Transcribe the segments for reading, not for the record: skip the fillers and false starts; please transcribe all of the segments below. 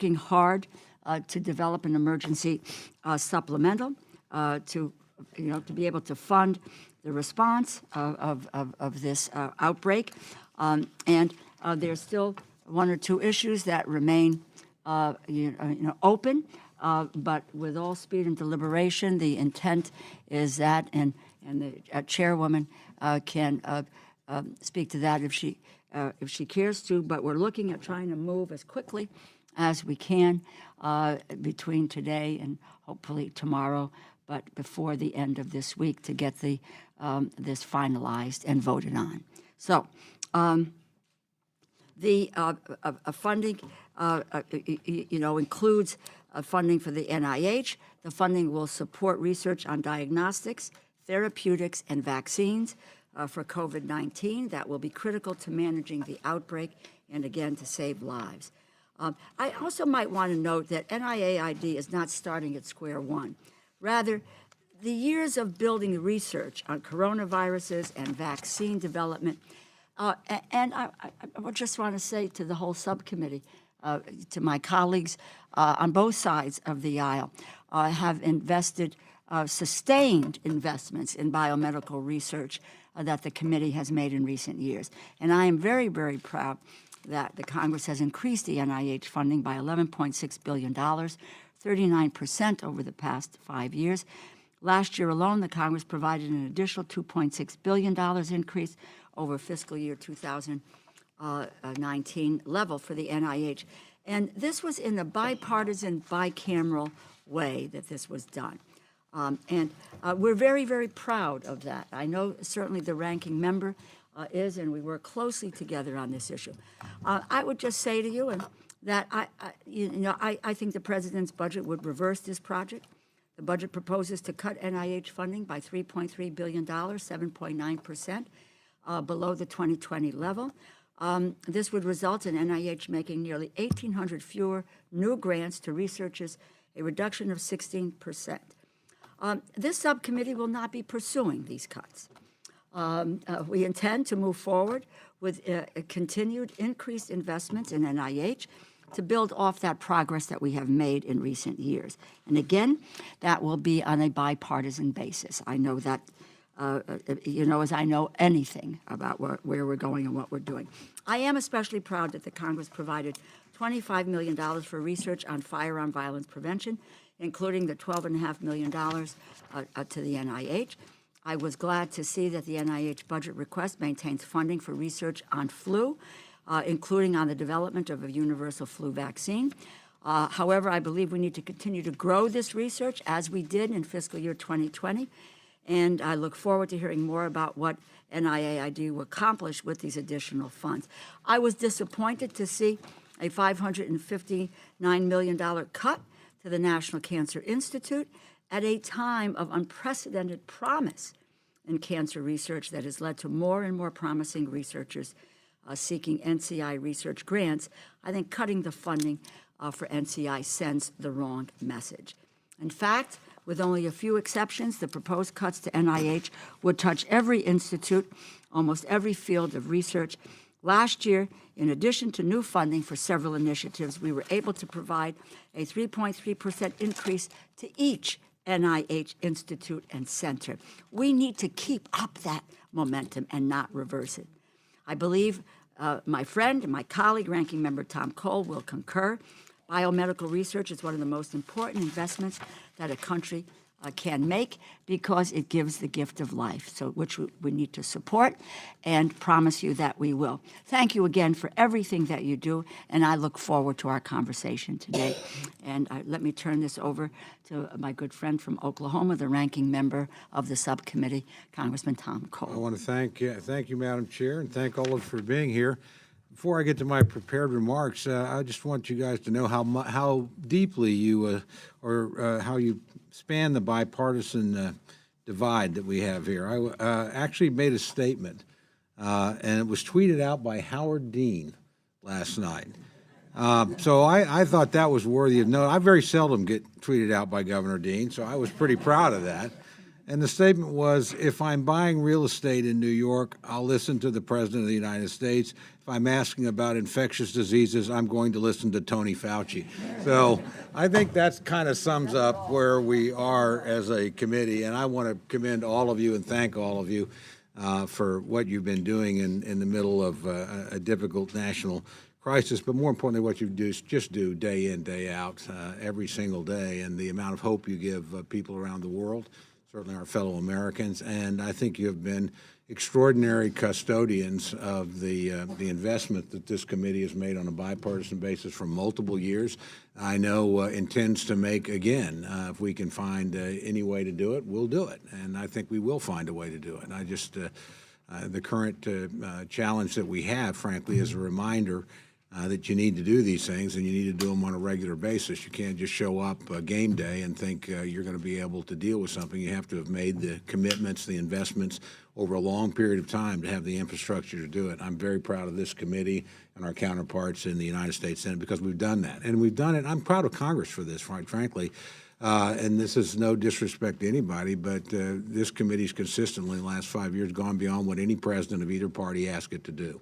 working hard to develop an emergency supplemental to be able to fund the response of this outbreak. And there's still one or two issues that remain open, but with all speed and deliberation, the intent is that, and the chairwoman can speak to that if she cares to, but we're looking at trying to move as quickly as we can between today and hopefully tomorrow, but before the end of this week to get this finalized and voted on. So the funding, includes funding for the NIH. The funding will support research on diagnostics, therapeutics, and vaccines for COVID-19 that will be critical to managing the outbreak and, again, to save lives. I also might want to note that NIAID is not starting at square one. Rather, the years of building research on coronaviruses and vaccine development, and I would just want to say to the whole subcommittee, to my colleagues on both sides of the aisle, have invested sustained investments in biomedical research that the committee has made in recent years. And I am very, very proud that the Congress has increased the NIH funding by $11.6 billion, 39% over the past 5 years. Last year alone, the Congress provided an additional $2.6 billion increase over fiscal year 2019 level for the NIH. And this was in a bipartisan, bicameral way that this was done. And we're very, very proud of that. I know certainly the ranking member is, and we work closely together on this issue. I would just say to you that I think the president's budget would reverse this project. The budget proposes to cut NIH funding by $3.3 billion, 7.9%, below the 2020 level. This would result in NIH making nearly 1,800 fewer new grants to researchers, a reduction of 16%. This subcommittee will not be pursuing these cuts. We intend to move forward with continued increased investments in NIH to build off that progress that we have made in recent years. And again, that will be on a bipartisan basis. I know that, as I know anything about where we're going and what we're doing. I am especially proud that the Congress provided $25 million for research on firearm violence prevention, including the $12.5 million to the NIH. I was glad to see that the NIH budget request maintains funding for research on flu, including on the development of a universal flu vaccine. However, I believe we need to continue to grow this research as we did in fiscal year 2020, and I look forward to hearing more about what NIAID will accomplish with these additional funds. I was disappointed to see a $559 million cut to the National Cancer Institute at a time of unprecedented promise in cancer research that has led to more and more promising researchers seeking NCI research grants. I think cutting the funding for NCI sends the wrong message. In fact, with only a few exceptions, the proposed cuts to NIH would touch every institute, almost every field of research. Last year, in addition to new funding for several initiatives, we were able to provide a 3.3% increase to each NIH institute and center. We need to keep up that momentum and not reverse it. I believe my friend and my colleague, Ranking Member Tom Cole, will concur. Biomedical research is one of the most important investments that a country can make because it gives the gift of life, so which we need to support and promise you that we will. Thank you again for everything that you do, and I look forward to our conversation today. And let me turn this over to my good friend from Oklahoma, the ranking member of the subcommittee, Congressman Tom Cole. I want to thank you, Madam Chair, and thank all of you for being here. Before I get to my prepared remarks, I just want you guys to know how deeply you how you span the bipartisan divide that we have here. I actually made a statement, and it was tweeted out by Howard Dean last night. So I thought that was worthy of note. I very seldom get tweeted out by Governor Dean, so I was pretty proud of that. And the statement was, if I'm buying real estate in New York, I'll listen to the President of the United States. If I'm asking about infectious diseases, I'm going to listen to Tony Fauci. So I think that kind of sums up where we are as a committee. And I want to commend all of you and thank all of you for what you've been doing in the middle of a difficult national crisis, but more importantly, what you do day in, day out, every single day, and the amount of hope you give people around the world, certainly our fellow Americans. And I think you have been extraordinary custodians of the investment that this committee has made on a bipartisan basis for multiple years. I know intends to make again. If we can find any way to do it, we'll do it. And I think we will find a way to do it. And I just, the current challenge that we have, frankly, is a reminder that you need to do these things, and you need to do them on a regular basis. You can't just show up game day and think you're going to be able to deal with something. You have to have made the commitments, the investments over a long period of time to have the infrastructure to do it. I'm very proud of this committee and our counterparts in the United States Senate because we've done that. And we've done it. I'm proud of Congress for this, quite frankly. And this is no disrespect to anybody, but this committee's consistently in the last 5 years gone beyond what any president of either party asked it to do.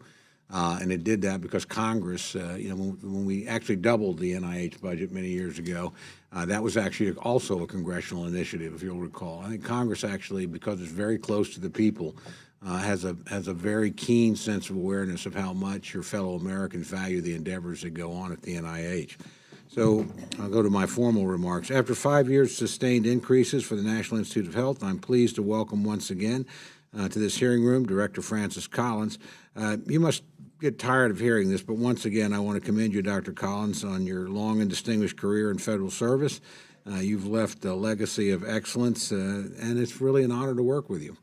And it did that because Congress, when we actually doubled the NIH budget many years ago, that was actually also a congressional initiative, if you'll recall. I think Congress actually, because it's very close to the people, has a very keen sense of awareness of how much your fellow Americans value the endeavors that go on at the NIH. So I'll go to my formal remarks. After 5 years sustained increases for the National Institute of Health, I'm pleased to welcome once again to this hearing room Director Francis Collins. You must get tired of hearing this, but once again, I want to commend you, Dr. Collins, on your long and distinguished career in federal service. You've left a legacy of excellence, and it's really an honor to work with you.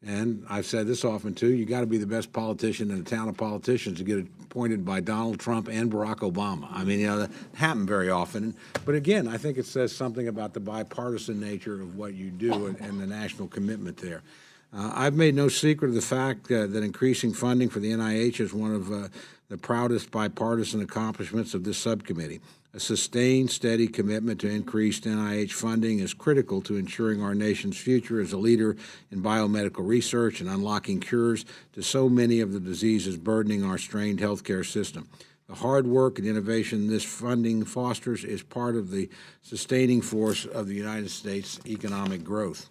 And I've said this often, too, you got to be the best politician in a town of politicians to get appointed by Donald Trump and Barack Obama. I mean, that happens very often. But again, I think it says something about the bipartisan nature of what you do and the national commitment there. I've made no secret of the fact that increasing funding for the NIH is one of the proudest bipartisan accomplishments of this subcommittee. A sustained, steady commitment to increased NIH funding is critical to ensuring our nation's future as a leader in biomedical research and unlocking cures to so many of the diseases burdening our strained healthcare system. The hard work and innovation this funding fosters is part of the sustaining force of the United States' economic growth.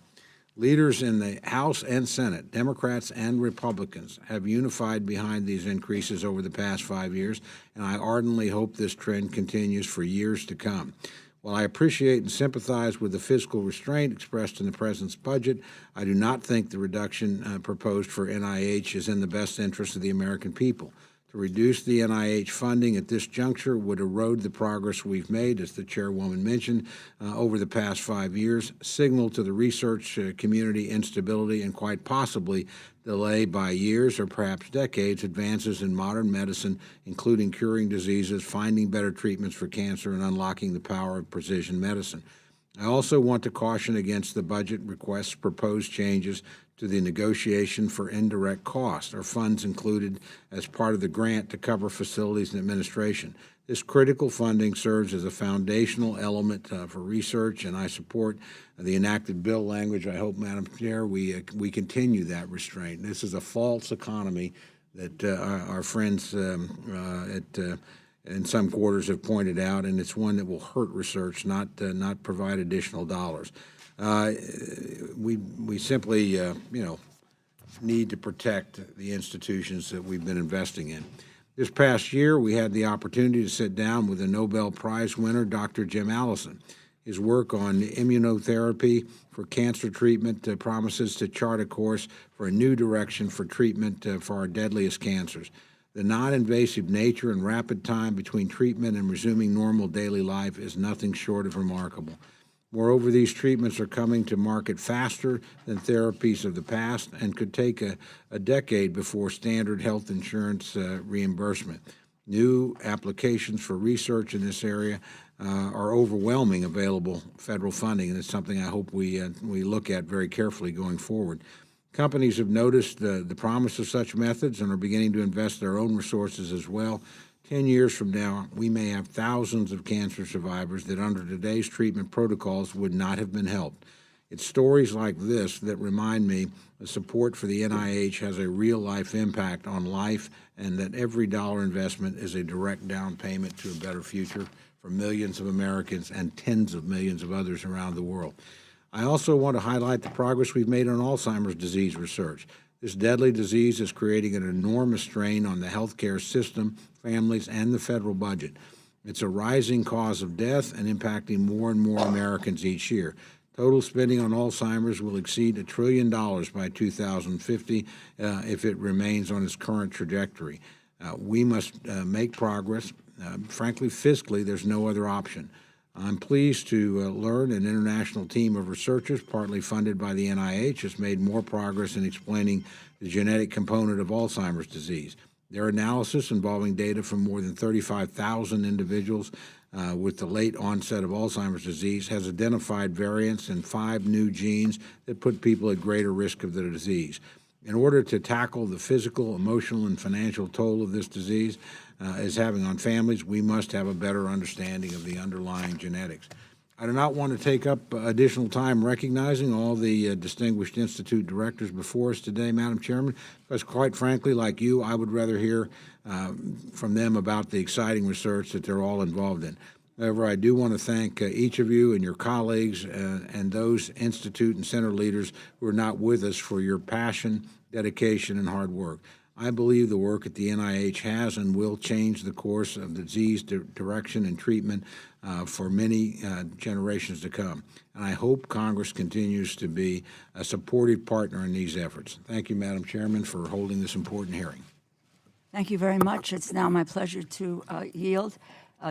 Leaders in the House and Senate, Democrats and Republicans, have unified behind these increases over the past 5 years, and I ardently hope this trend continues for years to come. While I appreciate and sympathize with the fiscal restraint expressed in the President's budget, I do not think the reduction proposed for NIH is in the best interest of the American people. To reduce the NIH funding at this juncture would erode the progress we've made, as the chairwoman mentioned, over the past 5 years, signal to the research community instability, and quite possibly delay by years or perhaps decades advances in modern medicine, including curing diseases, finding better treatments for cancer, and unlocking the power of precision medicine. I also want to caution against the budget request's proposed changes to the negotiation for indirect costs, or funds included as part of the grant to cover facilities and administration. This critical funding serves as a foundational element for research, and I support the enacted bill language. I hope, Madam Chair, we continue that restraint. This is a false economy that our friends in some quarters have pointed out, and it's one that will hurt research, not provide additional dollars. We simply, need to protect the institutions that we've been investing in. This past year, we had the opportunity to sit down with the Nobel Prize winner, Dr. Jim Allison. His work on immunotherapy for cancer treatment promises to chart a course for a new direction for treatment for our deadliest cancers. The non-invasive nature and rapid time between treatment and resuming normal daily life is nothing short of remarkable. Moreover, these treatments are coming to market faster than therapies of the past and could take a decade before standard health insurance reimbursement. New applications for research in this area are overwhelming available federal funding, and it's something I hope we look at very carefully going forward. Companies have noticed the promise of such methods and are beginning to invest their own resources as well. 10 years from now, we may have thousands of cancer survivors that under today's treatment protocols would not have been helped. It's stories like this that remind me the support for the NIH has a real-life impact on life, and that every dollar investment is a direct down payment to a better future for millions of Americans and tens of millions of others around the world. I also want to highlight the progress we've made on Alzheimer's disease research. This deadly disease is creating an enormous strain on the healthcare system, families, and the federal budget. It's a rising cause of death and impacting more and more Americans each year. Total spending on Alzheimer's will exceed $1 trillion by 2050 if it remains on its current trajectory. We must make progress. Frankly, fiscally, there's no other option. I'm pleased to learn an international team of researchers, partly funded by the NIH, has made more progress in explaining the genetic component of Alzheimer's disease. Their analysis, involving data from more than 35,000 individuals with the late onset of Alzheimer's disease, has identified variants in 5 new genes that put people at greater risk of the disease. In order to tackle the physical, emotional, and financial toll of this disease is having on families, we must have a better understanding of the underlying genetics. I do not want to take up additional time recognizing all the distinguished Institute directors before us today, Madam Chairman, because quite frankly, like you, I would rather hear from them about the exciting research that they're all involved in. However, I do want to thank each of you and your colleagues and those Institute and Center leaders who are not with us for your passion, dedication, and hard work. I believe the work at the NIH has and will change the course of disease direction and treatment for many generations to come. And I hope Congress continues to be a supportive partner in these efforts. Thank you, Madam Chairman, for holding this important hearing. Thank you very much. It's now my pleasure to yield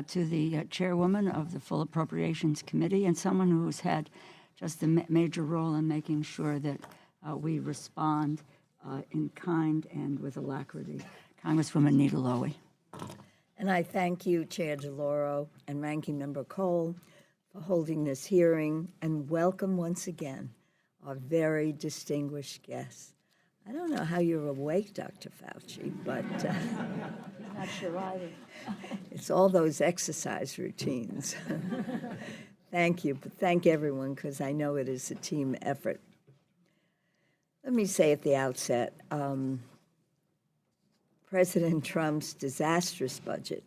to the chairwoman of the Full Appropriations Committee and someone who's had just a major role in making sure that we respond in kind and with alacrity. Congresswoman Nita Lowey. And I thank you, Chair DeLauro and Ranking Member Cole, for holding this hearing, and welcome once again our very distinguished guests. I don't know how you're awake, Dr. Fauci, but I'm not sure either. it's all those exercise routines. Thank you, but thank everyone, because I know it is a team effort. Let me say at the outset, President Trump's disastrous budget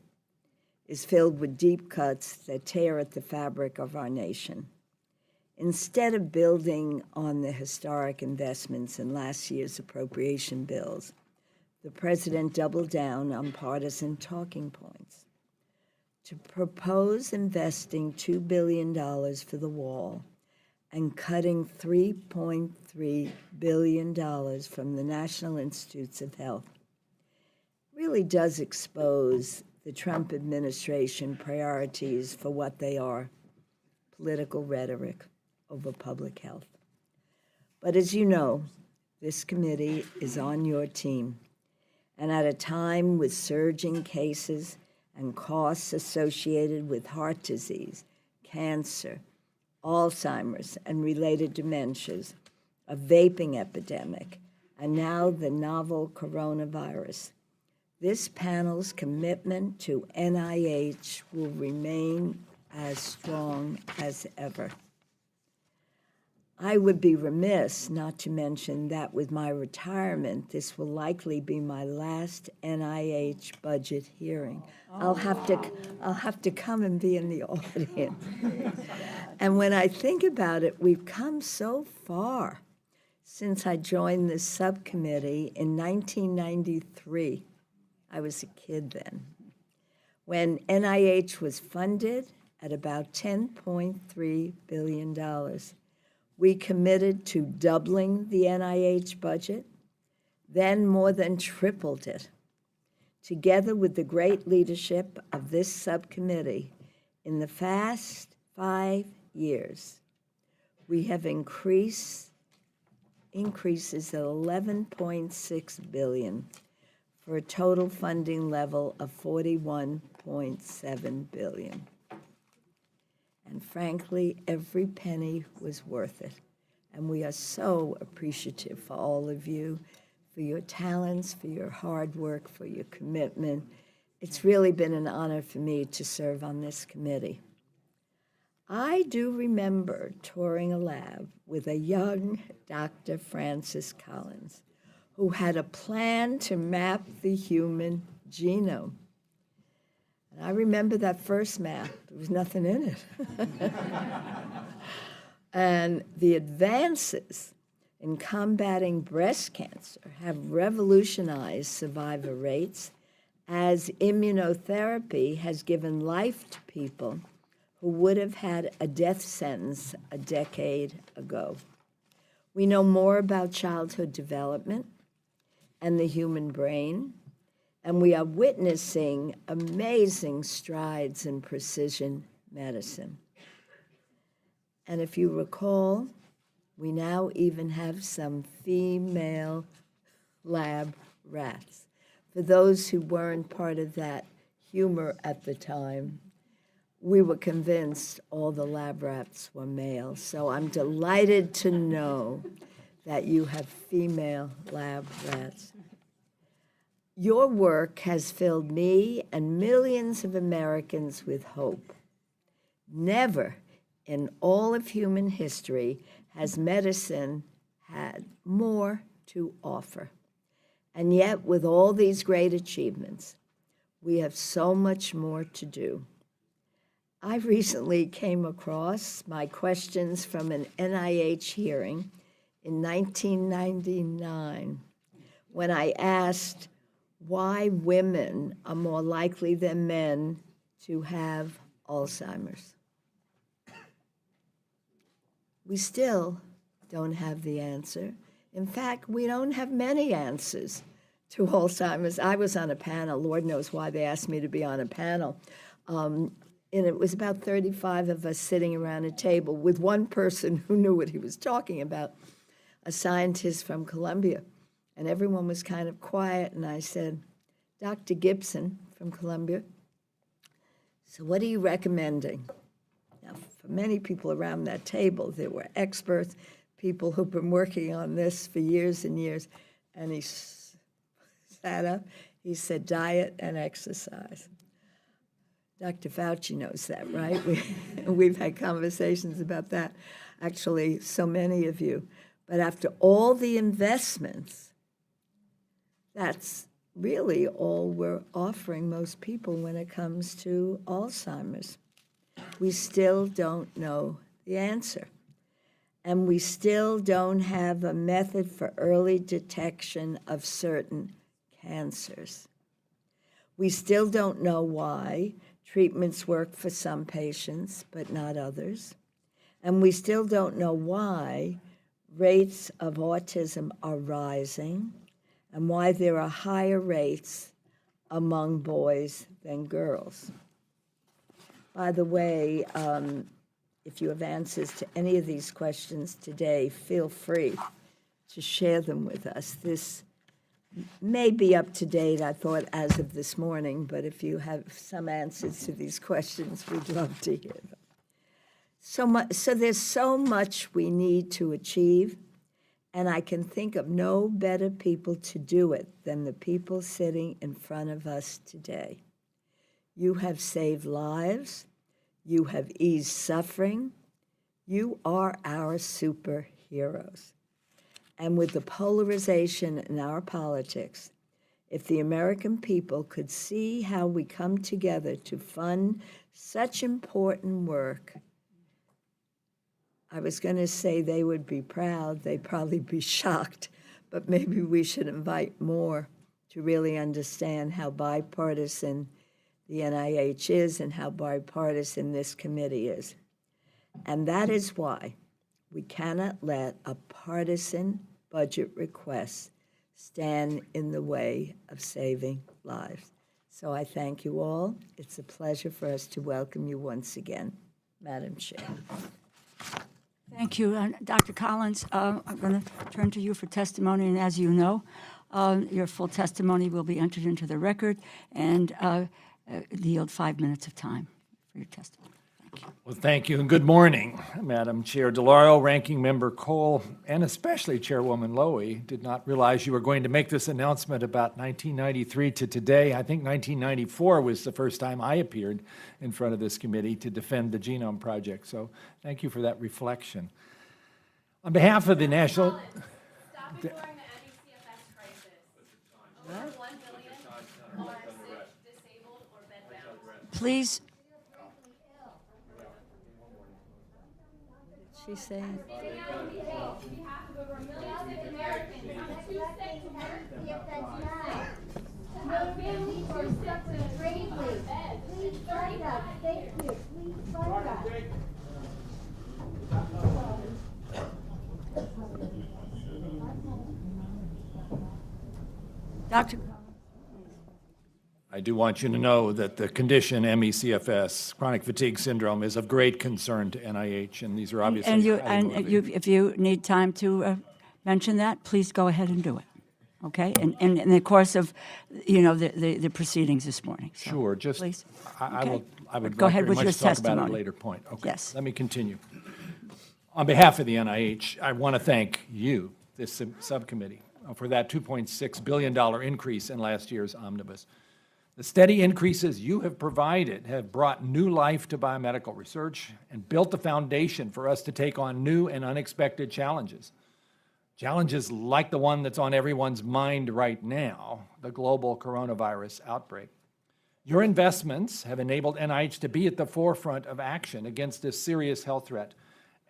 is filled with deep cuts that tear at the fabric of our nation. Instead of building on the historic investments in last year's appropriation bills, the president doubled down on partisan talking points. To propose investing $2 billion for the wall and cutting $3.3 billion from the National Institutes of Health really does expose the Trump administration priorities for what they are: political rhetoric over public health. But as you know, this committee is on your team. And at a time with surging cases and costs associated with heart disease, cancer, Alzheimer's and related dementias, a vaping epidemic, and now the novel coronavirus, this panel's commitment to NIH will remain as strong as ever. I would be remiss not to mention that with my retirement, this will likely be my last NIH budget hearing. I'll have to come and be in the audience. And when I think about it, we've come so far since I joined this subcommittee in 1993. I was a kid then, when NIH was funded at about $10.3 billion. We committed to doubling the NIH budget, then more than tripled it. Together with the great leadership of this subcommittee, in the past 5 years, we have increases at $11.6 billion for a total funding level of $41.7 billion. And frankly, every penny was worth it. And we are so appreciative for all of you, for your talents, for your hard work, for your commitment. It's really been an honor for me to serve on this committee. I do remember touring a lab with a young Dr. Francis Collins, who had a plan to map the human genome. And I remember that first map. There was nothing in it. And the advances in combating breast cancer have revolutionized survivor rates, as immunotherapy has given life to people who would have had a death sentence a decade ago. We know more about childhood development and the human brain, and we are witnessing amazing strides in precision medicine. And if you recall, we now even have some female lab rats. For those who weren't part of that humor at the time, we were convinced all the lab rats were male. So I'm delighted to know that you have female lab rats. Your work has filled me and millions of Americans with hope. Never in all of human history has medicine had more to offer. And yet, with all these great achievements, we have so much more to do. I recently came across my questions from an NIH hearing in 1999 when I asked why women are more likely than men to have Alzheimer's. We still don't have the answer. In fact, we don't have many answers to Alzheimer's. I was on a panel. Lord knows why they asked me to be on a panel. And it was about 35 of us sitting around a table with one person who knew what he was talking about, a scientist from Columbia. And everyone was kind of quiet, and I said, Dr. Gibson from Columbia, so what are you recommending? Now, for many people around that table, there were experts, people who've been working on this for years and years, and he sat up, he said, diet and exercise. Dr. Fauci knows that, right? We've had conversations about that, actually, so many of you. But after all the investments, that's really all we're offering most people when it comes to Alzheimer's. We still don't know the answer. And we still don't have a method for early detection of certain cancers. We still don't know why treatments work for some patients, but not others. And we still don't know why rates of autism are rising and why there are higher rates among boys than girls. By the way, if you have answers to any of these questions today, feel free to share them with us. This may be up to date, I thought, as of this morning, but if you have some answers to these questions, we'd love to hear them. So there's so much we need to achieve, and I can think of no better people to do it than the people sitting in front of us today. You have saved lives. You have eased suffering. You are our superheroes. And with the polarization in our politics, if the American people could see how we come together to fund such important work, I was going to say they would be proud. They'd probably be shocked. But maybe we should invite more to really understand how bipartisan the NIH is and how bipartisan this committee is. And that is why we cannot let a partisan budget request stand in the way of saving lives. So I thank you all. It's a pleasure for us to welcome you once again, Madam Chair. Thank you. Dr. Collins, I'm going to turn to you for testimony, and as you know, your full testimony will be entered into the record and yield 5 minutes of time for your testimony. Thank you. Well, thank you, and good morning, Madam Chair DeLauro, Ranking Member Cole, and especially Chairwoman Lowy. Did not realize you were going to make this announcement about 1993 to today. I think 1994 was the first time I appeared in front of this committee to defend the Genome Project, so thank you for that reflection. On behalf of the National... Stop ignoring the NBCFS crisis. Over 1 billion are sick, disabled, or bedbound. Please, She's saying. Speaking out on behalf of over a million sick Americans, I'm too sick to work. No family or sick to drain my bed. Please find us. Thank you. Please find us. Dr. I do want you to know that the condition ME/CFS, chronic fatigue syndrome, is of great concern to NIH, and these are obviously If you need time to mention that, please go ahead and do it, okay? And in the course of, the proceedings this morning. So, Sure, just, please. I would Go like ahead very with much your to talk about it at testimony. a later point. Okay, Yes. let me continue. On behalf of the NIH, I want to thank you, this subcommittee, for that $2.6 billion increase in last year's omnibus. The steady increases you have provided have brought new life to biomedical research and built the foundation for us to take on new and unexpected challenges. Challenges like the one that's on everyone's mind right now, the global coronavirus outbreak. Your investments have enabled NIH to be at the forefront of action against this serious health threat.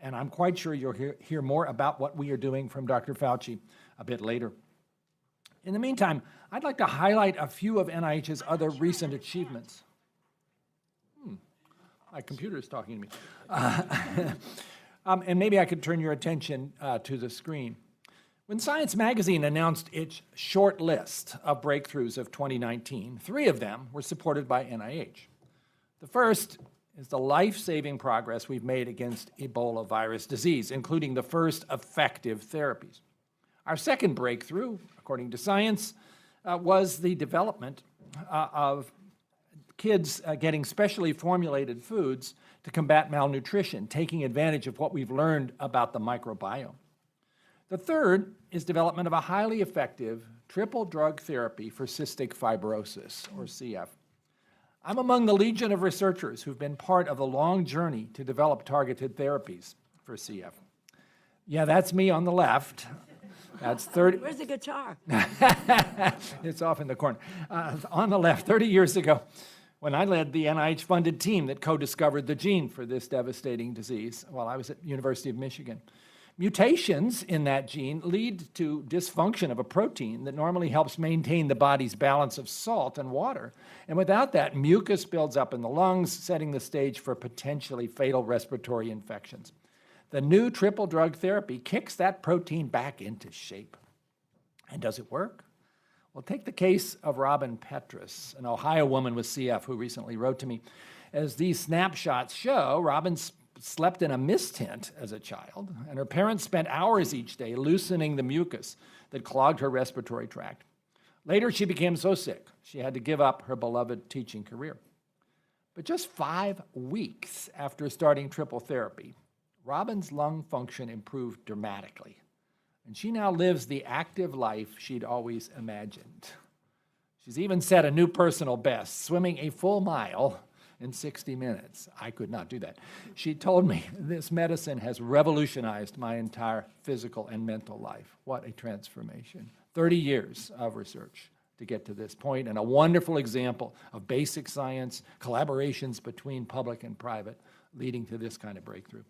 And I'm quite sure you'll hear more about what we are doing from Dr. Fauci a bit later. In the meantime, I'd like to highlight a few of NIH's other recent achievements. My computer is talking to me. And maybe I could turn your attention to the screen. When Science Magazine announced its short list of breakthroughs of 2019, 3 of them were supported by NIH. The first is the life-saving progress we've made against Ebola virus disease, including the first effective therapies. Our second breakthrough, according to Science, was the development of kids getting specially formulated foods to combat malnutrition, taking advantage of what we've learned about the microbiome. The third is development of a highly effective triple drug therapy for cystic fibrosis, or CF. I'm among the legion of researchers who've been part of the long journey to develop targeted therapies for CF. Yeah, that's me on the left. That's 30. Where's the guitar? It's off in the corner. On the left, 30 years ago, when I led the NIH-funded team that co-discovered the gene for this devastating disease while I was at the University of Michigan. Mutations in that gene lead to dysfunction of a protein that normally helps maintain the body's balance of salt and water. And without that, mucus builds up in the lungs, setting the stage for potentially fatal respiratory infections. The new triple drug therapy kicks that protein back into shape. And does it work? Well, take the case of Robin Petrus, an Ohio woman with CF who recently wrote to me. As these snapshots show, Robin slept in a mist tent as a child, and her parents spent hours each day loosening the mucus that clogged her respiratory tract. Later, she became so sick, she had to give up her beloved teaching career. But just 5 weeks after starting triple therapy, Robin's lung function improved dramatically, and she now lives the active life she'd always imagined. She's even set a new personal best, swimming a full mile in 60 minutes. I could not do that. She told me, this medicine has revolutionized my entire physical and mental life. What a transformation. 30 years of research to get to this point, and a wonderful example of basic science, collaborations between public and private, leading to this kind of breakthrough.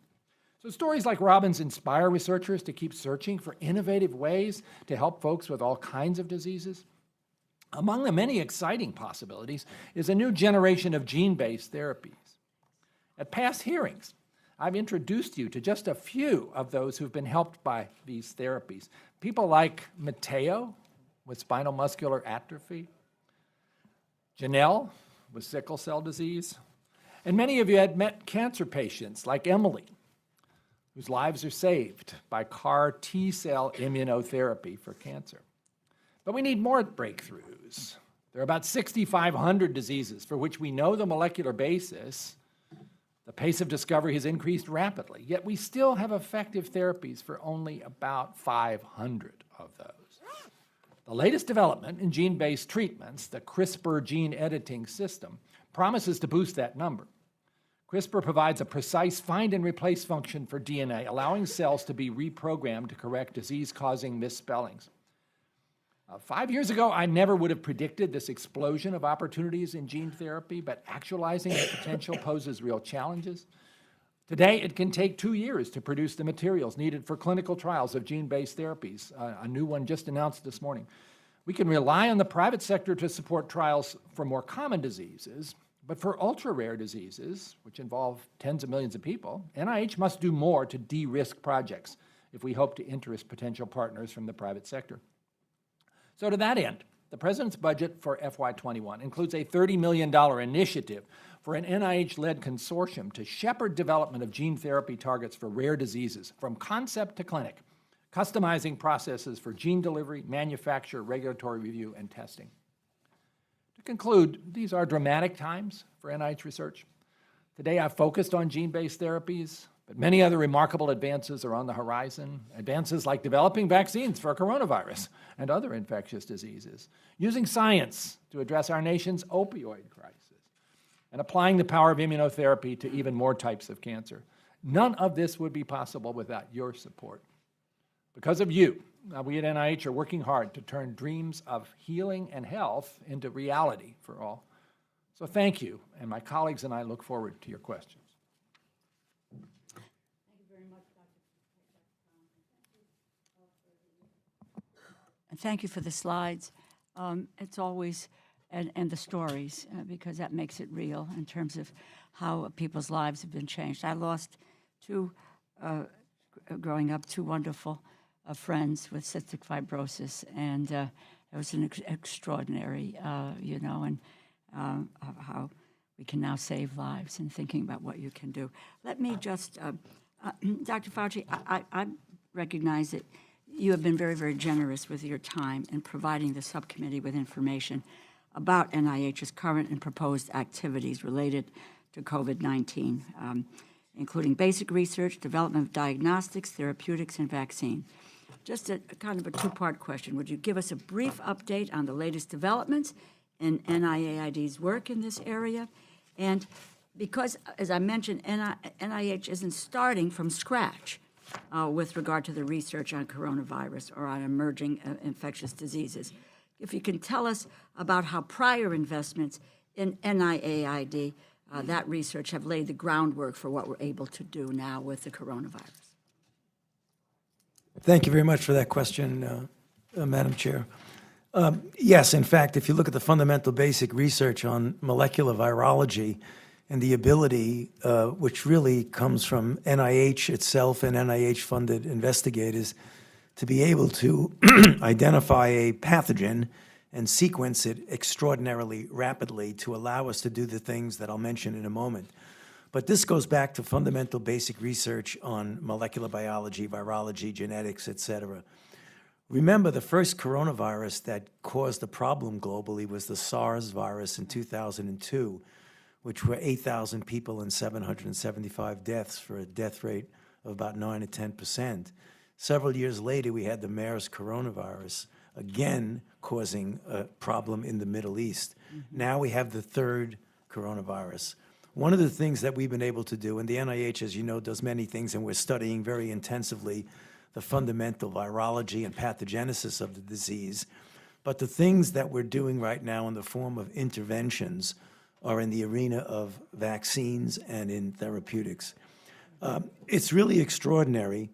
So stories like Robin's inspire researchers to keep searching for innovative ways to help folks with all kinds of diseases. Among the many exciting possibilities is a new generation of gene-based therapies. At past hearings, I've introduced you to just a few of those who've been helped by these therapies. People like Mateo with spinal muscular atrophy, Janelle with sickle cell disease, and many of you had met cancer patients like Emily, whose lives are saved by CAR T-cell immunotherapy for cancer. But we need more breakthroughs. There are about 6,500 diseases for which we know the molecular basis, The pace of discovery has increased rapidly, yet we still have effective therapies for only about 500 of those. The latest development in gene-based treatments, the CRISPR gene editing system, promises to boost that number. CRISPR provides a precise find and replace function for DNA, allowing cells to be reprogrammed to correct disease-causing misspellings. 5 years ago, I never would have predicted this explosion of opportunities in gene therapy, but actualizing the potential poses real challenges. Today, it can take 2 years to produce the materials needed for clinical trials of gene-based therapies, a new one just announced this morning. We can rely on the private sector to support trials for more common diseases, but for ultra-rare diseases, which involve tens of millions of people, NIH must do more to de-risk projects if we hope to interest potential partners from the private sector. So to that end, the President's budget for FY21 includes a $30 million initiative for an NIH-led consortium to shepherd development of gene therapy targets for rare diseases from concept to clinic, customizing processes for gene delivery, manufacture, regulatory review, and testing. To conclude, these are dramatic times for NIH research. Today I've focused on gene-based therapies, but many other remarkable advances are on the horizon. Advances like developing vaccines for coronavirus and other infectious diseases, using science to address our nation's opioid crisis, and applying the power of immunotherapy to even more types of cancer. None of this would be possible without your support. Because of you, we at NIH are working hard to turn dreams of healing and health into reality for all. So thank you, and my colleagues and I look forward to your questions. And thank you for the slides. It's always, and the stories, because that makes it real in terms of how people's lives have been changed. I lost growing up, two wonderful friends with cystic fibrosis, and it was an extraordinary, and how we can now save lives and thinking about what you can do. Let me just, Dr. Fauci, I recognize that you have been very, very generous with your time in providing the subcommittee with information about NIH's current and proposed activities related to COVID-19, including basic research, development of diagnostics, therapeutics, and vaccine. Just a kind of a two-part question. Would you give us a brief update on the latest developments in NIAID's work in this area? And because, as I mentioned, NIH isn't starting from scratch with regard to the research on coronavirus or on emerging infectious diseases. If you can tell us about how prior investments in NIAID, that research, have laid the groundwork for what we're able to do now with the coronavirus. Thank you very much for that question, Madam Chair. Yes, in fact, if you look at the fundamental basic research on molecular virology, and the ability, which really comes from NIH itself and NIH-funded investigators, to be able to identify a pathogen and sequence it extraordinarily rapidly to allow us to do the things that I'll mention in a moment. But this goes back to fundamental basic research on molecular biology, virology, genetics, et cetera. Remember, the first coronavirus that caused a problem globally was the SARS virus in 2002, which were 8,000 people and 775 deaths for a death rate of about 9 to 10%. Several years later, we had the MERS coronavirus, again causing a problem in the Middle East. Now we have the third coronavirus. One of the things that we've been able to do, and the NIH, as you know, does many things, and we're studying very intensively the fundamental virology and pathogenesis of the disease, but the things that we're doing right now in the form of interventions are in the arena of vaccines and in therapeutics. It's really extraordinary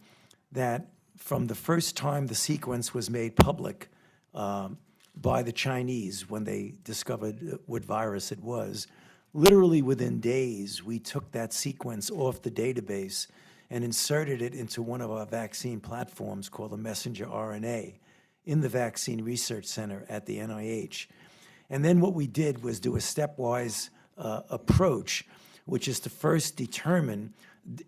that from the first time the sequence was made public by the Chinese when they discovered what virus it was, literally within days, we took that sequence off the database and inserted it into one of our vaccine platforms called the messenger RNA in the Vaccine Research Center at the NIH. And then what we did was do a stepwise approach, which is to first determine,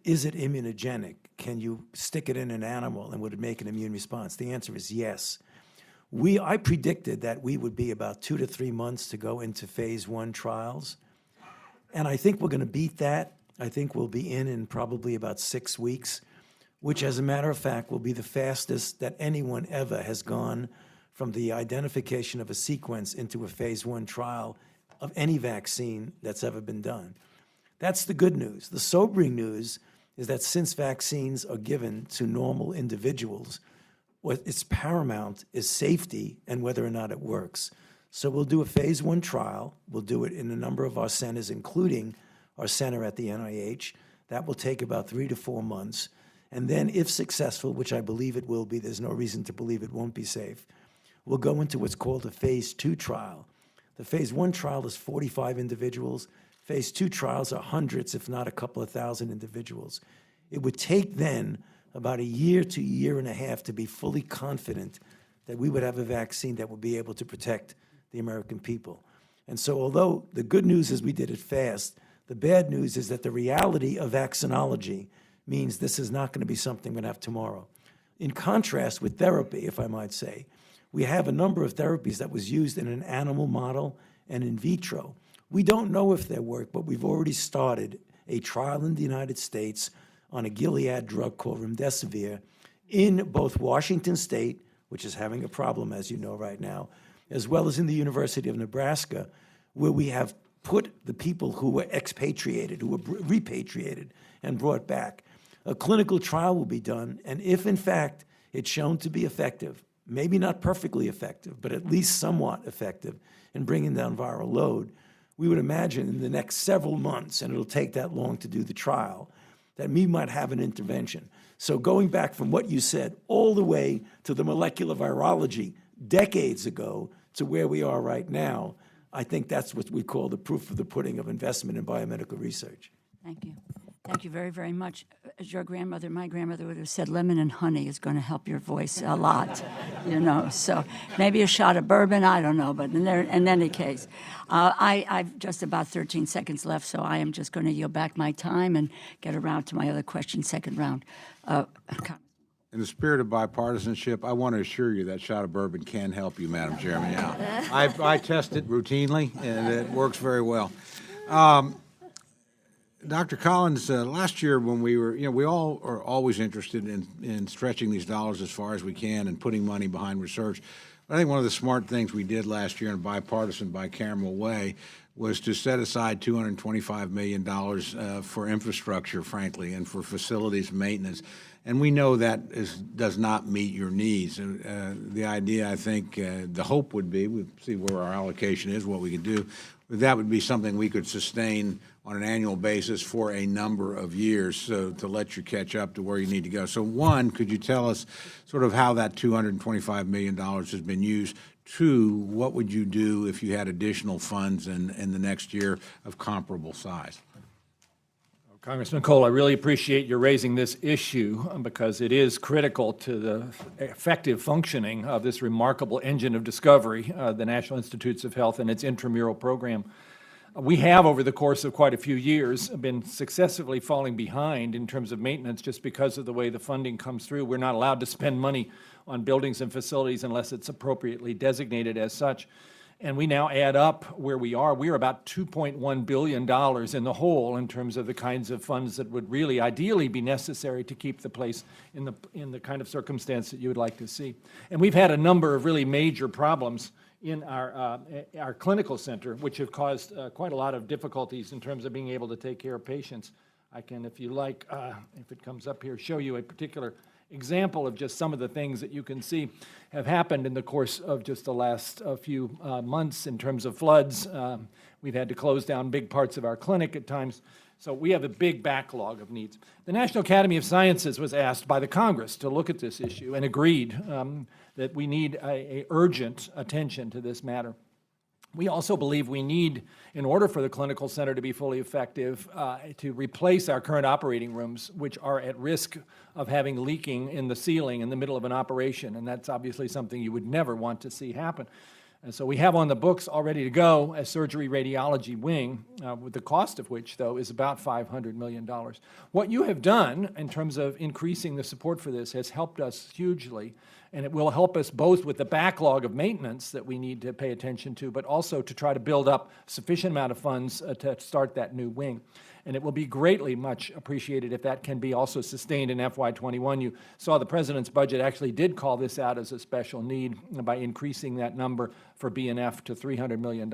is it immunogenic? Can you stick it in an animal and would it make an immune response? The answer is yes. I predicted that we would be about 2 to 3 months to go into phase 1 trials. And I think we're going to beat that. I think we'll be in probably about 6 weeks, which, as a matter of fact, will be the fastest that anyone ever has gone from the identification of a sequence into a phase 1 trial of any vaccine that's ever been done. That's the good news. The sobering news is that since vaccines are given to normal individuals, what is paramount is safety and whether or not it works. So we'll do a phase 1 trial. We'll do it in a number of our centers, including our center at the NIH. That will take about 3 to 4 months. And then, if successful, which I believe it will be, there's no reason to believe it won't be safe, we'll go into what's called a phase 2 trial. The phase 1 trial is 45 individuals. Phase 2 trials are hundreds, if not a couple of thousand individuals. It would take then about a year to a year and a half to be fully confident that we would have a vaccine that would be able to protect the American people. And so although the good news is we did it fast, the bad news is that the reality of vaccinology means this is not going to be something we're going to have tomorrow. In contrast with therapy, if I might say, we have a number of therapies that was used in an animal model and in vitro. We don't know if they work, but we've already started a trial in the United States on a Gilead drug called remdesivir in both Washington State, which is having a problem, as you know, right now, as well as in the University of Nebraska, where we have put the people who were expatriated, who were repatriated and brought back. A clinical trial will be done, and if, in fact, it's shown to be effective, maybe not perfectly effective, but at least somewhat effective in bringing down viral load, we would imagine in the next several months, and it'll take that long to do the trial, that we might have an intervention. So going back from what you said all the way to the molecular virology decades ago to where we are right now, I think that's what we call the proof of the pudding of investment in biomedical research. Thank you. Thank you very, very much. As your grandmother, my grandmother would have said, lemon and honey is going to help your voice a lot, you know. So maybe a shot of bourbon, I don't know. But in any case, I've just about 13 seconds left, so I am just going to yield back my time and get around to my other question, second round. In the spirit of bipartisanship, I want to assure you that shot of bourbon can help you, Madam Chairman. Yeah. I test it routinely, and it works very well. Dr. Collins, last year when we were, we all are always interested in stretching these dollars as far as we can and putting money behind research. But I think one of the smart things we did last year in a bipartisan, bicameral way was to set aside $225 million for infrastructure, frankly, and for facilities maintenance. And we know that does not meet your needs. The idea, I think, the hope would be, we'll see where our allocation is, what we can do, but that would be something we could sustain on an annual basis for a number of years, so to let you catch up to where you need to go. So one, could you tell us sort of how that $225 million has been used? Two, what would you do if you had additional funds in the next year of comparable size? Congressman Cole, I really appreciate your raising this issue because it is critical to the effective functioning of this remarkable engine of discovery, the National Institutes of Health and its intramural program. We have, over the course of quite a few years, been successively falling behind in terms of maintenance just because of the way the funding comes through. We're not allowed to spend money on buildings and facilities unless it's appropriately designated as such. And we now add up where we are. We're about $2.1 billion in the hole in terms of the kinds of funds that would really ideally be necessary to keep the place in the kind of circumstance that you would like to see. And we've had a number of really major problems in our clinical center, which have caused quite a lot of difficulties in terms of being able to take care of patients. I can, if you like, if it comes up here, show you a particular example of just some of the things that you can see have happened in the course of just the last few months in terms of floods. We've had to close down big parts of our clinic at times. So we have a big backlog of needs. The National Academy of Sciences was asked by the Congress to look at this issue and agreed that we need a urgent attention to this matter. We also believe we need, in order for the clinical center to be fully effective, to replace our current operating rooms, which are at risk of having leaking in the ceiling in the middle of an operation, and that's obviously something you would never want to see happen. And so we have on the books all ready to go a surgery radiology wing, with the cost of which, though, is about $500 million. What you have done in terms of increasing the support for this has helped us hugely, and it will help us both with the backlog of maintenance that we need to pay attention to, but also to try to build up sufficient amount of funds to start that new wing. And it will be greatly much appreciated if that can be also sustained in FY21. You saw the President's budget actually did call this out as a special need by increasing that number for B&F to $300 million.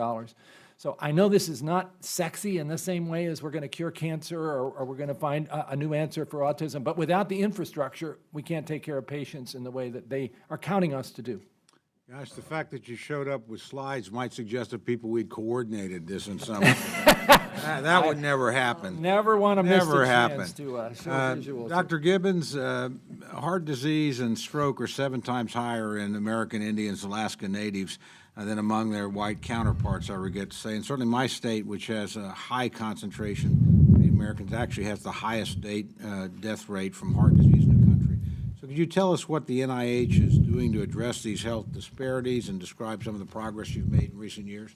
So I know this is not sexy in the same way as we're going to cure cancer or we're going to find a new answer for autism, but without the infrastructure, we can't take care of patients in the way that they are counting us to do. Gosh, the fact that you showed up with slides might suggest to people we'd coordinated this in some way. That would never happen. Never want to miss Never the happen. chance to show visuals. Dr. Gibbons, heart disease and stroke are 7 times higher in American Indians, Alaska Natives, than among their white counterparts, I regret to say. And certainly my state, which has a high concentration of Native Americans, actually has the highest death rate from heart disease in the country. So could you tell us what the NIH is doing to address these health disparities and describe some of the progress you've made in recent years?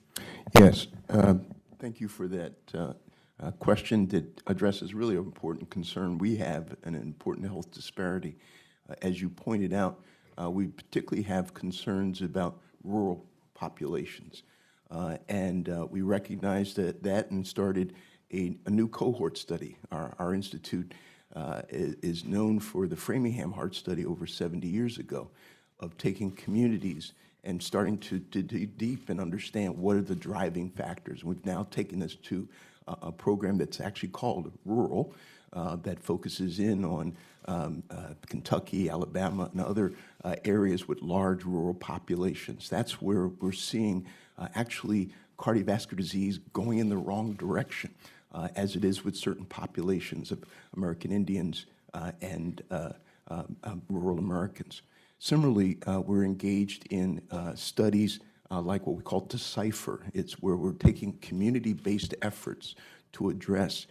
Yes. Thank you for that question that addresses really an important concern. We have an important health disparity. As you pointed out, we particularly have concerns about rural populations. And we recognized that and started a new cohort study. Our institute is known for the Framingham Heart Study over 70 years ago of taking communities and starting to dig deep and understand what are the driving factors. We've now taken this to a program that's actually called Rural, that focuses in on Kentucky, Alabama, and other areas with large rural populations. That's where we're seeing actually cardiovascular disease going in the wrong direction, as it is with certain populations of American Indians and rural Americans. Similarly, we're engaged in studies like what we call Decipher. It's where we're taking community-based efforts to address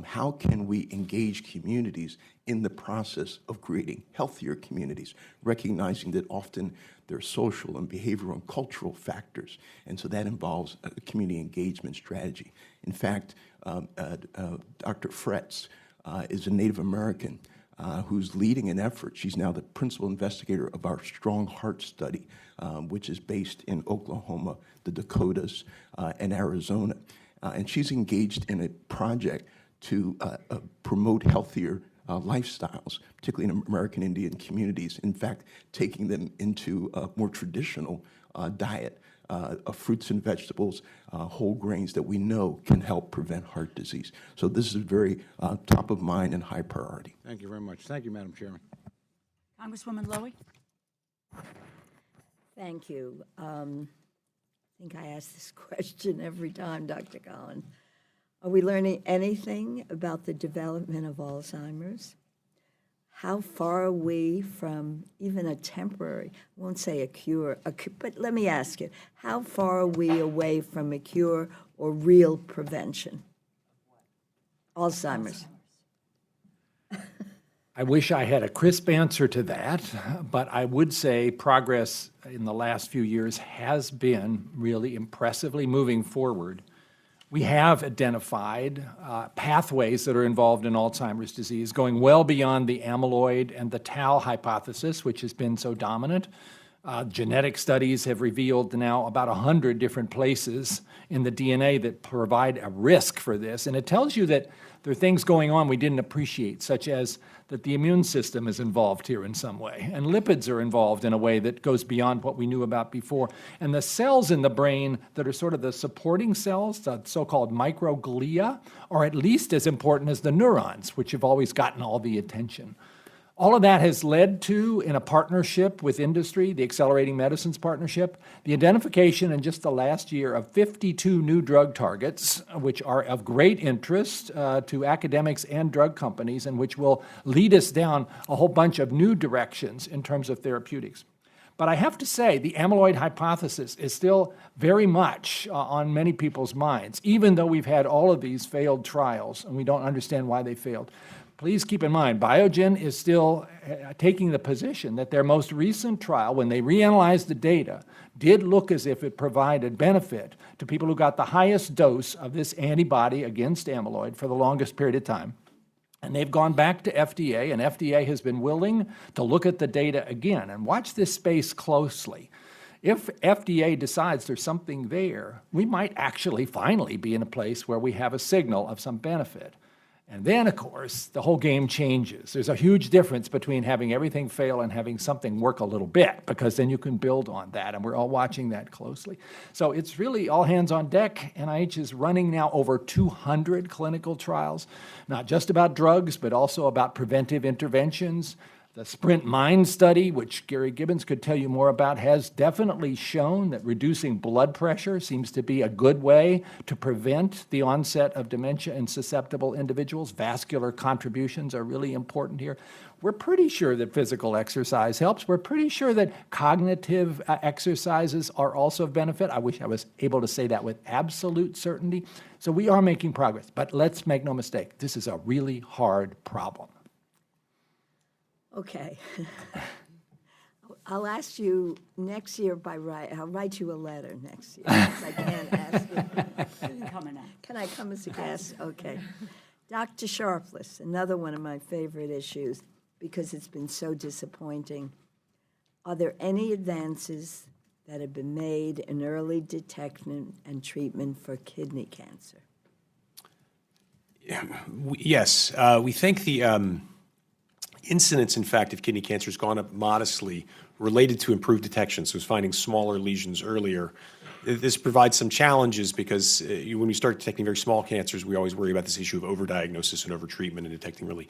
how can we engage communities in the process of creating healthier communities, recognizing that often there are social and behavioral and cultural factors, and so that involves a community engagement strategy. In fact, Dr. Fretz is a Native American who's leading an effort. She's now the principal investigator of our Strong Heart Study, which is based in Oklahoma, the Dakotas, and Arizona. And she's engaged in a project to promote healthier lifestyles, particularly in American Indian communities. In fact, taking them into a more traditional diet of fruits and vegetables, whole grains that we know can help prevent heart disease. So this is very top of mind and high priority. Thank you very much. Thank you, Madam Chairman. Congresswoman Lowy? Thank you. I think I ask this question every time, Dr. Collins. Are we learning anything about the development of Alzheimer's? How far are we from even a temporary, I won't say a cure, but let me ask you, how far are we away from a cure or real prevention? Alzheimer's. I wish I had a crisp answer to that, but I would say progress in the last few years has been really impressively moving forward. We have identified pathways that are involved in Alzheimer's disease, going well beyond the amyloid and the tau hypothesis, which has been so dominant. Genetic studies have revealed now about 100 different places in the DNA that provide a risk for this. And it tells you that there are things going on we didn't appreciate, such as that the immune system is involved here in some way, and lipids are involved in a way that goes beyond what we knew about before. And the cells in the brain that are sort of the supporting cells, the so-called microglia, are at least as important as the neurons, which have always gotten all the attention. All of that has led to, in a partnership with industry, the Accelerating Medicines Partnership, the identification in just the last year of 52 new drug targets, which are of great interest to academics and drug companies, and which will lead us down a whole bunch of new directions in terms of therapeutics. But I have to say, the amyloid hypothesis is still very much on many people's minds, even though we've had all of these failed trials, and we don't understand why they failed. Please keep in mind, Biogen is still taking the position that their most recent trial, when they reanalyzed the data, did look as if it provided benefit to people who got the highest dose of this antibody against amyloid for the longest period of time. And they've gone back to FDA, and FDA has been willing to look at the data again. And watch this space closely. If FDA decides there's something there, we might actually finally be in a place where we have a signal of some benefit. And then, of course, the whole game changes. There's a huge difference between having everything fail and having something work a little bit, because then you can build on that, and we're all watching that closely. So it's really all hands on deck. NIH is running now over 200 clinical trials, not just about drugs, but also about preventive interventions. The Sprint Mind study, which Gary Gibbons could tell you more about, has definitely shown that reducing blood pressure seems to be a good way to prevent the onset of dementia in susceptible individuals. Vascular contributions are really important here. We're pretty sure that physical exercise helps. We're pretty sure that cognitive exercises are also of benefit. I wish I was able to say that with absolute certainty. So we are making progress, but let's make no mistake, this is a really hard problem. Okay. I'll ask you next year I'll write you a letter next year. 'Cause I can't ask you. Can I come as a guest? Okay. Dr. Sharpless, another one of my favorite issues because it's been so disappointing. Are there any advances that have been made in early detection and treatment for kidney cancer? Yes. We think the incidence, in fact, of kidney cancer has gone up modestly related to improved detection, so it's finding smaller lesions earlier. This provides some challenges because when we start detecting very small cancers, we always worry about this issue of overdiagnosis and overtreatment and detecting really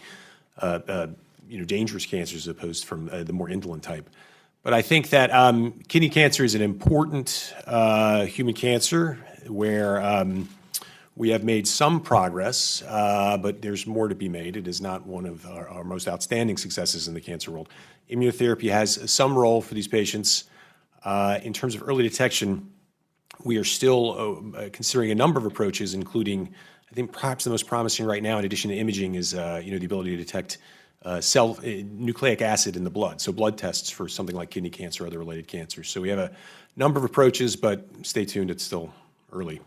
dangerous cancers as opposed from the more indolent type. But I think that kidney cancer is an important human cancer where we have made some progress, but there's more to be made. It is not one of our most outstanding successes in the cancer world. Immunotherapy has some role for these patients. In terms of early detection, we are still considering a number of approaches, including, I think perhaps the most promising right now, in addition to imaging, is the ability to detect nucleic acid in the blood, so blood tests for something like kidney cancer or other related cancers. So we have a number of approaches, but stay tuned, it's still early.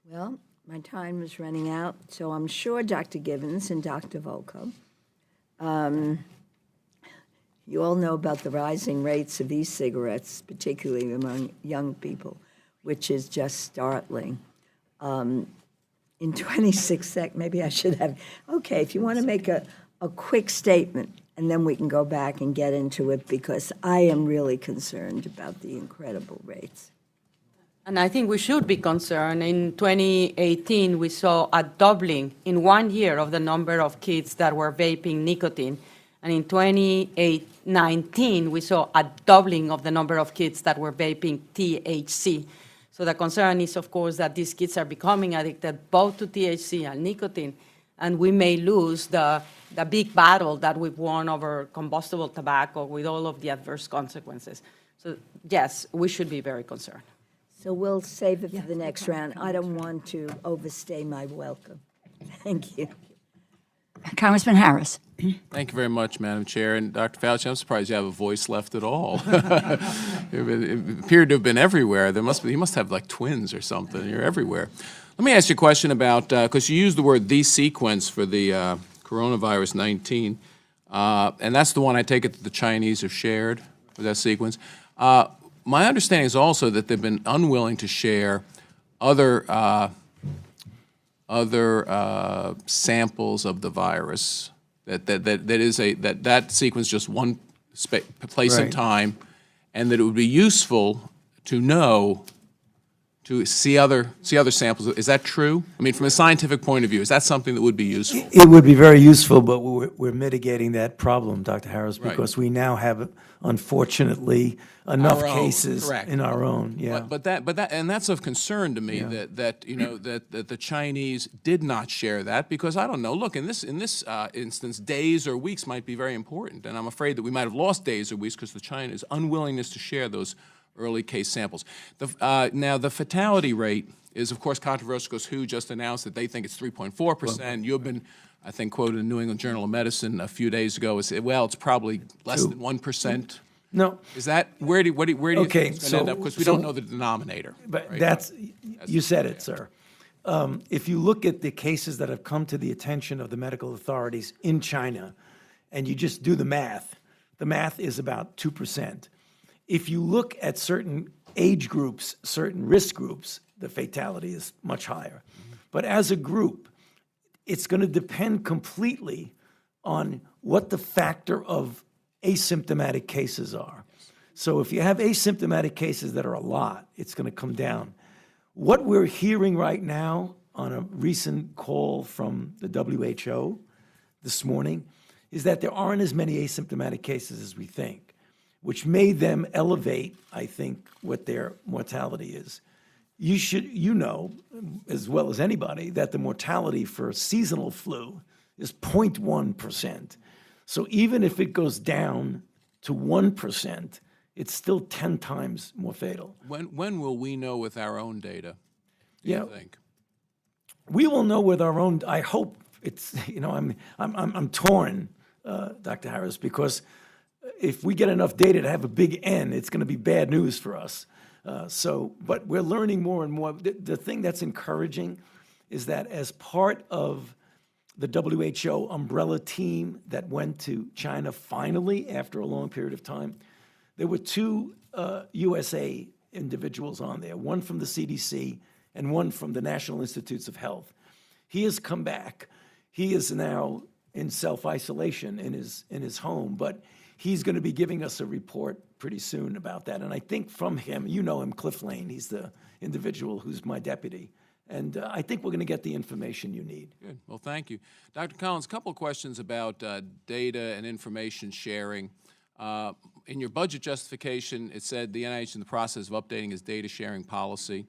Well, my time is running out, so I'm sure Dr. Gibbons and Dr. Volko, you all know about the rising rates of e-cigarettes, particularly among young people, which is just startling. In 26 seconds, maybe I should have, okay, if you want to make a quick statement, and then we can go back and get into it, because I am really concerned about the incredible rates. And I think we should be concerned. In 2018, we saw a doubling in 1 year of the number of kids that were vaping nicotine. And in 2019, we saw a doubling of the number of kids that were vaping THC. So the concern is, of course, that these kids are becoming addicted both to THC and nicotine, and we may lose the big battle that we've won over combustible tobacco with all of the adverse consequences. So yes, we should be very concerned. So we'll save it for the next round. I don't want to overstay my welcome. Thank you. Congressman Harris. Thank you very much, Madam Chair. And Dr. Fauci, I'm surprised you have a voice left at all. It appeared to have been everywhere. You must have like twins or something. You're everywhere. Let me ask you a question about, because you used the word "the sequence" for the coronavirus 19, and that's the one I take it that the Chinese have shared with that sequence. My understanding is also that they've been unwilling to share other samples of the virus. That sequence just one place and time, and that it would be useful to know, to see other samples. Is that true? I mean, from a scientific point of view, is that something that would be useful? It would be very useful, but we're mitigating that problem, Dr. Harris, because we now have, unfortunately, enough cases in our own. Yeah. But that's of concern to me, that the Chinese did not share that, because I don't know. Look, in this instance, days or weeks might be very important, and I'm afraid that we might have lost days or weeks because the China's unwillingness to share those early case samples. Now, the fatality rate is, of course, controversial, because WHO just announced that they think it's 3.4%. You've been, I think, quoted in the New England Journal of Medicine a few days ago as, well, it's probably less than 1%. No. Is that, where do you think it's going to end up? Because we don't know the denominator. But right? You said it, sir. If you look at the cases that have come to the attention of the medical authorities in China, and you just do the math is about 2%. If you look at certain age groups, certain risk groups, the fatality is much higher. But as a group, it's going to depend completely on what the factor of asymptomatic cases are. So if you have asymptomatic cases that are a lot, it's going to come down. What we're hearing right now on a recent call from the WHO this morning is that there aren't as many asymptomatic cases as we think, which made them elevate, I think, what their mortality is. You know, as well as anybody, that the mortality for seasonal flu is 0.1%. So even if it goes down to 1%, it's still 10 times more fatal. When will we know with our own data, do you think? We will know with our own, I hope it's, I'm torn, Dr. Harris, because if we get enough data to have a big N, it's going to be bad news for us. But we're learning more and more. The thing that's encouraging is that as part of the WHO umbrella team that went to China finally after a long period of time, there were two USA individuals on there, one from the CDC and one from the National Institutes of Health. He has come back. He is now in self-isolation in his home, but he's going to be giving us a report pretty soon about that. And I think from him, you know him, Cliff Lane, he's the individual who's my deputy. And I think we're going to get the information you need. Good. Well, thank you. Dr. Collins, a couple of questions about data and information sharing. In your budget justification, it said the NIH is in the process of updating its data sharing policy.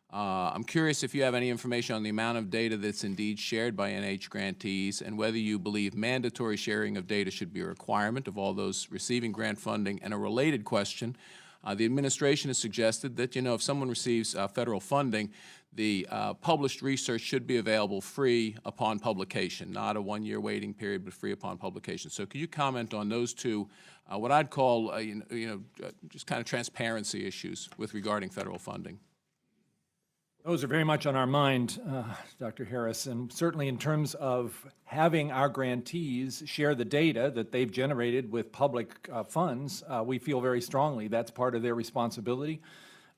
I'm curious if you have any information on the amount of data that's indeed shared by NIH grantees and whether you believe mandatory sharing of data should be a requirement of all those receiving grant funding. And a related question, the administration has suggested that, if someone receives federal funding, the published research should be available free upon publication, not a one-year waiting period, but free upon publication. So could you comment on those two, what I'd call, just kind of transparency issues with regarding federal funding? Those are very much on our mind, Dr. Harris, and certainly in terms of having our grantees share the data that they've generated with public funds, we feel very strongly that's part of their responsibility.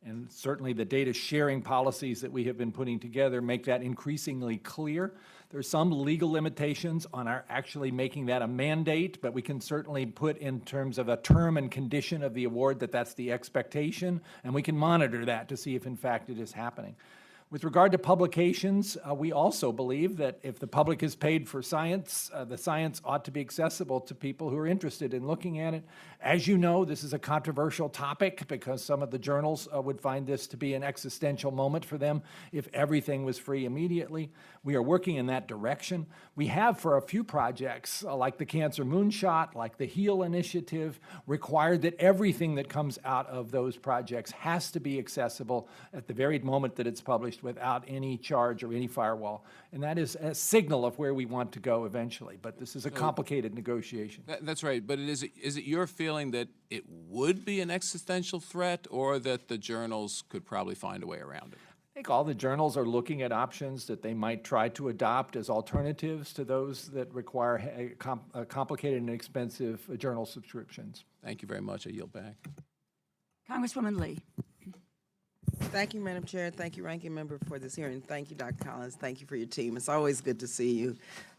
And certainly the data sharing policies that we have been putting together make that increasingly clear. There's some legal limitations on our actually making that a mandate, but we can certainly put in terms of a term and condition of the award that that's the expectation, and we can monitor that to see if in fact it is happening. With regard to publications, we also believe that if the public is paid for science, the science ought to be accessible to people who are interested in looking at it. As you know, this is a controversial topic because some of the journals would find this to be an existential moment for them if everything was free immediately. We are working in that direction. We have for a few projects, like the Cancer Moonshot, like the HEAL initiative, required that everything that comes out of those projects has to be accessible at the very moment that it's published without any charge or any firewall. And that is a signal of where we want to go eventually. But this is a complicated negotiation. That's right. But is it your feeling that it would be an existential threat or that the journals could probably find a way around it? I think all the journals are looking at options that they might try to adopt as alternatives to those that require complicated and expensive journal subscriptions. Thank you very much. I yield back. Congresswoman Lee. Thank you, Madam Chair. Thank you, Ranking Member, for this hearing. Thank you, Dr. Collins. Thank you for your team. It's always good to see you.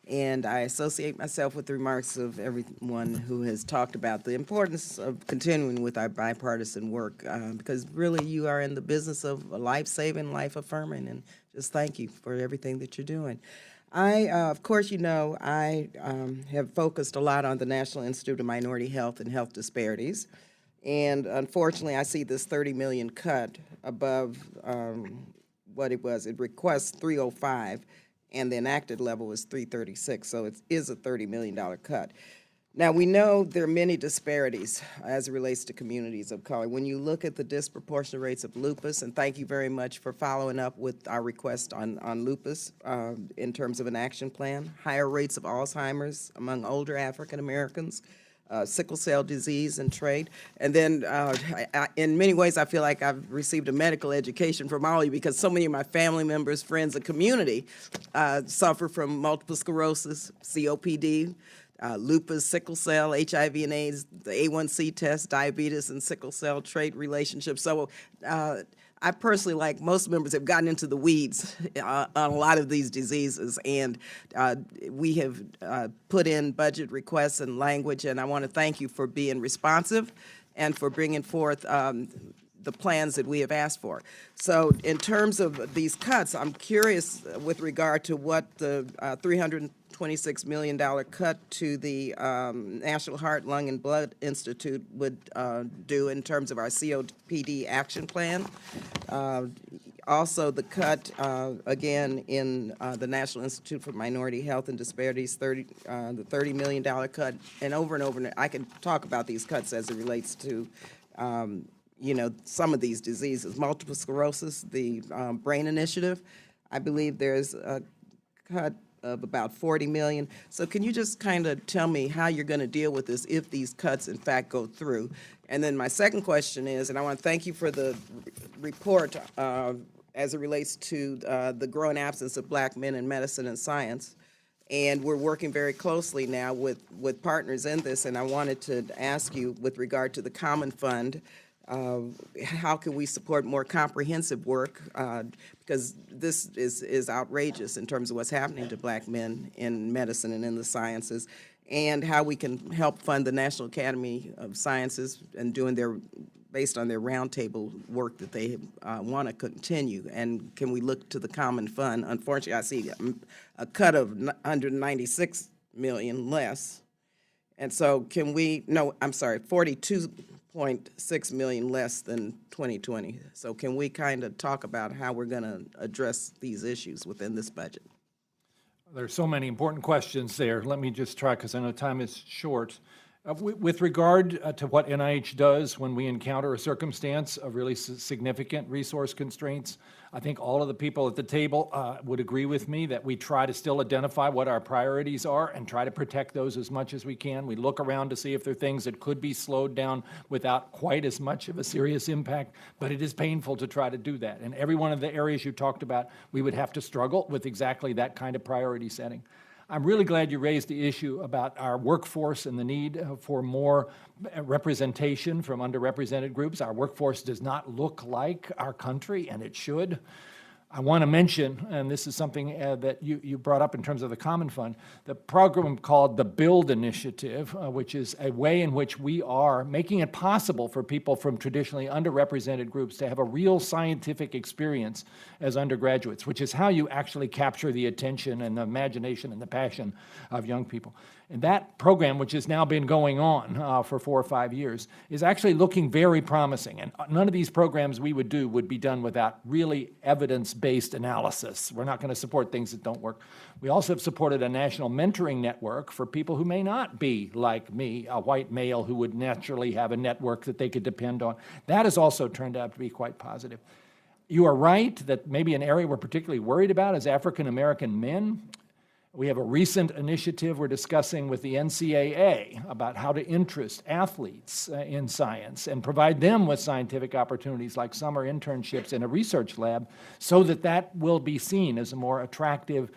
And I associate myself with the remarks of everyone who has talked about the importance of continuing with our bipartisan work because really you are in the business of life-saving, life-affirming, and just thank you for everything that you're doing. Of course, I have focused a lot on the National Institute of Minority Health and Health Disparities. And unfortunately, I see this $30 million cut above what it was. It requests $305, and the enacted level is $336, so it is a $30 million cut. Now, we know there are many disparities as it relates to communities of color. When you look at the disproportionate rates of lupus, and thank you very much for following up with our request on lupus in terms of an action plan, higher rates of Alzheimer's among older African Americans, sickle cell disease and trade. And then in many ways, I feel like I've received a medical education from all of you because so many of my family members, friends, and community suffer from multiple sclerosis, COPD, lupus, sickle cell, HIV and AIDS, the A1C test, diabetes, and sickle cell trait relationships. So I personally, like most members, have gotten into the weeds on a lot of these diseases, and we have put in budget requests and language, and I want to thank you for being responsive and for bringing forth the plans that we have asked for. So in terms of these cuts, I'm curious with regard to what the $326 million cut to the National Heart, Lung, and Blood Institute would do in terms of our COPD action plan. Also, the cut, again, in the National Institute for Minority Health and Disparities, the $30 million cut, and over, I can talk about these cuts as it relates to some of these diseases. Multiple sclerosis, the brain initiative, I believe there's a cut of about $40 million. So can you just kind of tell me how you're going to deal with this if these cuts in fact go through? And then my second question is, and I want to thank you for the report as it relates to the growing absence of black men in medicine and science. And we're working very closely now with partners in this, and I wanted to ask you with regard to the Common Fund, how can we support more comprehensive work, because this is outrageous in terms of what's happening to black men in medicine and in the sciences, and how we can help fund the National Academy of Sciences and doing based on their roundtable work that they want to continue, and can we look to the Common Fund? Unfortunately, I see a cut of $196 million less, and so can we, no, I'm sorry, $42.6 million less than 2020. So can we kind of talk about how we're going to address these issues within this budget? There's so many important questions there. Let me just try, because I know time is short. With regard to what NIH does when we encounter a circumstance of really significant resource constraints, I think all of the people at the table would agree with me that we try to still identify what our priorities are and try to protect those as much as we can. We look around to see if there are things that could be slowed down without quite as much of a serious impact, but it is painful to try to do that. In every one of the areas you talked about, we would have to struggle with exactly that kind of priority setting. I'm really glad you raised the issue about our workforce and the need for more representation from underrepresented groups. Our workforce does not look like our country, and it should. I want to mention, and this is something that you brought up in terms of the Common Fund, the program called the BUILD Initiative, which is a way in which we are making it possible for people from traditionally underrepresented groups to have a real scientific experience as undergraduates, which is how you actually capture the attention and the imagination and the passion of young people. And that program, which has now been going on for 4 or 5 years, is actually looking very promising. And none of these programs we would do would be done without really evidence-based analysis. We're not going to support things that don't work. We also have supported a national mentoring network for people who may not be like me, a white male who would naturally have a network that they could depend on. That has also turned out to be quite positive. You are right that maybe an area we're particularly worried about is African American men. We have a recent initiative we're discussing with the NCAA about how to interest athletes in science and provide them with scientific opportunities like summer internships in a research lab so that that will be seen as a more attractive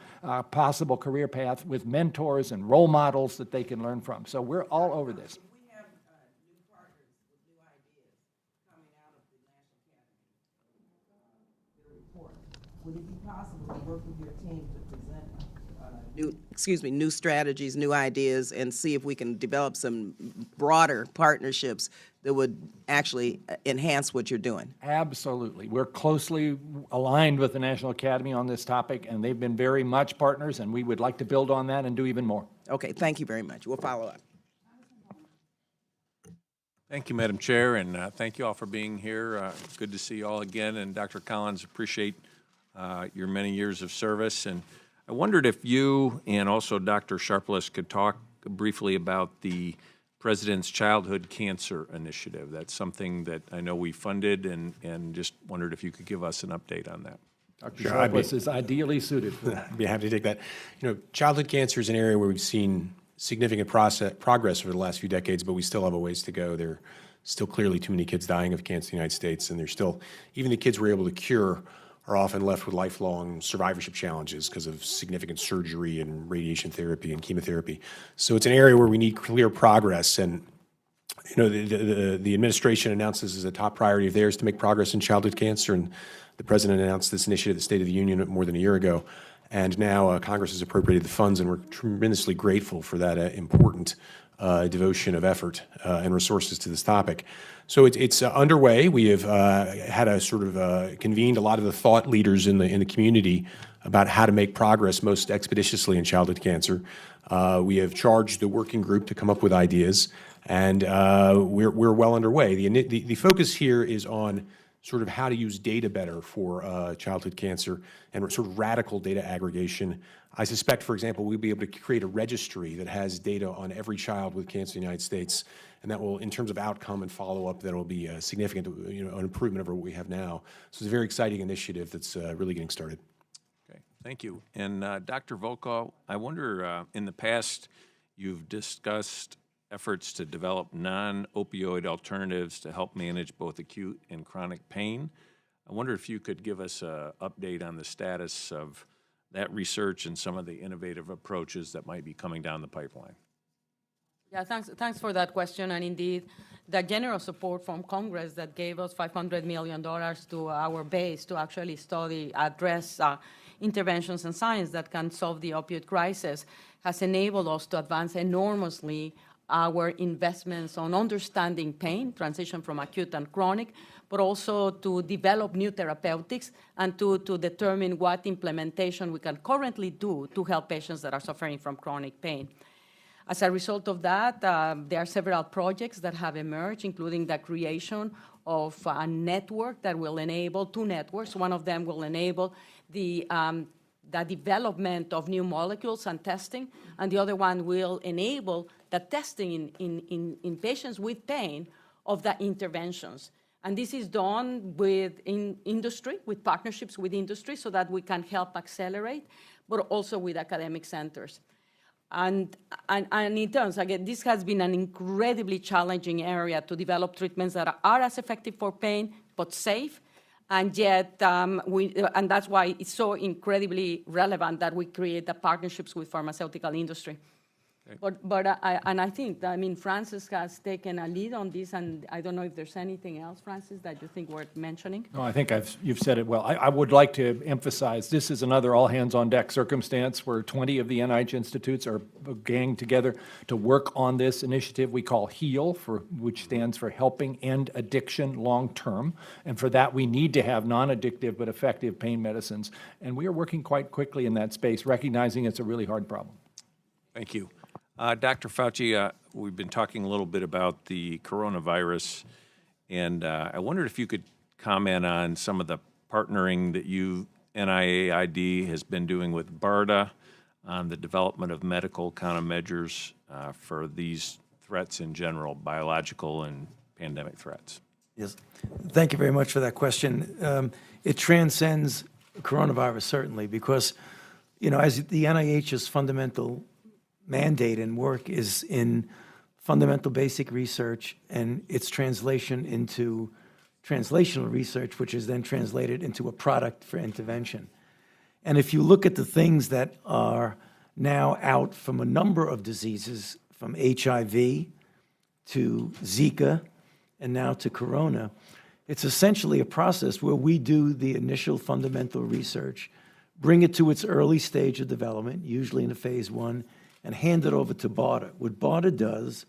possible career path with mentors and role models that they can learn from. So we're all over this. We have new partners with new ideas coming out of the National Academy report. Would it be possible to work with your team to present new strategies, new ideas, and see if we can develop some broader partnerships that would actually enhance what you're doing? Absolutely. We're closely aligned with the National Academy on this topic, and they've been very much partners, and we would like to build on that and do even more. Okay, thank you very much. We'll follow up. Thank you, Madam Chair, and thank you all for being here. Good to see you all again, and Dr. Collins, appreciate your many years of service. And I wondered if you and also Dr. Sharpless could talk briefly about the President's Childhood Cancer Initiative. That's something that I know we funded, and just wondered if you could give us an update on that. Dr. Sharpless is ideally suited for that. I'd be happy to take that. You know, childhood cancer is an area where we've seen significant progress over the last few decades, but we still have a ways to go. There are still clearly too many kids dying of cancer in the United States, and there's still, even the kids we're able to cure are often left with lifelong survivorship challenges because of significant surgery and radiation therapy and chemotherapy. So it's an area where we need clear progress. And the administration announced this as a top priority of theirs to make progress in childhood cancer, and the president announced this initiative at the State of the Union more than a year ago. And now Congress has appropriated the funds, and we're tremendously grateful for that important devotion of effort and resources to this topic. So it's underway. We have had a sort of convened a lot of the thought leaders in the community about how to make progress most expeditiously in childhood cancer. We have charged the working group to come up with ideas, and we're well underway. The focus here is on sort of how to use data better for childhood cancer and sort of radical data aggregation. I suspect, for example, we'll be able to create a registry that has data on every child with cancer in the United States, and that will, in terms of outcome and follow-up, that will be a significant, an improvement over what we have now. So it's a very exciting initiative that's really getting started. Okay, thank you. And Dr. Volkow, I wonder, in the past, you've discussed efforts to develop non-opioid alternatives to help manage both acute and chronic pain. I wonder if you could give us an update on the status of that research and some of the innovative approaches that might be coming down the pipeline. Yeah, thanks for that question. And indeed, the generous support from Congress that gave us $500 million to our base to actually address interventions and science that can solve the opioid crisis has enabled us to advance enormously our investments on understanding pain, transition from acute and chronic, but also to develop new therapeutics and to determine what implementation we can currently do to help patients that are suffering from chronic pain. As a result of that, there are several projects that have emerged, including the creation of a network that will enable, two networks. One of them will enable the development of new molecules and testing, and the other one will enable the testing in patients with pain of the interventions. And this is done in industry, with partnerships with industry, so that we can help accelerate, but also with academic centers. And in terms, again, this has been an incredibly challenging area to develop treatments that are as effective for pain, but safe. And yet, and that's why it's so incredibly relevant that we create the partnerships with pharmaceutical industry. Okay. But I think, Francis has taken a lead on this, and I don't know if there's anything else, Francis, that you think worth mentioning? No, I think you've said it well. I would like to emphasize this is another all-hands-on-deck circumstance where 20 of the NIH institutes are ganged together to work on this initiative we call HEAL, which stands for Helping End Addiction Long-Term. And for that, we need to have non-addictive but effective pain medicines. And we are working quite quickly in that space, recognizing it's a really hard problem. Thank you. Dr. Fauci, we've been talking a little bit about the coronavirus, and I wondered if you could comment on some of the partnering that NIAID has been doing with BARDA on the development of medical countermeasures for these threats in general, biological and pandemic threats. Yes. Thank you very much for that question. It transcends coronavirus, certainly, because, as the NIH's fundamental mandate and work is in fundamental basic research and its translation into translational research, which is then translated into a product for intervention. And if you look at the things that are now out from a number of diseases, from HIV to Zika and now to corona, it's essentially a process where we do the initial fundamental research, bring it to its early stage of development, usually in a phase 1, and hand it over to BARDA. What BARDA does,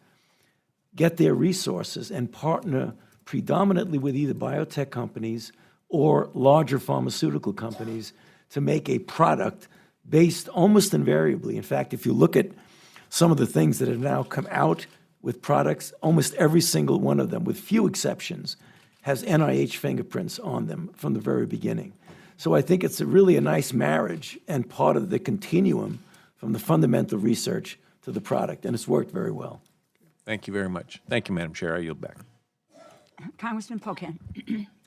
get their resources and partner predominantly with either biotech companies or larger pharmaceutical companies to make a product based almost invariably. In fact, if you look at some of the things that have now come out with products, almost every single one of them, with few exceptions, has NIH fingerprints on them from the very beginning. So I think it's really a nice marriage and part of the continuum from the fundamental research to the product, and it's worked very well. Thank you very much. Thank you, Madam Chair. I yield back. Congressman Pocan.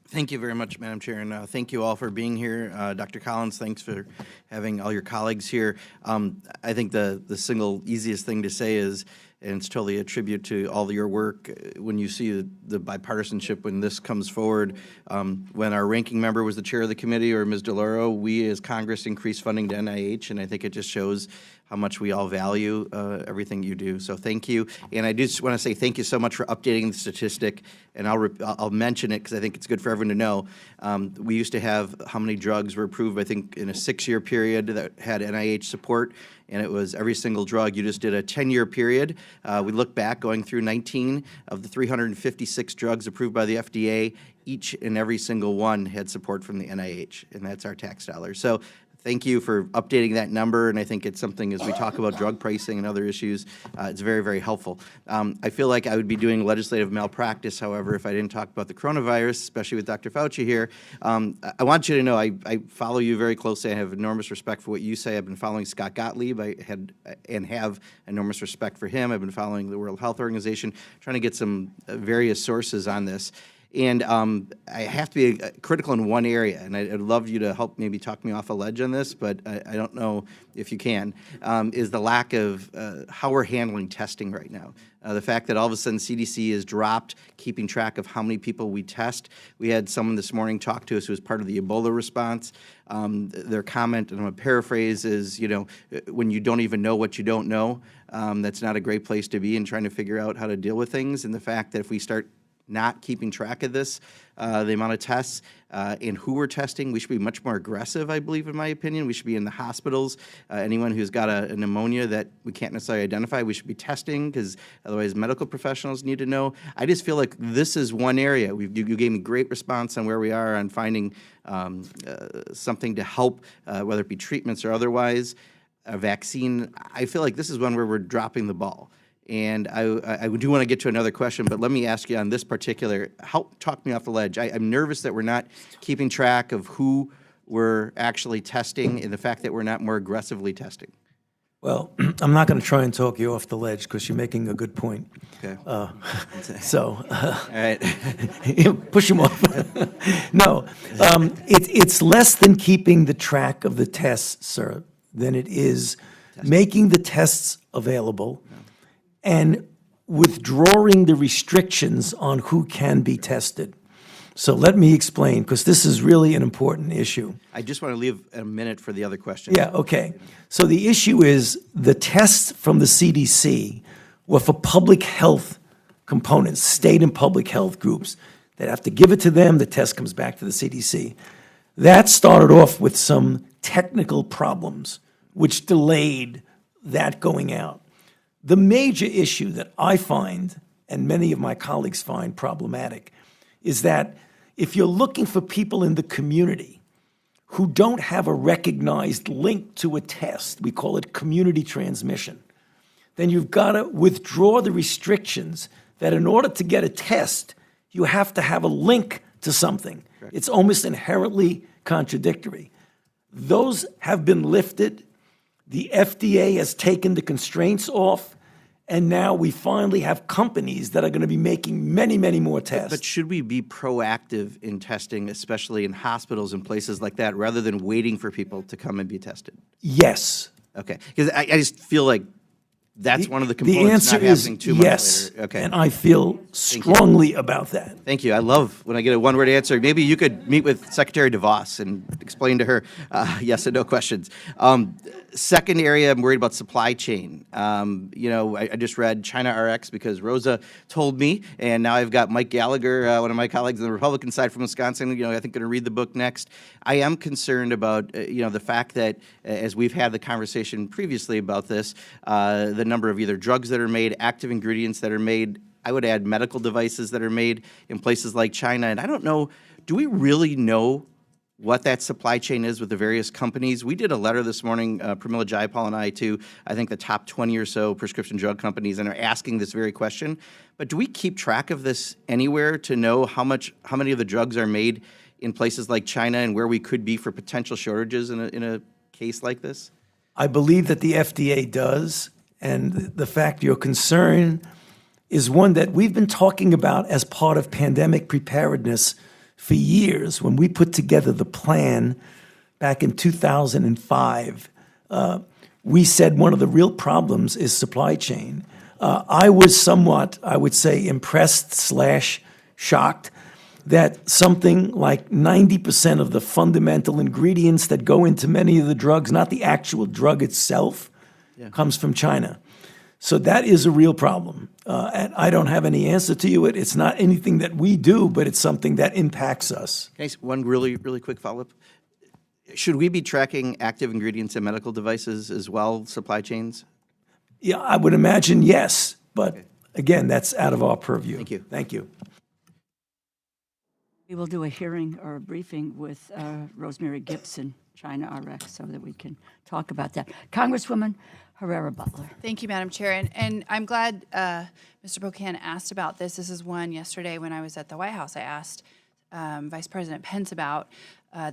Thank you very much, Madam Chair, and thank you all for being here. Dr. Collins, thanks for having all your colleagues here. I think the single easiest thing to say is and it's totally a tribute to all your work. When you see the bipartisanship when this comes forward, when our ranking member was the chair of the committee, or Ms. DeLauro, we as Congress increased funding to NIH, and I think it just shows how much we all value everything you do. So thank you. And I just want to say thank you so much for updating the statistic, and I'll mention it because I think it's good for everyone to know. We used to have how many drugs were approved, I think, in a 6-year period that had NIH support, and it was every single drug. You just did a 10-year period. We look back, going through 19 of the 356 drugs approved by the FDA, each and every single one had support from the NIH, and that's our tax dollars. So thank you for updating that number, and I think it's something, as we talk about drug pricing and other issues, it's very, very helpful. I feel like I would be doing legislative malpractice, however, if I didn't talk about the coronavirus, especially with Dr. Fauci here. I want you to know I follow you very closely. I have enormous respect for what you say. I've been following Scott Gottlieb. I had and have enormous respect for him. I've been following the World Health Organization, trying to get some various sources on this. And I have to be critical in one area, and I'd love you to help maybe talk me off a ledge on this, but I don't know if you can, is the lack of how we're handling testing right now. The fact that all of a sudden CDC has dropped keeping track of how many people we test. We had someone this morning talk to us who was part of the Ebola response. Their comment, and I'm going to paraphrase, is, you know, when you don't even know what you don't know, that's not a great place to be in trying to figure out how to deal with things. And the fact that if we start not keeping track of this, the amount of tests and who we're testing, we should be much more aggressive, I believe, in my opinion. We should be in the hospitals. Anyone who's got a pneumonia that we can't necessarily identify, we should be testing, because otherwise medical professionals need to know. I just feel like this is one area. You gave me great response on where we are on finding something to help, whether it be treatments or otherwise, a vaccine. I feel like this is one where we're dropping the ball. And I do want to get to another question, but let me ask you on this particular, talk me off the ledge. I'm nervous that we're not keeping track of who we're actually testing and the fact that we're not more aggressively testing. Well, I'm not going to try and talk you off the ledge because you're making a good point. Okay. All right. Push him off. No, it's less than keeping the track of the tests, sir, than it is making the tests available and withdrawing the restrictions on who can be tested. So let me explain, because this is really an important issue. I just want to leave a minute for the other question. Yeah, okay. So the issue is the tests from the CDC were for public health components, state and public health groups. They'd have to give it to them, the test comes back to the CDC. That started off with some technical problems, which delayed that going out. The major issue that I find, and many of my colleagues find problematic, is that if you're looking for people in the community who don't have a recognized link to a test, we call it community transmission, then you've got to withdraw the restrictions that in order to get a test, you have to have a link to something. Correct. It's almost inherently contradictory. Those have been lifted. The FDA has taken the constraints off, and now we finally have companies that are going to be making many, many more tests. But should we be proactive in testing, especially in hospitals and places like that, rather than waiting for people to come and be tested? Yes. Okay, because I just feel like that's one of the components the answer not happening is 2 months yes, later. Okay. And I feel strongly about that. Thank you. I love when I get a one-word answer. Maybe you could meet with Secretary DeVos and explain to her yes and no questions. Second area, I'm worried about supply chain. You know, I just read China RX because Rosa told me, and now I've got Mike Gallagher, one of my colleagues on the Republican side from Wisconsin, you know, I think going to read the book next. I am concerned about, you know, the fact that, as we've had the conversation previously about this, the number of either drugs that are made, active ingredients that are made, I would add medical devices that are made in places like China. And I don't know, do we really know what that supply chain is with the various companies? We did a letter this morning, Pramila Jayapal and I, to I think the top 20 or so prescription drug companies, and are asking this very question. But do we keep track of this anywhere to know how many of the drugs are made in places like China and where we could be for potential shortages in a case like this? I believe that the FDA does, and the fact your concern is one that we've been talking about as part of pandemic preparedness for years. When we put together the plan back in 2005, we said one of the real problems is supply chain. I was somewhat, I would say, impressed/shocked that something like 90% of the fundamental ingredients that go into many of the drugs, not the actual drug itself, comes from China. So that is a real problem. And I don't have any answer to you. It's not anything that we do, but it's something that impacts us. Can I ask one really quick follow-up? Should we be tracking active ingredients in medical devices as well, supply chains? Yeah, I would imagine yes, but again, that's out of our purview. Thank you. Thank you. We will do a hearing or a briefing with Rosemary Gibson, China RX, so that we can talk about that. Congresswoman Herrera-Butler. Thank you, Madam Chair. And I'm glad Mr. Pocan asked about this. This is one yesterday when I was at the White House. I asked Vice President Pence about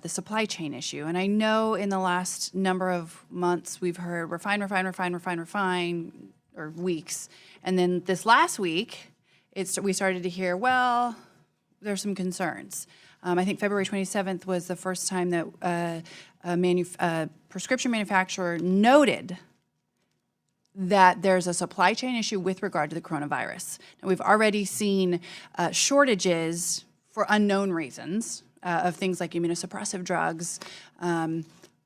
the supply chain issue. And I know in the last number of months we've heard refine, or weeks. And then this last week, we started to hear, well, there's some concerns. I think February 27th was the first time that a prescription manufacturer noted that there's a supply chain issue with regard to the coronavirus. Now, we've already seen shortages for unknown reasons of things like immunosuppressive drugs.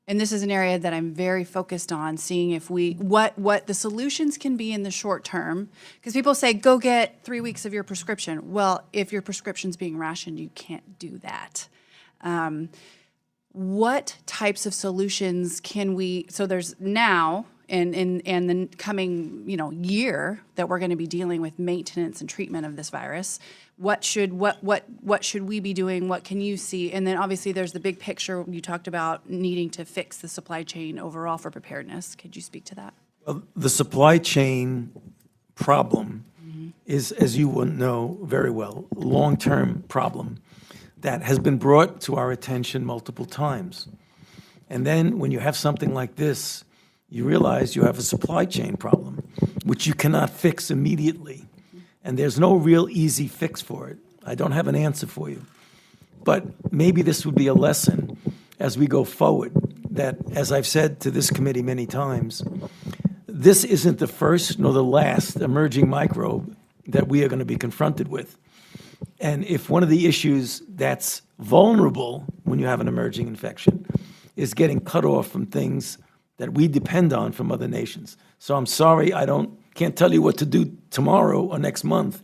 And this is an area that I'm very focused on, seeing if what the solutions can be in the short term. Because people say, go get 3 weeks of your prescription. Well, if your prescription's being rationed, you can't do that. What types of solutions can we, so there's now, and the coming year that we're going to be dealing with maintenance and treatment of this virus. What should we be doing? What can you see? And then obviously there's the big picture. You talked about needing to fix the supply chain overall for preparedness. Could you speak to that? Well, the supply chain problem is, as you will know very well, a long-term problem that has been brought to our attention multiple times. And then when you have something like this, you realize you have a supply chain problem, which you cannot fix immediately. And there's no real easy fix for it. I don't have an answer for you. But maybe this would be a lesson as we go forward that, as I've said to this committee many times, this isn't the first nor the last emerging microbe that we are going to be confronted with. And if one of the issues that's vulnerable when you have an emerging infection is getting cut off from things that we depend on from other nations. So I'm sorry, can't tell you what to do tomorrow or next month,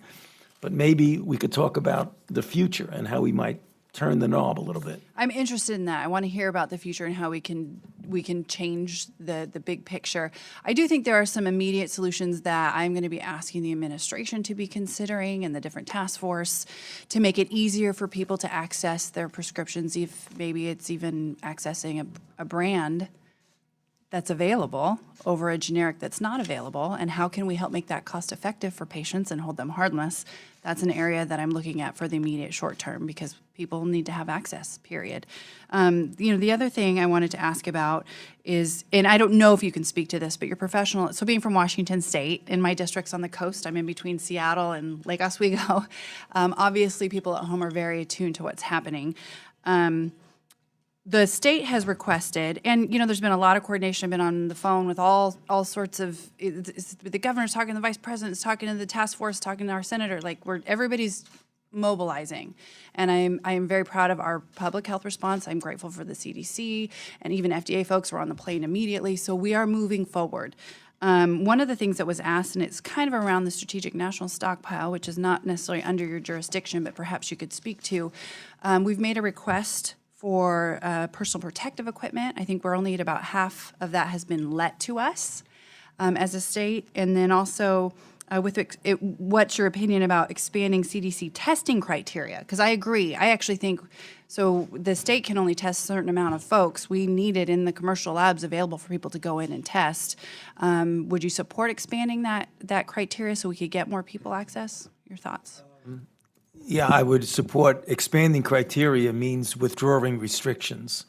but maybe we could talk about the future and how we might turn the knob a little bit. I'm interested in that. I want to hear about the future and how we can change the big picture. I do think there are some immediate solutions that I'm going to be asking the administration to be considering and the different task force to make it easier for people to access their prescriptions, if maybe it's even accessing a brand that's available over a generic that's not available, and how can we help make that cost effective for patients and hold them harmless? That's an area that I'm looking at for the immediate short term because people need to have access, period. The other thing I wanted to ask about is, and I don't know if you can speak to this, but you're professional. So being from Washington State, in my district's on the coast, I'm in between Seattle and Lake Oswego. Obviously, people at home are very attuned to what's happening. The state has requested, and there's been a lot of coordination. I've been on the phone with all sorts of, the governor's talking, the vice president's talking to the task force, talking to our senator. Everybody's mobilizing, and I am very proud of our public health response. I'm grateful for the CDC and even FDA folks were on the plane immediately. So we are moving forward. One of the things that was asked, and it's kind of around the strategic national stockpile, which is not necessarily under your jurisdiction, but perhaps you could speak to. We've made a request for personal protective equipment. I think we're only at about half of that has been let to us as a state. And then also, what's your opinion about expanding CDC testing criteria? Because I agree. I actually think, so the state can only test a certain amount of folks. We need it in the commercial labs available for people to go in and test. Would you support expanding that criteria so we could get more people access? Your thoughts? Yeah, I would support expanding criteria means withdrawing restrictions.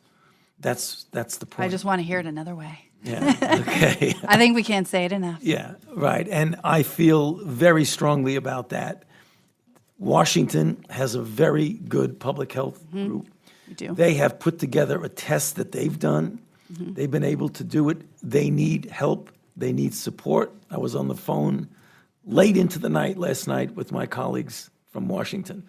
That's the point. I just want to hear it another way. Yeah, okay. I think we can't say it enough. Yeah, right. And I feel very strongly about that. Washington has a very good public health group. We do. They have put together a test that they've done. They've been able to do it. They need help. They need support. I was on the phone late into the night last night with my colleagues from Washington.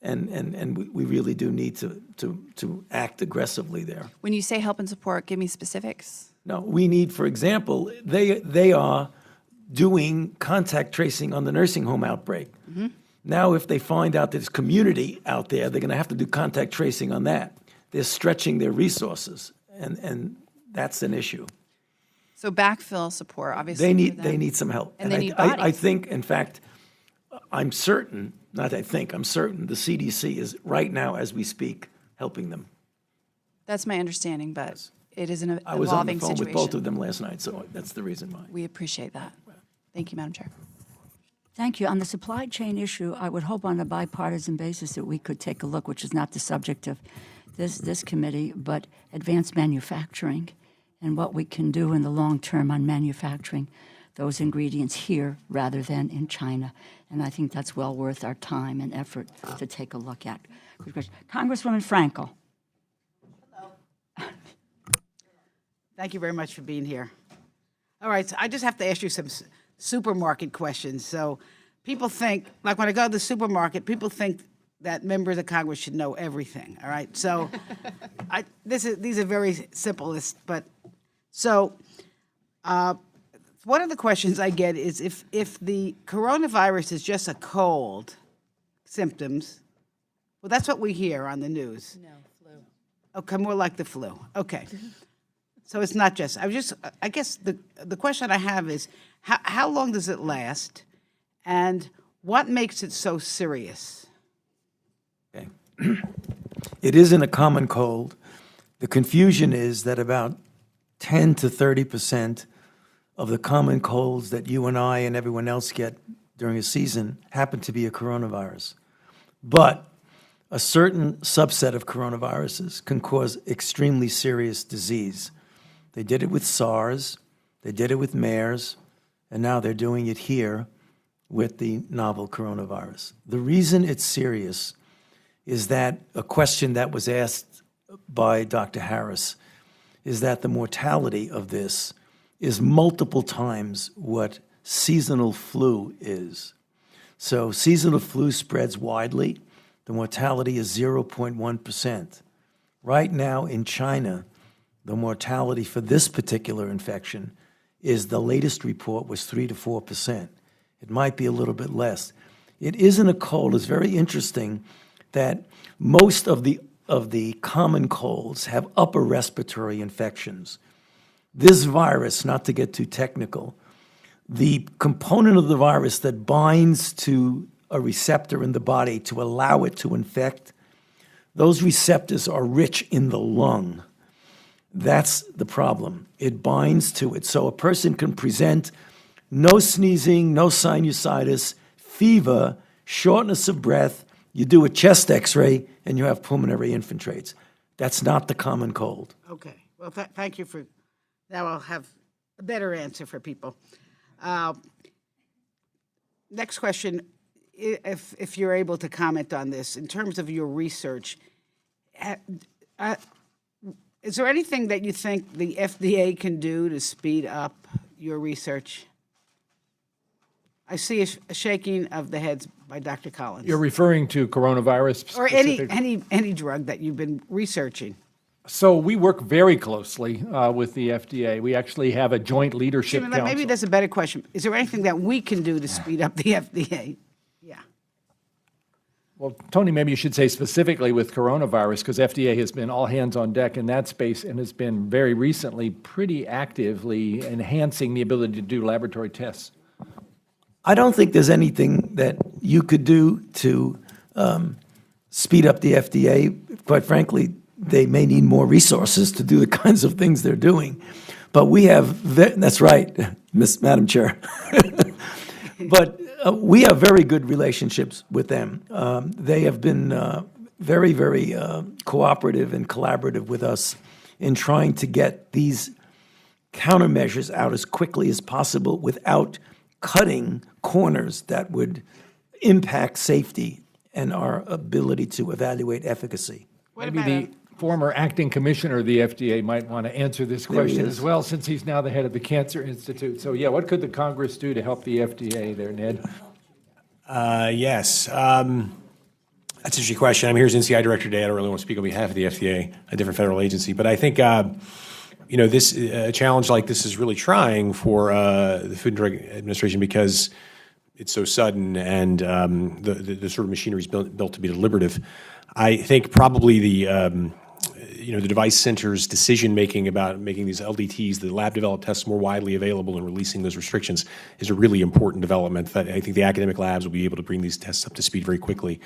And we really do need to act aggressively there. When you say help and support, give me specifics. No, we need, for example, they are doing contact tracing on the nursing home outbreak. Mm-hmm. Now, if they find out there's community out there, they're going to have to do contact tracing on that. They're stretching their resources, and that's an issue. So backfill support, obviously. They need some help. And they need I bodies. think, in fact, I'm certain the CDC is right now, as we speak, helping them. That's my understanding, but it is an evolving situation. I was on the phone with both of them last night, so that's the reason why. We appreciate that. Thank you, Madam Chair. Thank you. On the supply chain issue, I would hope on a bipartisan basis that we could take a look, which is not the subject of this committee, but advanced manufacturing and what we can do in the long term on manufacturing those ingredients here rather than in China. And I think that's well worth our time and effort to take a look at. Good question. Congresswoman Frankel. Thank you very much for being here. All right, so I just have to ask you some supermarket questions. So people think, like when I go to the supermarket, people think that members of Congress should know everything, all right? So these are very simplest, but so one of the questions I get is if the coronavirus is just a cold symptoms, well, that's what we hear on the news. No, flu. Okay, more like the flu. Okay. So it's not just, I guess the question I have is, how long does it last? And what makes it so serious? Okay. It isn't a common cold. The confusion is that about 10 to 30% of the common colds that you and I and everyone else get during a season happen to be a coronavirus. But a certain subset of coronaviruses can cause extremely serious disease. They did it with SARS, they did it with MERS, and now they're doing it here with the novel coronavirus. The reason it's serious is that a question that was asked by Dr. Harris is that the mortality of this is multiple times what seasonal flu is. So seasonal flu spreads widely. The mortality is 0.1%. Right now in China, the mortality for this particular infection is, the latest report was 3 to 4%. It might be a little bit less. It isn't a cold. It's very interesting that most of the common colds have upper respiratory infections. This virus, not to get too technical, the component of the virus that binds to a receptor in the body to allow it to infect, those receptors are rich in the lung. That's the problem. It binds to it. So a person can present no sneezing, no sinusitis, fever, shortness of breath. You do a chest x-ray and you have pulmonary infiltrates. That's not the common cold. Okay. Well, thank you for, now I'll have a better answer for people. Next question, if you're able to comment on this, in terms of your research, is there anything that you think the FDA can do to speed up your research? I see a shaking of the heads by Dr. Collins. You're referring to coronavirus Or specific? any drug that you've been researching. So we work very closely with the FDA. We actually have a joint leadership Jimmy, council. maybe that's a better question. Is there anything that we can do to speed up the FDA? Yeah. Well, Tony, maybe you should say specifically with coronavirus, because FDA has been all hands on deck in that space and has been very recently pretty actively enhancing the ability to do laboratory tests. I don't think there's anything that you could do to speed up the FDA. Quite frankly, they may need more resources to do the kinds of things they're doing. But we have, that's right, Madam Chair. But we have very good relationships with them. They have been very, very cooperative and collaborative with us in trying to get these countermeasures out as quickly as possible without cutting corners that would impact safety and our ability to evaluate efficacy. former acting commissioner of the FDA might want to answer this There he question is. as well, since he's now the head of the Cancer Institute. So yeah, what could the Congress do to help the FDA there, Ned? Yes. That's an interesting question. I'm here as NCI director today. I don't really want to speak on behalf of the FDA, a different federal agency. But I think, this a challenge like this is really trying for the Food and Drug Administration because it's so sudden and the sort of machinery is built to be deliberative. I think probably the device center's decision-making about making these LDTs, the lab-developed tests, more widely available and releasing those restrictions is a really important development. That I think the academic labs will be able to bring these tests up to speed very quickly.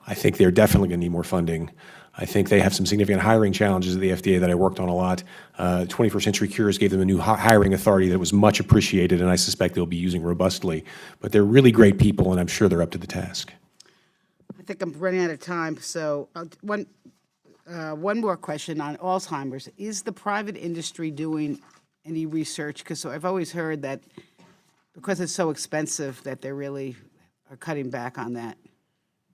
I think they're definitely going to need more funding. I think they have some significant hiring challenges at the FDA that I worked on a lot. 21st Century Cures gave them a new hiring authority that was much appreciated, and I suspect they'll be using robustly. But they're really great people, and I'm sure they're up to the task. I think I'm running out of time, so one more question on Alzheimer's. Is the private industry doing any research? Because I've always heard that because it's so expensive that they really are cutting back on that.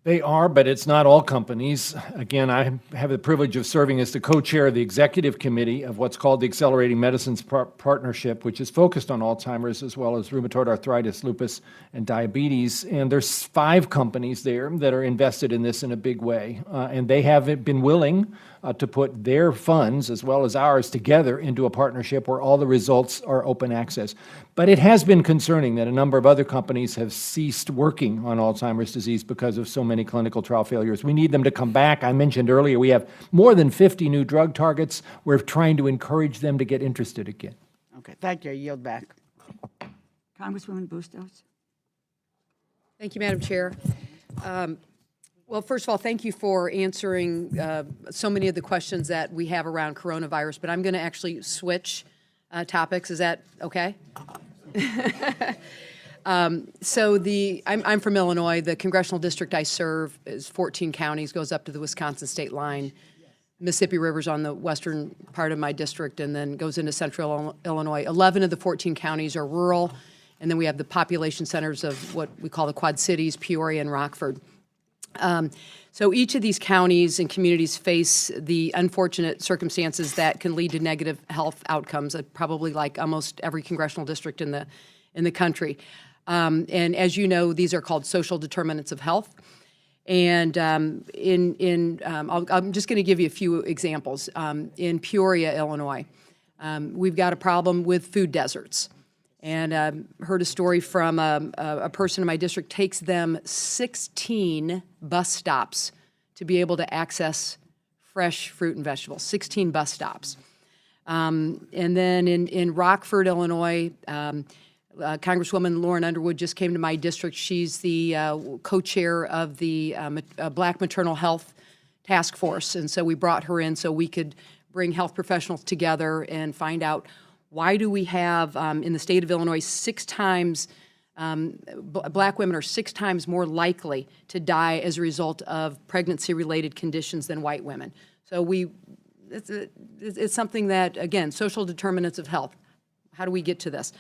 They are, but it's not all companies. Again, I have the privilege of serving as the co-chair of the executive committee of what's called the Accelerating Medicines Partnership, which is focused on Alzheimer's as well as rheumatoid arthritis, lupus, and diabetes. And there's 5 companies there that are invested in this in a big way. And they have been willing to put their funds as well as ours together into a partnership where all the results are open access. But it has been concerning that a number of other companies have ceased working on Alzheimer's disease because of so many clinical trial failures. We need them to come back. I mentioned earlier we have more than 50 new drug targets. We're trying to encourage them to get interested again. Okay, thank you. I yield back. Congresswoman Bustos. Thank you, Madam Chair. Well, first of all, thank you for answering so many of the questions that we have around coronavirus, but I'm going to actually switch topics. Is that okay? I'm from Illinois. The congressional district I serve is 14 counties, goes up to the Wisconsin state line. Mississippi River's on the western part of my district and then goes into central Illinois. 11 of the 14 counties are rural, and then we have the population centers of what we call the Quad Cities, Peoria, and Rockford. So each of these counties and communities face the unfortunate circumstances that can lead to negative health outcomes, probably like almost every congressional district in the country. And as you know, these are called social determinants of health. And I'm just going to give you a few examples. In Peoria, Illinois, we've got a problem with food deserts. And heard a story from a person in my district, takes them 16 bus stops to be able to access fresh fruit and vegetables, 16 bus stops. And then in Rockford, Illinois, Congresswoman Lauren Underwood just came to my district. She's the co-chair of the Black Maternal Health Task Force. And so we brought her in so we could bring health professionals together and find out why do we have, in the state of Illinois, 6 times, Black women are 6 times more likely to die as a result of pregnancy-related conditions than white women. So it's something that, again, social determinants of health. How do we get to this?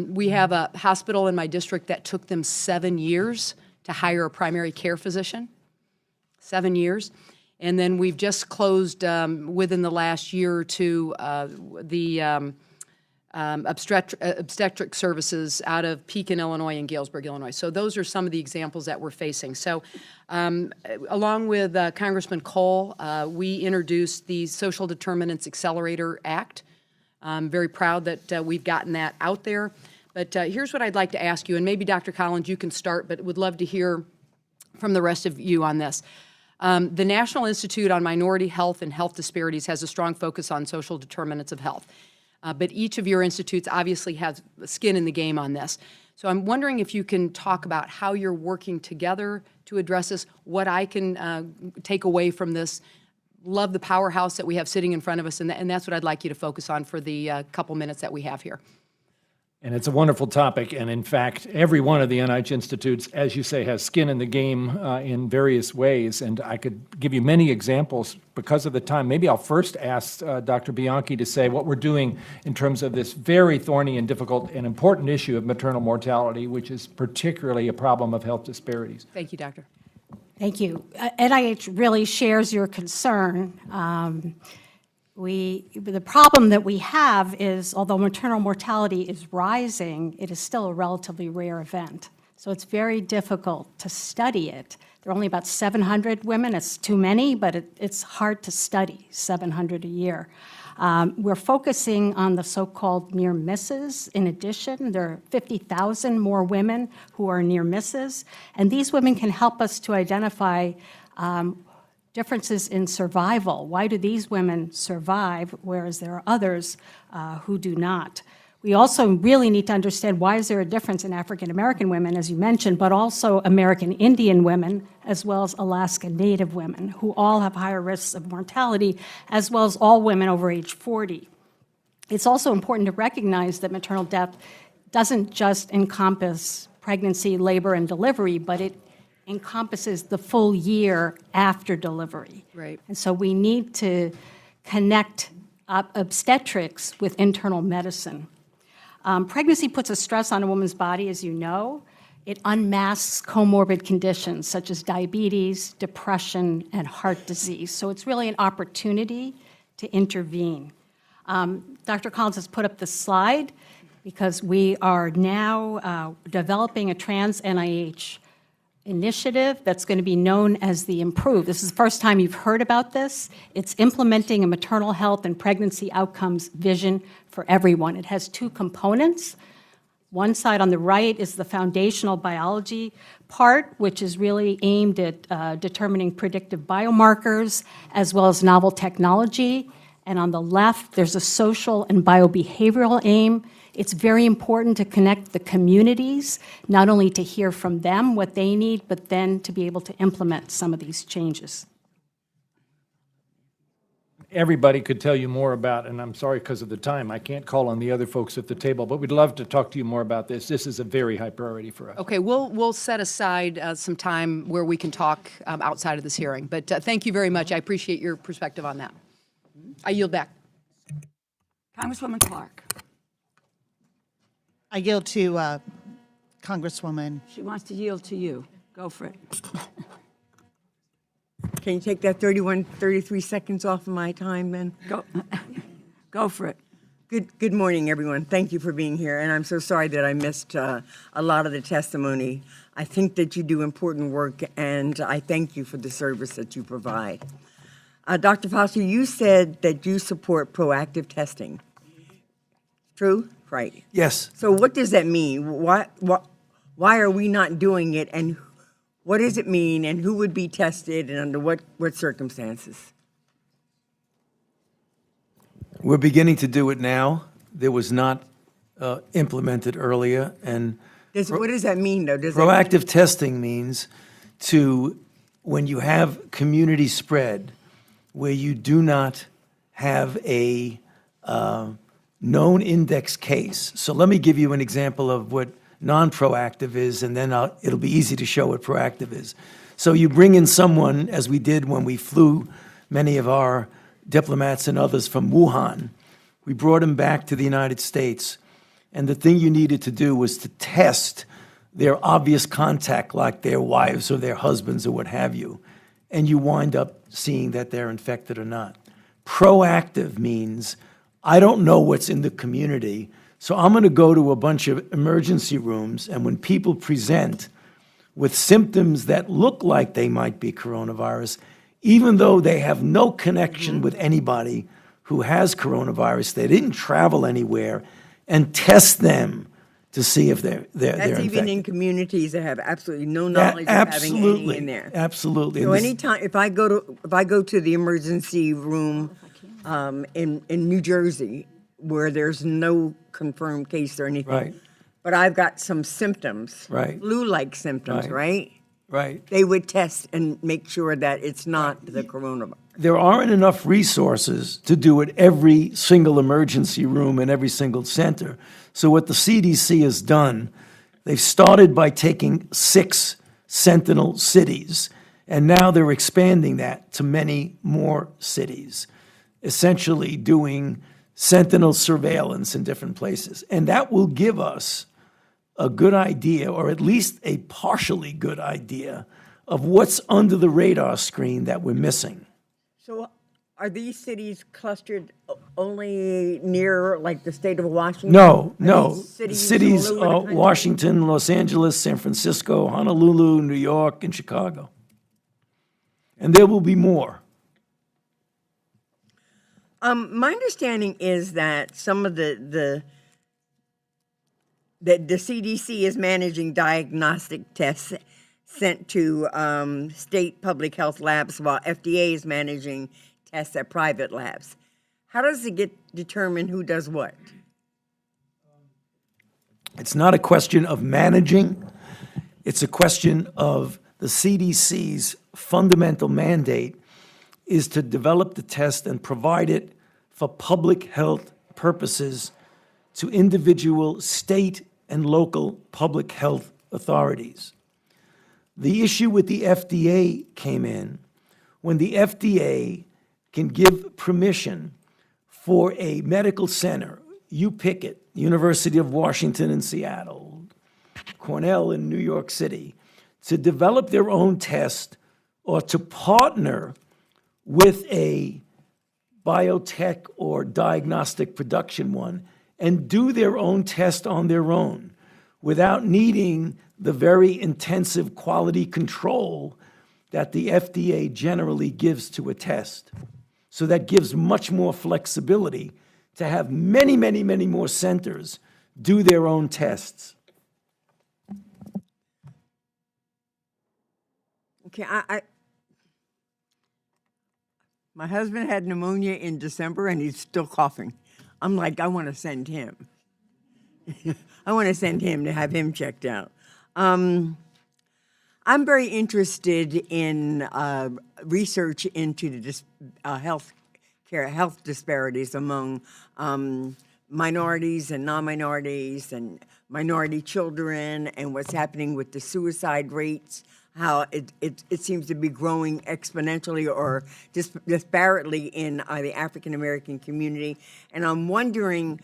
We have a hospital in my district that took them 7 years to hire a primary care physician, 7 years. And then we've just closed within the last year or two the obstetric services out of Pekin, Illinois, and Galesburg, Illinois. So those are some of the examples that we're facing. So along with Congressman Cole, we introduced the Social Determinants Accelerator Act. I'm very proud that we've gotten that out there. But here's what I'd like to ask you, and maybe Dr. Collins, you can start, but would love to hear from the rest of you on this. The National Institute on Minority Health and Health Disparities has a strong focus on social determinants of health. But each of your institutes obviously has skin in the game on this. So I'm wondering if you can talk about how you're working together to address this, what I can take away from this. Love the powerhouse that we have sitting in front of us, and that's what I'd like you to focus on for the couple minutes that we have here. And it's a wonderful topic, and in fact, every one of the NIH institutes, as you say, has skin in the game in various ways, and I could give you many examples because of the time. Maybe I'll first ask Dr. Bianchi to say what we're doing in terms of this very thorny and difficult and important issue of maternal mortality, which is particularly a problem of health disparities. Thank you, Doctor. Thank you. NIH really shares your concern. The problem that we have is, although maternal mortality is rising, it is still a relatively rare event. So it's very difficult to study it. There are only about 700 women. It's too many, but it's hard to study 700 a year. We're focusing on the so-called near misses. In addition, there are 50,000 more women who are near misses, and these women can help us to identify differences in survival. Why do these women survive, whereas there are others who do not? We also really need to understand why is there a difference in African American women, as you mentioned, but also American Indian women, as well as Alaska Native women, who all have higher risks of mortality, as well as all women over age 40. It's also important to recognize that maternal death doesn't just encompass pregnancy, labor, and delivery, but it encompasses the full year after delivery. Right. And so we need to connect obstetrics with internal medicine. Pregnancy puts a stress on a woman's body, as you know. It unmasks comorbid conditions such as diabetes, depression, and heart disease. So it's really an opportunity to intervene. Dr. Collins has put up the slide because we are now developing a trans-NIH initiative that's going to be known as the IMPROVE. This is the first time you've heard about this. It's implementing a maternal health and pregnancy outcomes vision for everyone. It has two components. One side on the right is the foundational biology part, which is really aimed at determining predictive biomarkers as well as novel technology. And on the left, there's a social and biobehavioral aim. It's very important to connect the communities, not only to hear from them what they need, but then to be able to implement some of these changes. Everybody could tell you more about, and I'm sorry because of the time, I can't call on the other folks at the table, but we'd love to talk to you more about this. This is a very high priority for us. Okay, we'll set aside some time where we can talk outside of this hearing. But thank you very much. I appreciate your perspective on that. I yield back. Congresswoman Clark. I yield to Congresswoman. She wants to yield to you. Go for it. Can you take that 33 seconds off of my time, then? Go for it. Good morning, everyone. Thank you for being here, and I'm so sorry that I missed a lot of the testimony. I think that you do important work, and I thank you for the service that you provide. Dr. Fauci, you said that you support proactive testing. True? Right. Yes. So what does that mean? Why are we not doing it, and what does it mean, and who would be tested, and under what circumstances? We're beginning to do it now. There was not implemented earlier. And What does that mean, though? proactive testing means when you have community spread where you do not have a known index case. So let me give you an example of what non-proactive is, and then it'll be easy to show what proactive is. So you bring in someone, as we did when we flew many of our diplomats and others from Wuhan. We brought them back to the United States, and the thing you needed to do was to test their obvious contact, like their wives or their husbands or what have you, and you wind up seeing that they're infected or not. Proactive means I don't know what's in the community, so I'm going to go to a bunch of emergency rooms, and when people present with symptoms that look like they might be coronavirus, even though they have no connection with anybody who has coronavirus, they didn't travel anywhere, and test them to see if they're That's even infected. in communities that have absolutely no knowledge of having any in there. Absolutely. So And this- anytime, if I go to the emergency room in New Jersey, where there's no confirmed case or anything, Right. but I've got some symptoms, Right. flu-like symptoms, right? Right. They would test and make sure that it's not the coronavirus. There aren't enough resources to do it every single emergency room in every single center. So what the CDC has done, they've started by taking 6 sentinel cities, and now they're expanding that to many more cities, essentially doing sentinel surveillance in different places. And that will give us a good idea, or at least a partially good idea, of what's under the radar screen that we're missing. So are these cities clustered only near, like, the state of Washington? No, Are no. these Cities all over the are country? Washington, Los Angeles, San Francisco, Honolulu, New York, and Chicago. And there will be more. My understanding is that some of the CDC is managing diagnostic tests sent to state public health labs, while FDA is managing tests at private labs. How does it get determined who does what? It's not a question of managing. It's a question of the CDC's fundamental mandate is to develop the test and provide it for public health purposes to individual state and local public health authorities. The issue with the FDA came in when the FDA can give permission for a medical center, you pick it, University of Washington in Seattle, Cornell in New York City, to develop their own test or to partner with a biotech or diagnostic production one and do their own test on their own without needing the very intensive quality control that the FDA generally gives to a test. So that gives much more flexibility to have many, many, many more centers do their own tests. Okay, my husband had pneumonia in December and he's still coughing. I'm like, I want to send him. I want to send him to have him checked out. I'm very interested in research into the health disparities among minorities and non-minorities and minority children, and what's happening with the suicide rates, how it seems to be growing exponentially or disparately in the African-American community. And I'm wondering,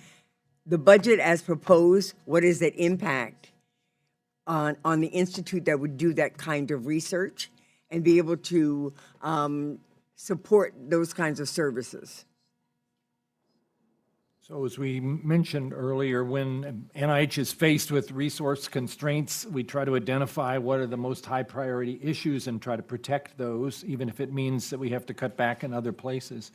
the budget as proposed, what is the impact on the institute that would do that kind of research and be able to support those kinds of services? So as we mentioned earlier, when NIH is faced with resource constraints, we try to identify what are the most high priority issues and try to protect those, even if it means that we have to cut back in other places.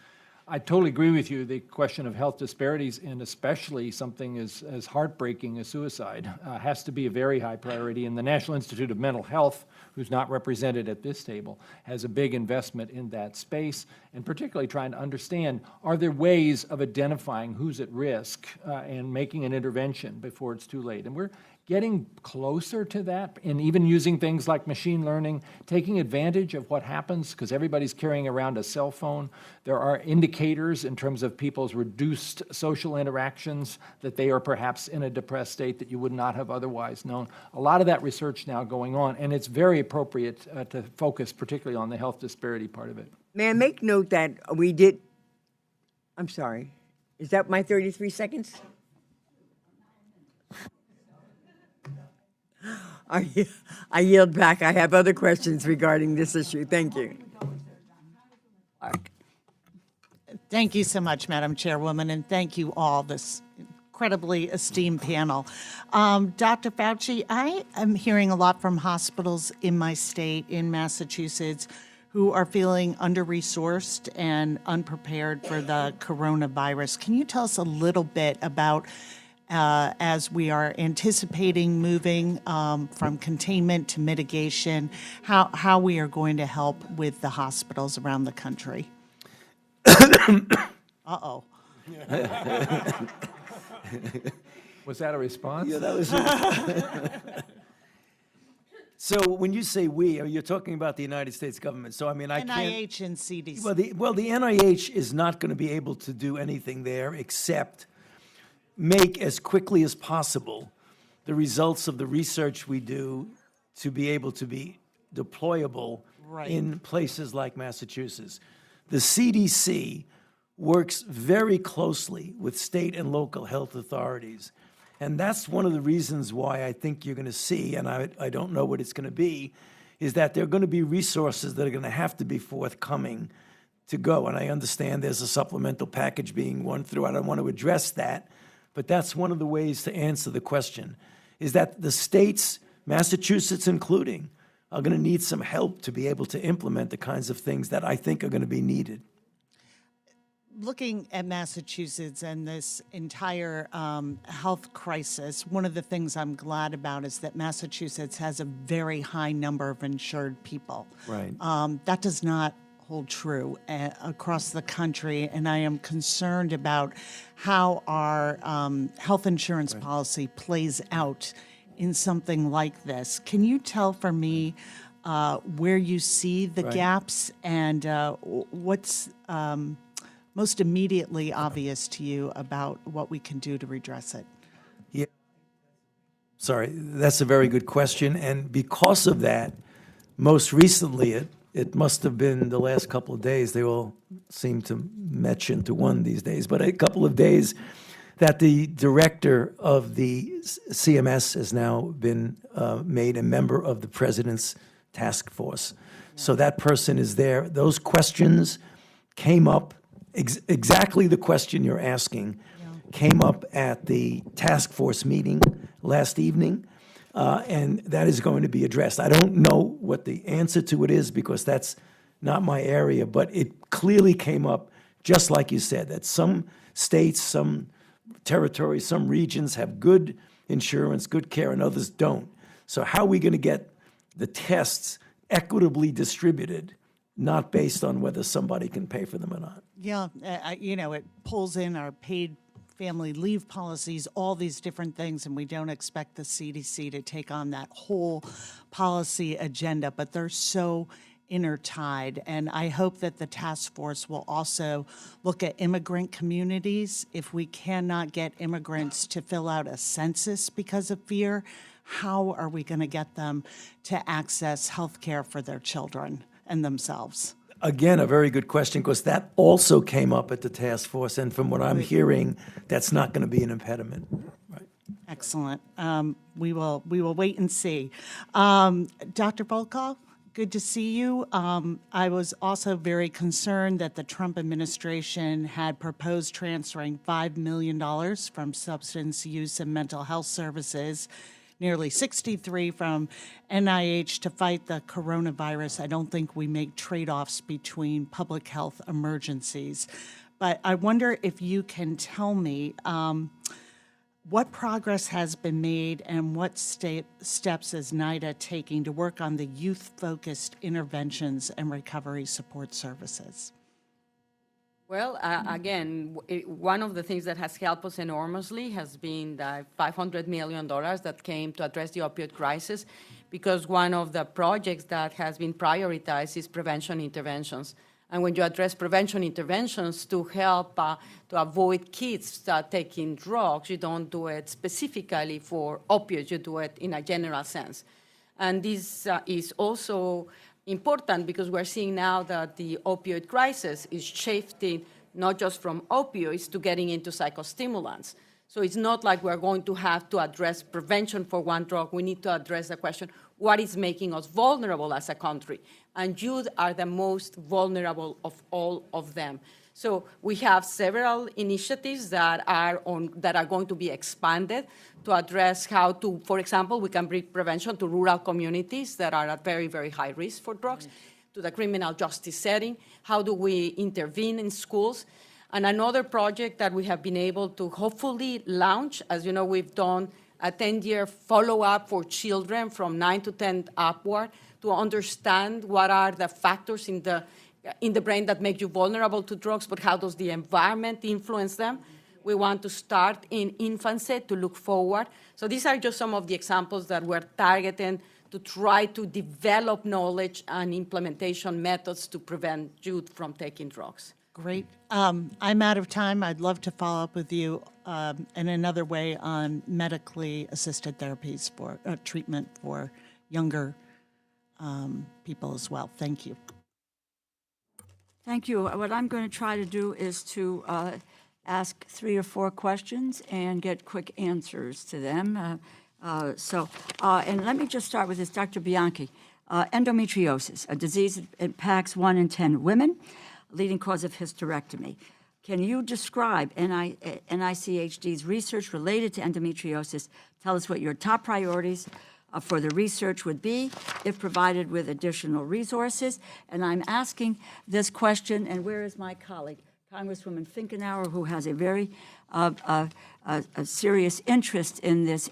I totally agree with you. The question of health disparities, and especially something as heartbreaking as suicide, has to be a very high priority. And the National Institute of Mental Health, who's not represented at this table, has a big investment in that space, and particularly trying to understand, are there ways of identifying who's at risk and making an intervention before it's too late? And we're getting closer to that, and even using things like machine learning, taking advantage of what happens, because everybody's carrying around a cell phone. There are indicators in terms of people's reduced social interactions that they are perhaps in a depressed state that you would not have otherwise known. A lot of that research now going on, and it's very appropriate to focus particularly on the health disparity part of it. May I make note that we did, I'm sorry, is that my 33 seconds? I yield back. I have other questions regarding this issue. Thank you. Thank you so much, Madam Chairwoman, and thank you all, this incredibly esteemed panel. Dr. Fauci, I am hearing a lot from hospitals in my state, in Massachusetts, who are feeling under-resourced and unprepared for the coronavirus. Can you tell us a little bit about as we are anticipating moving from containment to mitigation, how we are going to help with the hospitals around the country? Uh-oh. Was that a response? Yeah, that was. So when you say we, you're talking about the United States government. So I mean, I can't. NIH and CDC. Well, the NIH is not going to be able to do anything there except make as quickly as possible the results of the research we do to be able to be deployable in places like Massachusetts. The CDC works very closely with state and local health authorities. And that's one of the reasons why I think you're going to see, and I don't know what it's going to be, is that there are going to be resources that are going to have to be forthcoming to go. And I understand there's a supplemental package being run through. I don't want to address that, but that's one of the ways to answer the question, is that the states, Massachusetts including, are going to need some help to be able to implement the kinds of things that I think are going to be needed. Looking at Massachusetts and this entire health crisis, one of the things I'm glad about is that Massachusetts has a very high number of insured people. Right. That does not hold true across the country, and I am concerned about how our health insurance policy plays out in something like this. Can you tell for me where you see the gaps and what's most immediately obvious to you about what we can do to redress it? Yeah. Sorry, that's a very good question. And because of that, most recently, it must have been the last couple of days, they all seem to match into one these days, but a couple of days that the director of the CMS has now been made a member of the president's task force. So that person is there. Those questions came up, exactly the question you're asking, came up at the task force meeting last evening, and that is going to be addressed. I don't know what the answer to it is because that's not my area, but it clearly came up, just like you said, that some states, some territories, some regions have good insurance, good care, and others don't. So how are we going to get the tests equitably distributed, not based on whether somebody can pay for them or not? Yeah, it pulls in our paid family leave policies, all these different things, and we don't expect the CDC to take on that whole policy agenda, but they're so intertied. And I hope that the task force will also look at immigrant communities. If we cannot get immigrants to fill out a census because of fear, how are we going to get them to access health care for their children and themselves? Again, a very good question, because that also came up at the task force, and from what I'm hearing, that's not going to be an impediment. Right. Excellent. We will wait and see. Dr. Volkow, good to see you. I was also very concerned that the Trump administration had proposed transferring $5 million from substance use and mental health services, nearly 63 from NIH to fight the coronavirus. I don't think we make trade-offs between public health emergencies. But I wonder if you can tell me what progress has been made and what steps is NIDA taking to work on the youth-focused interventions and recovery support services? Well, again, one of the things that has helped us enormously has been the $500 million that came to address the opioid crisis, because one of the projects that has been prioritized is prevention interventions. And when you address prevention interventions to help to avoid kids taking drugs, you don't do it specifically for opioids, you do it in a general sense. And this is also important because we're seeing now that the opioid crisis is shifting not just from opioids to getting into psychostimulants. So it's not like we're going to have to address prevention for one drug. We need to address the question, what is making us vulnerable as a country? And youth are the most vulnerable of all of them. So we have several initiatives that are going to be expanded to address how to, for example, we can bring prevention to rural communities that are at very, very high risk for drugs, to the criminal justice setting. How do we intervene in schools? And another project that we have been able to hopefully launch, as you know, we've done a 10-year follow-up for children from 9 to 10 upward to understand what are the factors in the brain that make you vulnerable to drugs, but how does the environment influence them? We want to start in infancy to look forward. So these are just some of the examples that we're targeting to try to develop knowledge and implementation methods to prevent youth from taking drugs. Great. I'm out of time. I'd love to follow up with you in another way on medically assisted therapies for treatment for younger people as well. Thank you. Thank you. What I'm going to try to do is to ask 3 or 4 questions and get quick answers to them. And let me just start with this, Dr. Bianchi. Endometriosis, a disease that impacts 1 in 10 women, leading cause of hysterectomy. Can you describe NICHD's research related to endometriosis? Tell us what your top priorities for the research would be if provided with additional resources. And I'm asking this question, and where is my colleague, Congresswoman Finkenauer, who has a very a serious interest in this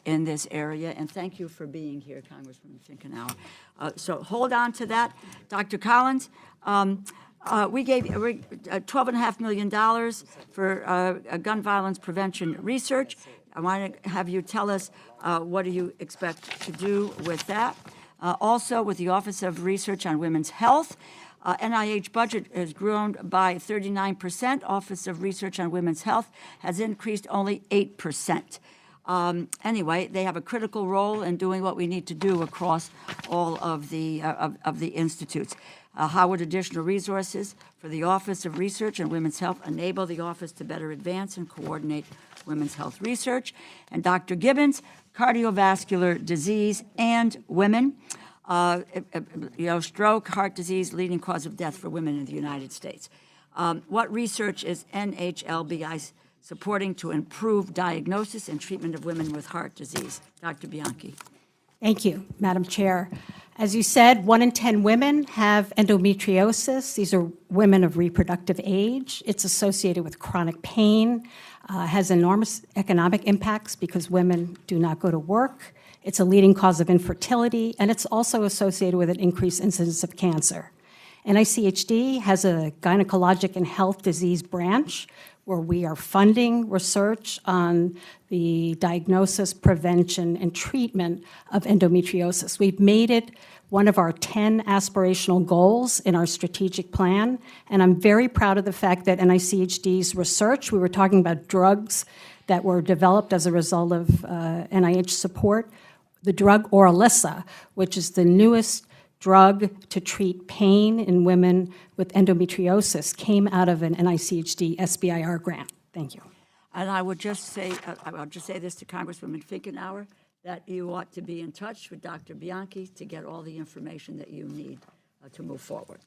area, and thank you for being here, Congresswoman Finkenauer. So hold on to that. Dr. Collins, we gave $12.5 million for gun violence prevention research. I want to have you tell us what do you expect to do with that. Also, with the Office of Research on Women's Health, NIH budget has grown by 39%. Office of Research on Women's Health has increased only 8%. Anyway, they have a critical role in doing what we need to do across all of the institutes. How would additional resources for the Office of Research on Women's Health enable the office to better advance and coordinate women's health research? And Dr. Gibbons, cardiovascular disease and women. Stroke, heart disease, leading cause of death for women in the United States. What research is NHLBI supporting to improve diagnosis and treatment of women with heart disease? Dr. Bianchi. Thank you, Madam Chair. As you said, 1 in 10 women have endometriosis. These are women of reproductive age. It's associated with chronic pain, has enormous economic impacts because women do not go to work. It's a leading cause of infertility, and it's also associated with an increased incidence of cancer. NICHD has a gynecologic and health disease branch where we are funding research on the diagnosis, prevention, and treatment of endometriosis. We've made it one of our 10 aspirational goals in our strategic plan, and I'm very proud of the fact that NICHD's research, we were talking about drugs that were developed as a result of NIH support. The drug Orilissa, which is the newest drug to treat pain in women with endometriosis, came out of an NICHD SBIR grant. Thank you. And I would just say, this to Congresswoman Finkenauer, that you ought to be in touch with Dr. Bianchi to get all the information that you need to move forward.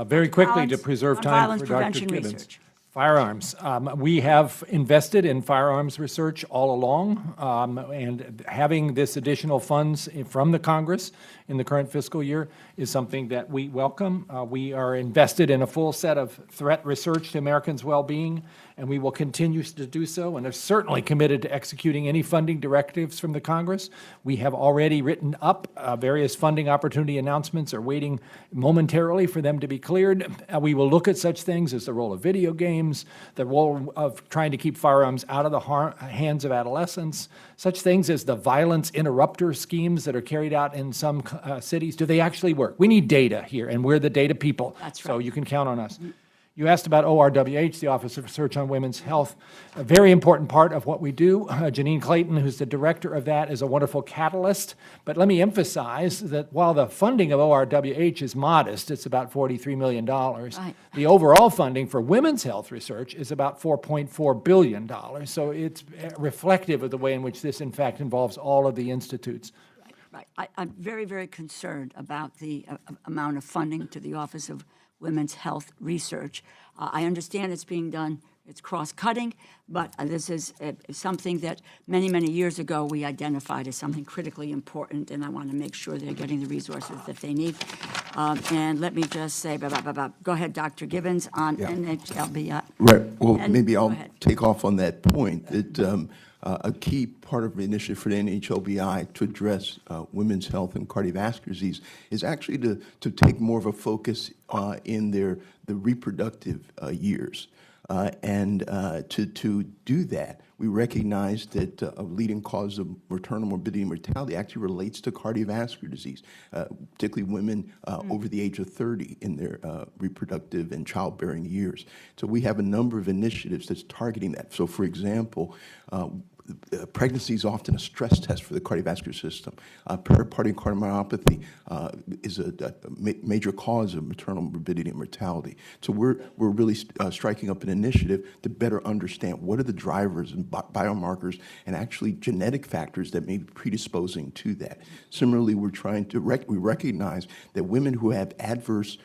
Very quickly, Violence, to preserve time violence for Dr. prevention Gibbons. research. Firearms. We have invested in firearms research all along, and having this additional funds from the Congress in the current fiscal year is something that we welcome. We are invested in a full set of threat research to Americans' well-being, and we will continue to do so, and are certainly committed to executing any funding directives from the Congress. We have already written up various funding opportunity announcements, are waiting momentarily for them to be cleared. We will look at such things as the role of video games, the role of trying to keep firearms out of the hands of adolescents, such things as the violence interrupter schemes that are carried out in some cities. Do they actually work? We need data here, and we're the data people. That's right. So you can count on us. You asked about ORWH, the Office of Research on Women's Health, a very important part of what we do. Janine Clayton, who's the director of that, is a wonderful catalyst. But let me emphasize that while the funding of ORWH is modest, it's about $43 million, right, the overall funding for women's health research is about $4.4 billion. So it's reflective of the way in which this, in fact, involves all of the institutes. Right. I'm very, very concerned about the amount of funding to the Office of Women's Health Research. I understand it's being done, it's cross-cutting, but this is something that many, many years ago we identified as something critically important, and I want to make sure they're getting the resources that they need. And let me just say, go ahead, Dr. Gibbons, on NHLBI. Right. Well, And maybe I'll go ahead. take off on that point. That a key part of the initiative for the NHLBI to address women's health and cardiovascular disease is actually to take more of a focus in the reproductive years. And to do that, we recognize that a leading cause of maternal morbidity and mortality actually relates to cardiovascular disease, particularly women over the age of 30 in their reproductive and childbearing years. So we have a number of initiatives that's targeting that. So, for example, pregnancy is often a stress test for the cardiovascular system. Peripartum cardiomyopathy is a major cause of maternal morbidity and mortality. So we're really striking up an initiative to better understand what are the drivers and biomarkers and actually genetic factors that may be predisposing to that. Similarly, we're trying to we recognize that women who have adverse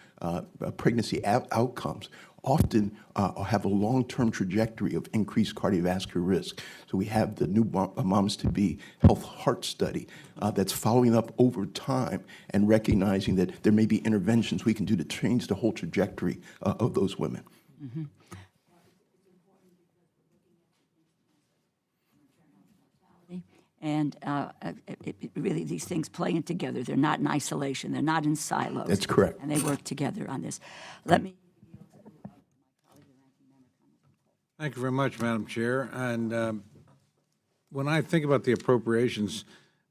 pregnancy outcomes often have a long-term trajectory of increased cardiovascular risk. So we have the new moms-to-be health heart study that's following up over time and recognizing that there may be interventions we can do to change the whole trajectory of those women. Mm-hmm. And really, these things playing together. They're not in isolation. They're not in silos. That's correct. And they work together on this. Let me. Thank you very much, Madam Chair. And when I think about the appropriations,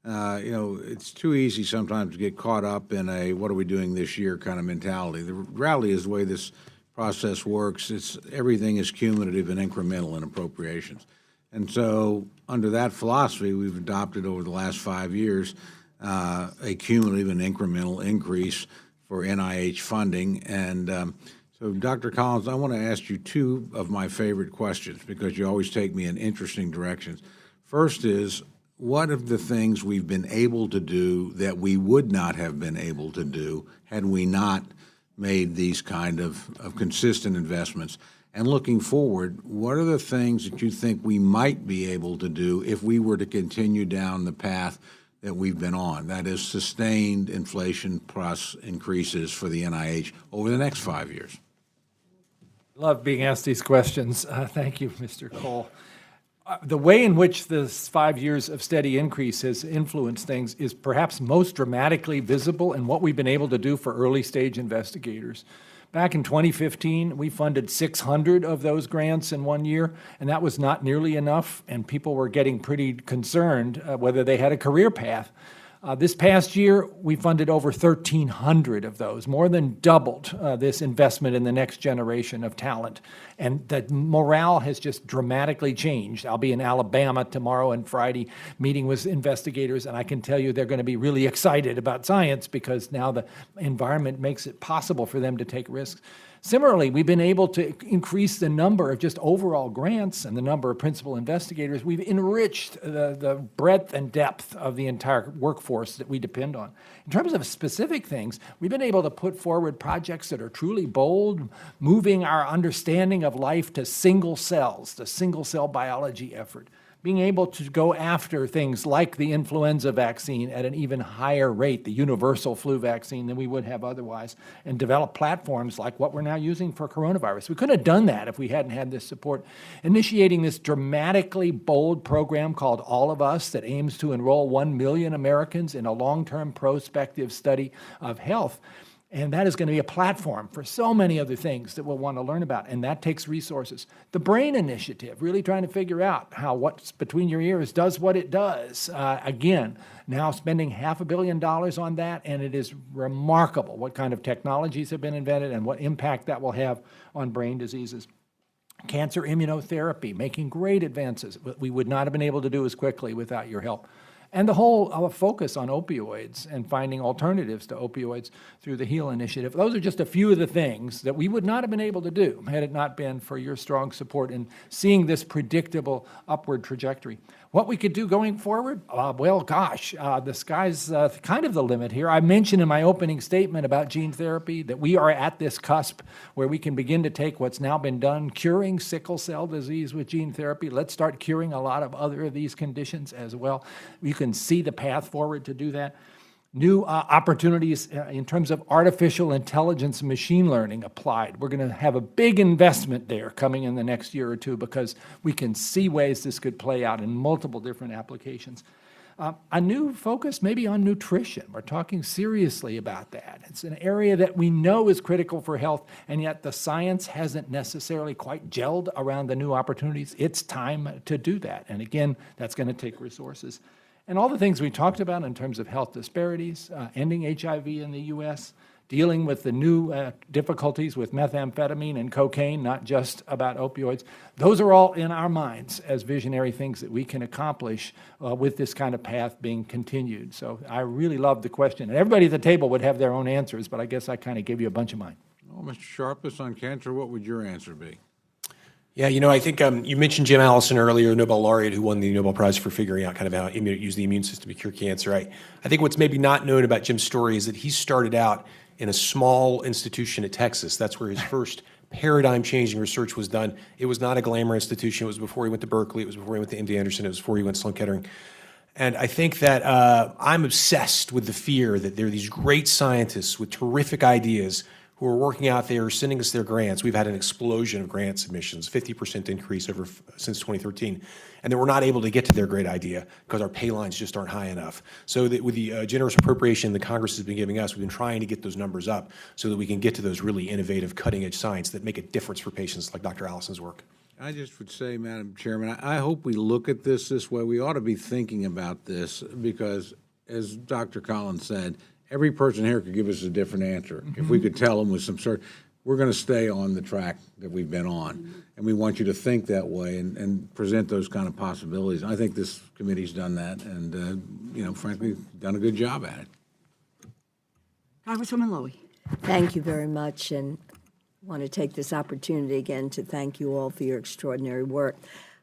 it's too easy sometimes to get caught up in a what are we doing this year kind of mentality. The reality is the way this process works, everything is cumulative and incremental in appropriations. And so under that philosophy, we've adopted over the last 5 years a cumulative and incremental increase for NIH funding. And so, Dr. Collins, I want to ask you two of my favorite questions because you always take me in interesting directions. First is, what of the things we've been able to do that we would not have been able to do had we not made these kind of consistent investments? And looking forward, what are the things that you think we might be able to do if we were to continue down the path that we've been on, that is sustained inflation plus increases for the NIH over the next 5 years? Love being asked these questions. Thank you, Mr. Cole. The way in which this 5 years of steady increase has influenced things is perhaps most dramatically visible in what we've been able to do for early stage investigators. Back in 2015, we funded 600 of those grants in 1 year, and that was not nearly enough, and people were getting pretty concerned whether they had a career path. This past year, we funded over 1,300 of those, more than doubled this investment in the next generation of talent. And the morale has just dramatically changed. I'll be in Alabama tomorrow and Friday meeting with investigators, and I can tell you they're going to be really excited about science because now the environment makes it possible for them to take risks. Similarly, we've been able to increase the number of just overall grants and the number of principal investigators. We've enriched the breadth and depth of the entire workforce that we depend on. In terms of specific things, we've been able to put forward projects that are truly bold, moving our understanding of life to single cells, the single cell biology effort. Being able to go after things like the influenza vaccine at an even higher rate, the universal flu vaccine, than we would have otherwise, and develop platforms like what we're now using for coronavirus. We couldn't have done that if we hadn't had this support. Initiating this dramatically bold program called All of Us that aims to enroll 1 million Americans in a long-term prospective study of health. And that is going to be a platform for so many other things that we'll want to learn about, and that takes resources. The BRAIN Initiative, really trying to figure out how what's between your ears does what it does. Again, now spending $500 million on that, and it is remarkable what kind of technologies have been invented and what impact that will have on brain diseases. Cancer immunotherapy, making great advances. We would not have been able to do as quickly without your help. And the whole focus on opioids and finding alternatives to opioids through the HEAL initiative. Those are just a few of the things that we would not have been able to do had it not been for your strong support in seeing this predictable upward trajectory. What we could do going forward? Well, gosh, the sky's kind of the limit here. I mentioned in my opening statement about gene therapy that we are at this cusp where we can begin to take what's now been done, curing sickle cell disease with gene therapy. Let's start curing a lot of other of these conditions as well. You can see the path forward to do that. New opportunities in terms of artificial intelligence and machine learning applied. We're going to have a big investment there coming in the next year or two because we can see ways this could play out in multiple different applications. A new focus maybe on nutrition. We're talking seriously about that. It's an area that we know is critical for health, and yet the science hasn't necessarily quite gelled around the new opportunities. It's time to do that. And again, that's going to take resources. And all the things we talked about in terms of health disparities, ending HIV in the U.S., dealing with the new difficulties with methamphetamine and cocaine, not just about opioids. Those are all in our minds as visionary things that we can accomplish with this kind of path being continued. So I really love the question. And everybody at the table would have their own answers, but I guess I kind of gave you a bunch of mine. Well, Mr. Sharpless, on cancer, what would your answer be? Yeah, I think you mentioned Jim Allison earlier, Nobel laureate who won the Nobel Prize for figuring out kind of how use the immune system to cure cancer. I think what's maybe not known about Jim's story is that he started out in a small institution at Texas. That's where his first paradigm-changing research was done. It was not a glamour institution. It was before he went to Berkeley. It was before he went to MD Anderson. It was before he went to Sloan Kettering. And I think that I'm obsessed with the fear that there are these great scientists with terrific ideas who are working out there, sending us their grants. We've had an explosion of grant submissions, 50% increase since 2013, and that we're not able to get to their great idea because our pay lines just aren't high enough. So that with the generous appropriation the Congress has been giving us, we've been trying to get those numbers up so that we can get to those really innovative, cutting-edge science that make a difference for patients like Dr. Allison's work. I just would say, Madam Chairman, I hope we look at this way. We ought to be thinking about this because, as Dr. Collins said, every person here could give us a different answer. If we could tell them with some sort, we're going to stay on the track that we've been on. And we want you to think that way and present those kind of possibilities. I think this committee's done that and, frankly, done a good job at it. Congresswoman Lowy. Thank you very much, and I want to take this opportunity again to thank you all for your extraordinary work.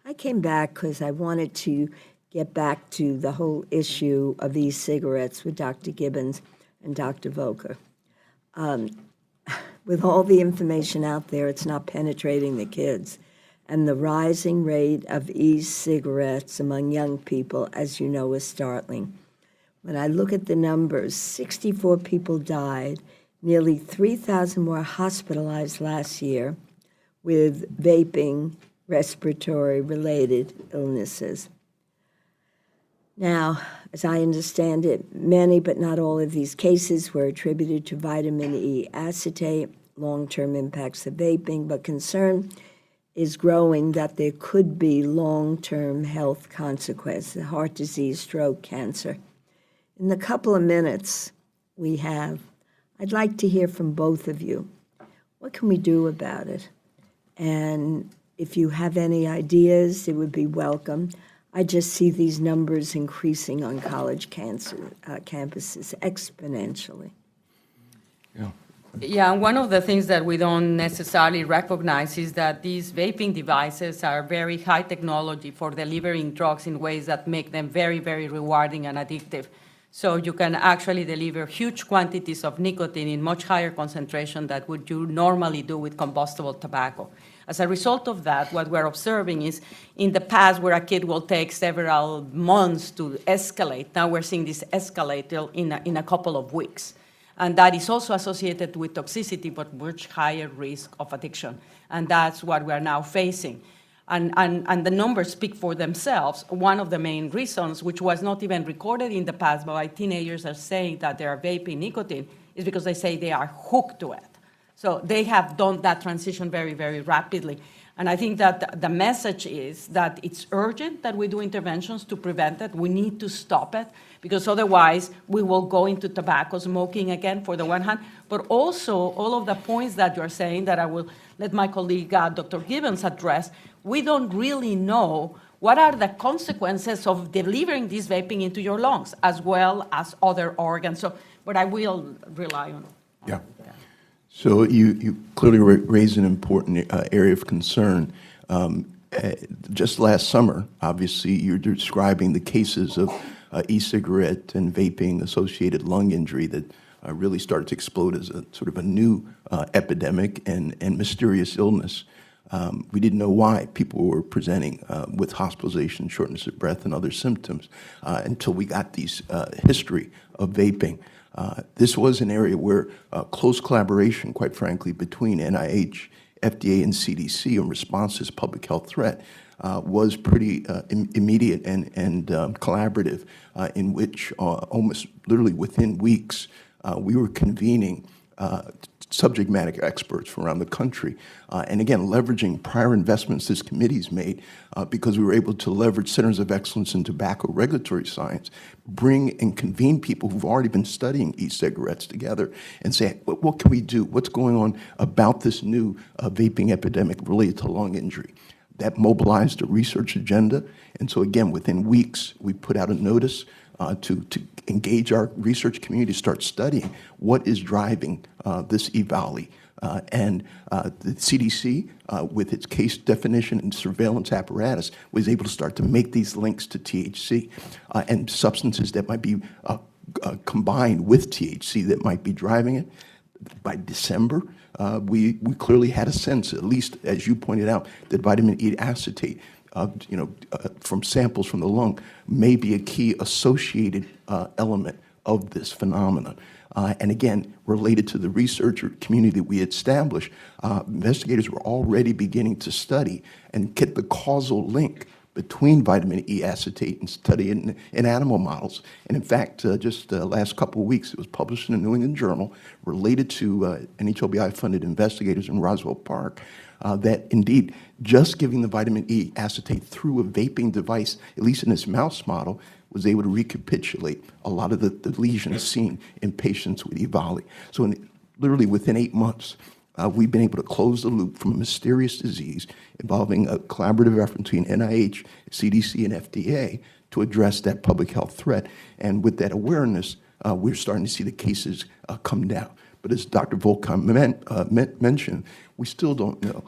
I came back because I wanted to get back to the whole issue of e-cigarettes with Dr. Gibbons and Dr. Volker. With all the information out there, it's not penetrating the kids. And the rising rate of e-cigarettes among young people, as you know, is startling. When I look at the numbers, 64 people died, nearly 3,000 were hospitalized last year with vaping, respiratory-related illnesses. Now, as I understand it, many but not all of these cases were attributed to vitamin E acetate, long-term impacts of vaping, but concern is growing that there could be long-term health consequences, heart disease, stroke, cancer. In the couple of minutes we have, I'd like to hear from both of you. What can we do about it? And if you have any ideas, it would be welcome. I just see these numbers increasing on college campuses exponentially. Yeah, and one of the things that we don't necessarily recognize is that these vaping devices are very high technology for delivering drugs in ways that make them very, very rewarding and addictive. So you can actually deliver huge quantities of nicotine in much higher concentration than what you normally do with combustible tobacco. As a result of that, what we're observing is in the past where a kid will take several months to escalate, now we're seeing this escalate in a couple of weeks. And that is also associated with toxicity, but much higher risk of addiction. And that's what we're now facing. And the numbers speak for themselves. One of the main reasons, which was not even recorded in the past, but why teenagers are saying that they are vaping nicotine, is because they say they are hooked to it. So they have done that transition very, very rapidly. And I think that the message is that it's urgent that we do interventions to prevent it. We need to stop it, because otherwise we will go into tobacco smoking again, for the one hand, but also all of the points that you're saying that I will let my colleague Dr. Gibbons address. We don't really know what are the consequences of delivering this vaping into your lungs, as well as other organs. So, but I will rely on. Yeah. So you clearly raise an important area of concern. Just last summer, obviously, you're describing the cases of e-cigarette and vaping-associated lung injury that really started to explode as a sort of a new epidemic and mysterious illness. We didn't know why people were presenting with hospitalization, shortness of breath, and other symptoms until we got these history of vaping. This was an area where close collaboration, quite frankly, between NIH, FDA, and CDC in response to this public health threat was pretty immediate and collaborative, in which almost literally within weeks we were convening subject matter experts from around the country. And again, leveraging prior investments this committee's made because we were able to leverage centers of excellence in tobacco regulatory science, bring and convene people who've already been studying e-cigarettes together and say, what can we do? What's going on about this new vaping epidemic related to lung injury? That mobilized a research agenda. And so again, within weeks, we put out a notice to engage our research community to start studying what is driving this EVALI. And the CDC, with its case definition and surveillance apparatus, was able to start to make these links to THC and substances that might be combined with THC that might be driving it. By December, we clearly had a sense, at least as you pointed out, that vitamin E acetate, from samples from the lung, may be a key associated element of this phenomenon. And again, related to the researcher community that we established, investigators were already beginning to study and get the causal link between vitamin E acetate and study in animal models. And in fact, just the last couple of weeks, it was published in the New England Journal related to NHLBI-funded investigators in Roswell Park, that indeed just giving the vitamin E acetate through a vaping device, at least in this mouse model, was able to recapitulate a lot of the lesions seen in patients with EVALI. So literally within 8 months, we've been able to close the loop from a mysterious disease involving a collaborative effort between NIH, CDC, and FDA to address that public health threat. And with that awareness, we're starting to see the cases come down. But as Dr. Volkan mentioned, we still don't know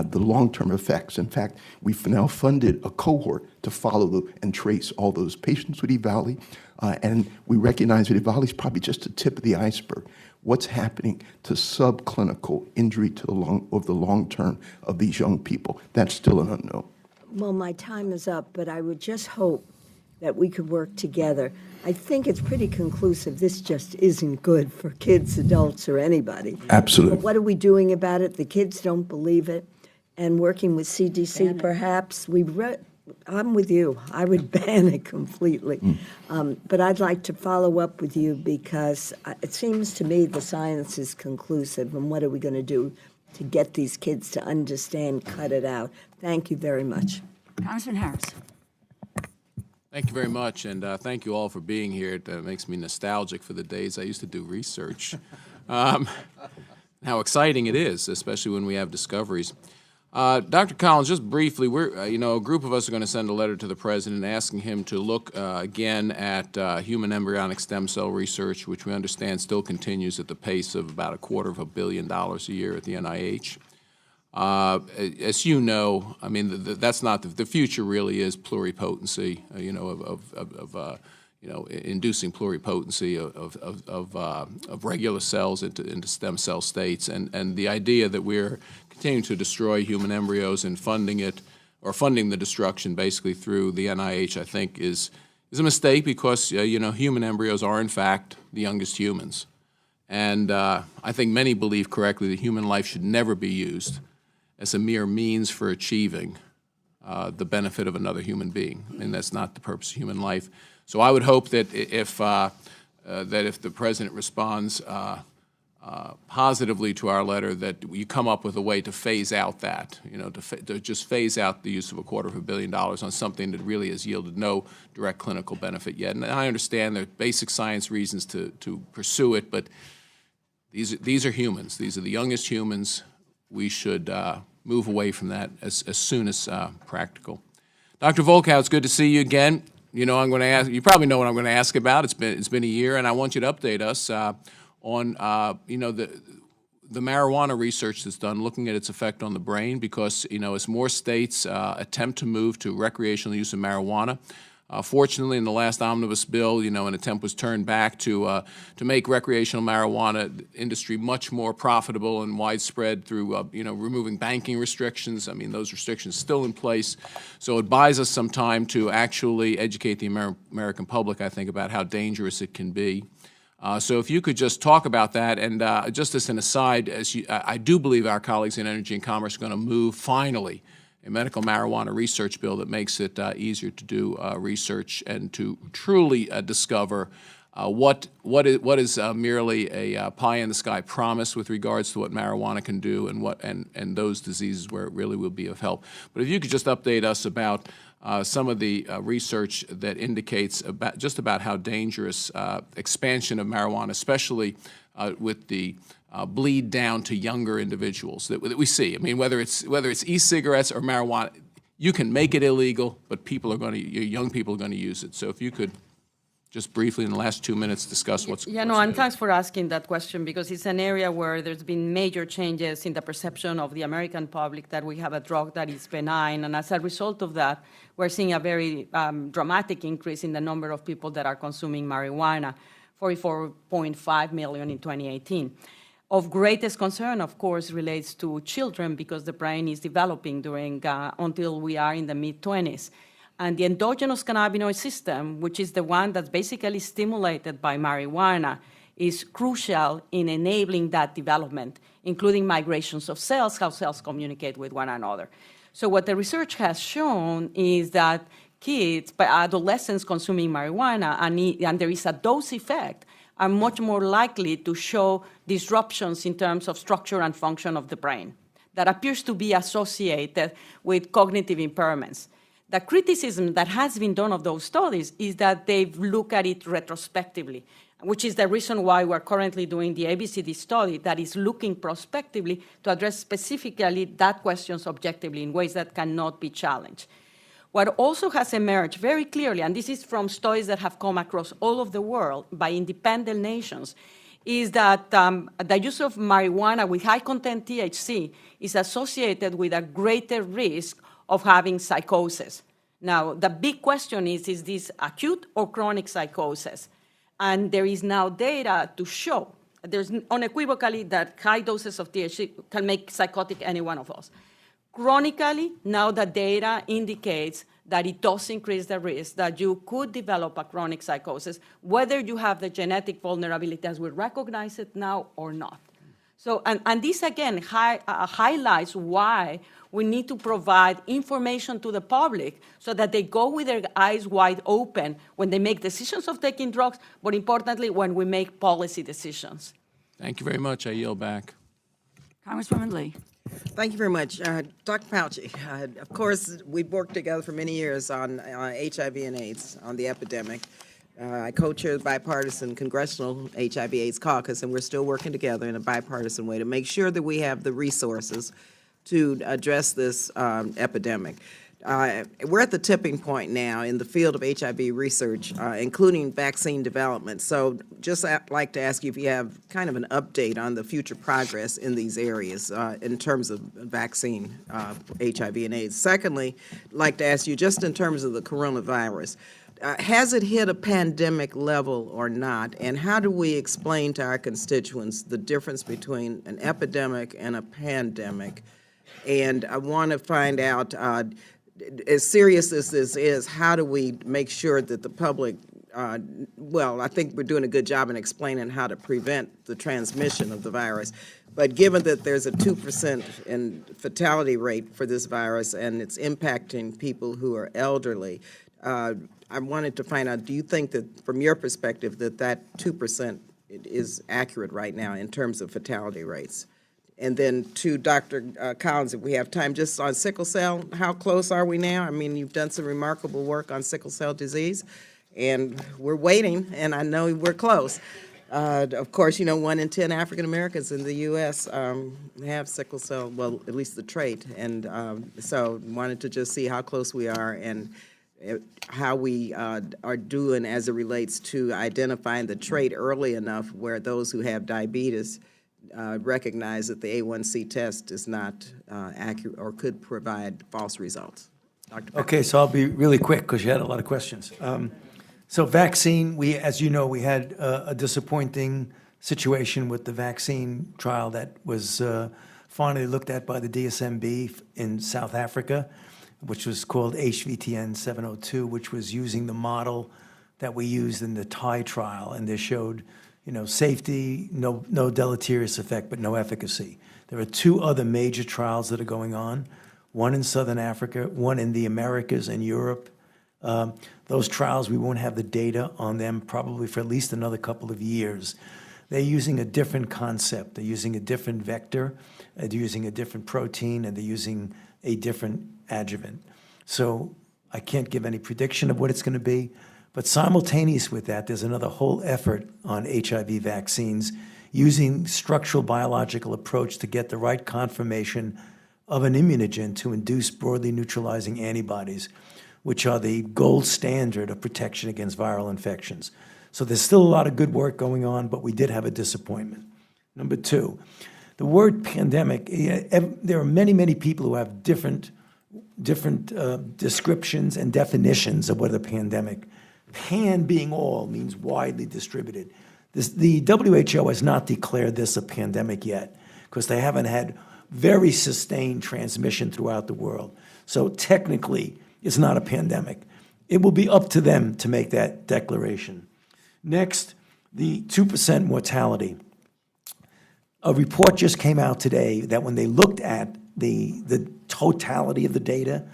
the long-term effects. In fact, we've now funded a cohort to follow and trace all those patients with EVALI, and we recognize that EVALI is probably just the tip of the iceberg. What's happening to subclinical injury to the lung over the long term of these young people? That's still an unknown. Well, my time is up, but I would just hope that we could work together. I think it's pretty conclusive. This just isn't good for kids, adults, or anybody. Absolutely. But what are we doing about it? The kids don't believe it. And working with CDC, perhaps, I'm with you. I would ban it completely. But I'd like to follow up with you because it seems to me the science is conclusive. And what are we going to do to get these kids to understand, cut it out? Thank you very much. Congressman Harris. Thank you very much, and thank you all for being here. It makes me nostalgic for the days I used to do research. How exciting it is, especially when we have discoveries. Dr. Collins, just briefly, we're, a group of us are going to send a letter to the president asking him to look again at human embryonic stem cell research, which we understand still continues at the pace of about $250 million a year at the NIH. As you know, I mean, that's not the future. Really, is pluripotency. Inducing pluripotency of regular cells into stem cell states, and the idea that we're continuing to destroy human embryos and funding the destruction basically through the NIH, I think is a mistake because human embryos are in fact the youngest humans, and I think many believe correctly that human life should never be used as a mere means for achieving the benefit of another human being, and that's not the purpose of human life. So I would hope that if the president responds positively to our letter, that you come up with a way to phase out that, to just phase out the use of $250 million on something that really has yielded no direct clinical benefit yet. And I understand there are basic science reasons to pursue it, but these are humans. These are the youngest humans. We should move away from that as soon as practical. Dr. Volkow, it's good to see you again. I'm going to ask. You probably know what I'm going to ask about. It's been a year, and I want you to update us on the marijuana research that's done, looking at its effect on the brain. Because as more states attempt to move to recreational use of marijuana. Fortunately, in the last omnibus bill, an attempt was turned back to make recreational marijuana industry much more profitable and widespread through, removing banking restrictions. I mean, those restrictions still in place. So it buys us some time to actually educate the American public, I think, about how dangerous it can be. So if you could just talk about that, and just as an aside, I do believe our colleagues in Energy and Commerce are going to move, finally, a medical marijuana research bill that makes it easier to do research and to truly discover what is merely a pie in the sky promise with regards to what marijuana can do and those diseases where it really will be of help. But if you could just update us about some of the research that indicates about how dangerous expansion of marijuana, especially with the bleed down to younger individuals that we see. I mean, whether it's e-cigarettes or marijuana, you can make it illegal, but young people are going to use it. So if you could just briefly in the last 2 minutes discuss what's and thanks for asking that question, because it's an area where there's been major changes in the perception of the American public that we have a drug that is benign, and as a result of that, we're seeing a very dramatic increase in the number of people that are consuming marijuana, 44.5 million in 2018. Of greatest concern, of course, relates to children because the brain is developing until we are in the mid-20s. And the endogenous cannabinoid system, which is the one that's basically stimulated by marijuana, is crucial in enabling that development, including migrations of cells, how cells communicate with one another. So what the research has shown is that kids, adolescents consuming marijuana, and there is a dose effect, are much more likely to show disruptions in terms of structure and function of the brain that appears to be associated with cognitive impairments. The criticism that has been done of those studies is that they've looked at it retrospectively, which is the reason why we're currently doing the ABCD study that is looking prospectively to address specifically that question objectively in ways that cannot be challenged. What also has emerged very clearly, and this is from studies that have come across all of the world by independent nations, is that the use of marijuana with high content THC is associated with a greater risk of having psychosis. Now, the big question is this acute or chronic psychosis? And there is now data to show, there's unequivocally that high doses of THC can make psychotic any one of us. Chronically, now the data indicates that it does increase the risk that you could develop a chronic psychosis, whether you have the genetic vulnerability as we recognize it now or not. So, and this again highlights why we need to provide information to the public so that they go with their eyes wide open when they make decisions of taking drugs, but importantly, when we make policy decisions. Thank you very much. I yield back. Congresswoman Lee. Thank you very much. Dr. Fauci, of course, we've worked together for many years on HIV and AIDS, on the epidemic. I co-chair the bipartisan Congressional HIV/AIDS Caucus, and we're still working together in a bipartisan way to make sure that we have the resources to address this epidemic. We're at the tipping point now in the field of HIV research, including vaccine development. So just like to ask you if you have kind of an update on the future progress in these areas in terms of vaccine, HIV and AIDS. Secondly, I'd like to ask you just in terms of the coronavirus, has it hit a pandemic level or not? And how do we explain to our constituents the difference between an epidemic and a pandemic? And I want to find out, as serious as this is, how do we make sure that the public, well, I think we're doing a good job in explaining how to prevent the transmission of the virus. But given that there's a 2% in fatality rate for this virus and it's impacting people who are elderly, I wanted to find out, do you think that, from your perspective, that 2% is accurate right now in terms of fatality rates? And then to Dr. Collins, if we have time, just on sickle cell, how close are we now? I mean, you've done some remarkable work on sickle cell disease, and we're waiting, and I know we're close. Of course, you know, 1 in 10 African Americans in the U.S. Have sickle cell, well, at least the trait. And so wanted to just see how close we are and how we are doing as it relates to identifying the trait early enough where those who have diabetes recognize that the A1C test is not accurate or could provide false results. Dr. Okay, so I'll be really quick because you had a lot of questions. So vaccine, as you know, we had a disappointing situation with the vaccine trial that was finally looked at by the DSMB in South Africa, which was called HVTN 702, which was using the model that we used in the Thai trial, and they showed, you know, safety, no deleterious effect, but no efficacy. There are 2 other major trials that are going on, one in Southern Africa, one in the Americas and Europe, Those trials, we won't have the data on them probably for at least another couple of years. They're using a different concept. They're using a different vector. They're using a different protein, and they're using a different adjuvant. So I can't give any prediction of what it's going to be, but simultaneous with that, there's another whole effort on HIV vaccines using structural biological approach to get the right conformation of an immunogen to induce broadly neutralizing antibodies, which are the gold standard of protection against viral infections. So there's still a lot of good work going on, but we did have a disappointment. Number two, the word pandemic, there are many, many people who have different descriptions and definitions of what a pandemic. Pan being all means widely distributed. The WHO has not declared this a pandemic yet because they haven't had very sustained transmission throughout the world. So technically, it's not a pandemic. It will be up to them to make that declaration. Next, the 2% mortality. A report just came out today that when they looked at the totality of the data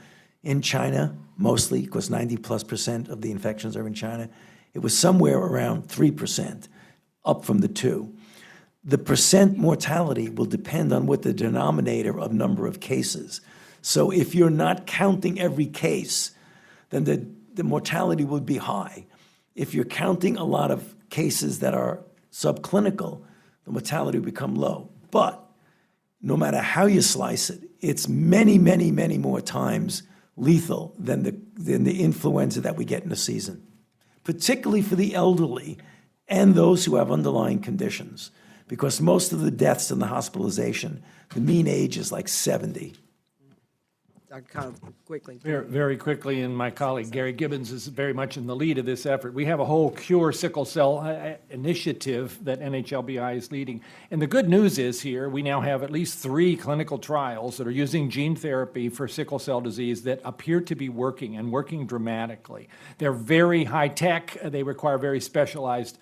in China, mostly because 90+% of the infections are in China, it was somewhere around 3%, up from the 2%. The percent mortality will depend on what the denominator of number of cases. So if you're not counting every case, then the mortality would be high. If you're counting a lot of cases that are subclinical, the mortality will become low. But no matter how you slice it, it's many, many, many more times lethal than the influenza that we get in a season, particularly for the elderly and those who have underlying conditions, because most of the deaths and the hospitalization, the mean age is like 70. Dr. Collins, quickly. Very quickly, and my colleague Gary Gibbons is very much in the lead of this effort. We have a whole Cure Sickle Cell initiative that NHLBI is leading. And the good news is here, we now have at least 3 clinical trials that are using gene therapy for sickle cell disease that appear to be working and working dramatically. They're very high tech. They require very specialized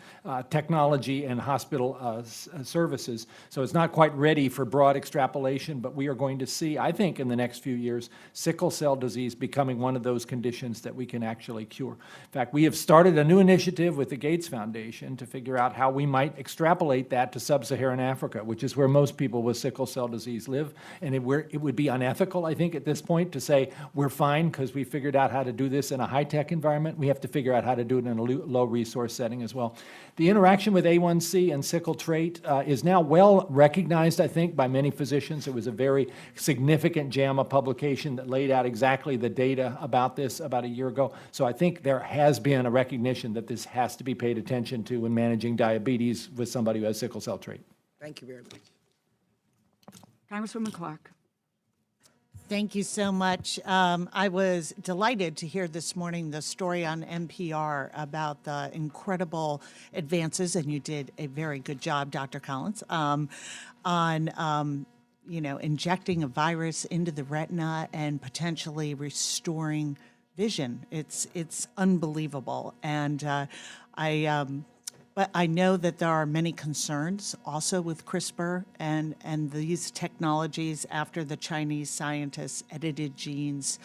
technology and hospital services. So it's not quite ready for broad extrapolation, but we are going to see, I think, in the next few years, sickle cell disease becoming one of those conditions that we can actually cure. In fact, we have started a new initiative with the Gates Foundation to figure out how we might extrapolate that to sub-Saharan Africa, which is where most people with sickle cell disease live. And it would be unethical, I think, at this point to say we're fine because we figured out how to do this in a high-tech environment. We have to figure out how to do it in a low-resource setting as well. The interaction with A1C and sickle trait is now well recognized, I think, by many physicians. It was a very significant JAMA publication that laid out exactly the data about this about a year ago. So I think there has been a recognition that this has to be paid attention to when managing diabetes with somebody who has sickle cell trait. Thank you very much. Congresswoman Clark. Thank you so much. I was delighted to hear this morning the story on NPR about the incredible advances, and you did a very good job, Dr. Collins, on injecting a virus into the retina and potentially restoring vision. It's unbelievable, and but I know that there are many concerns also with CRISPR and these technologies after the Chinese scientists edited genes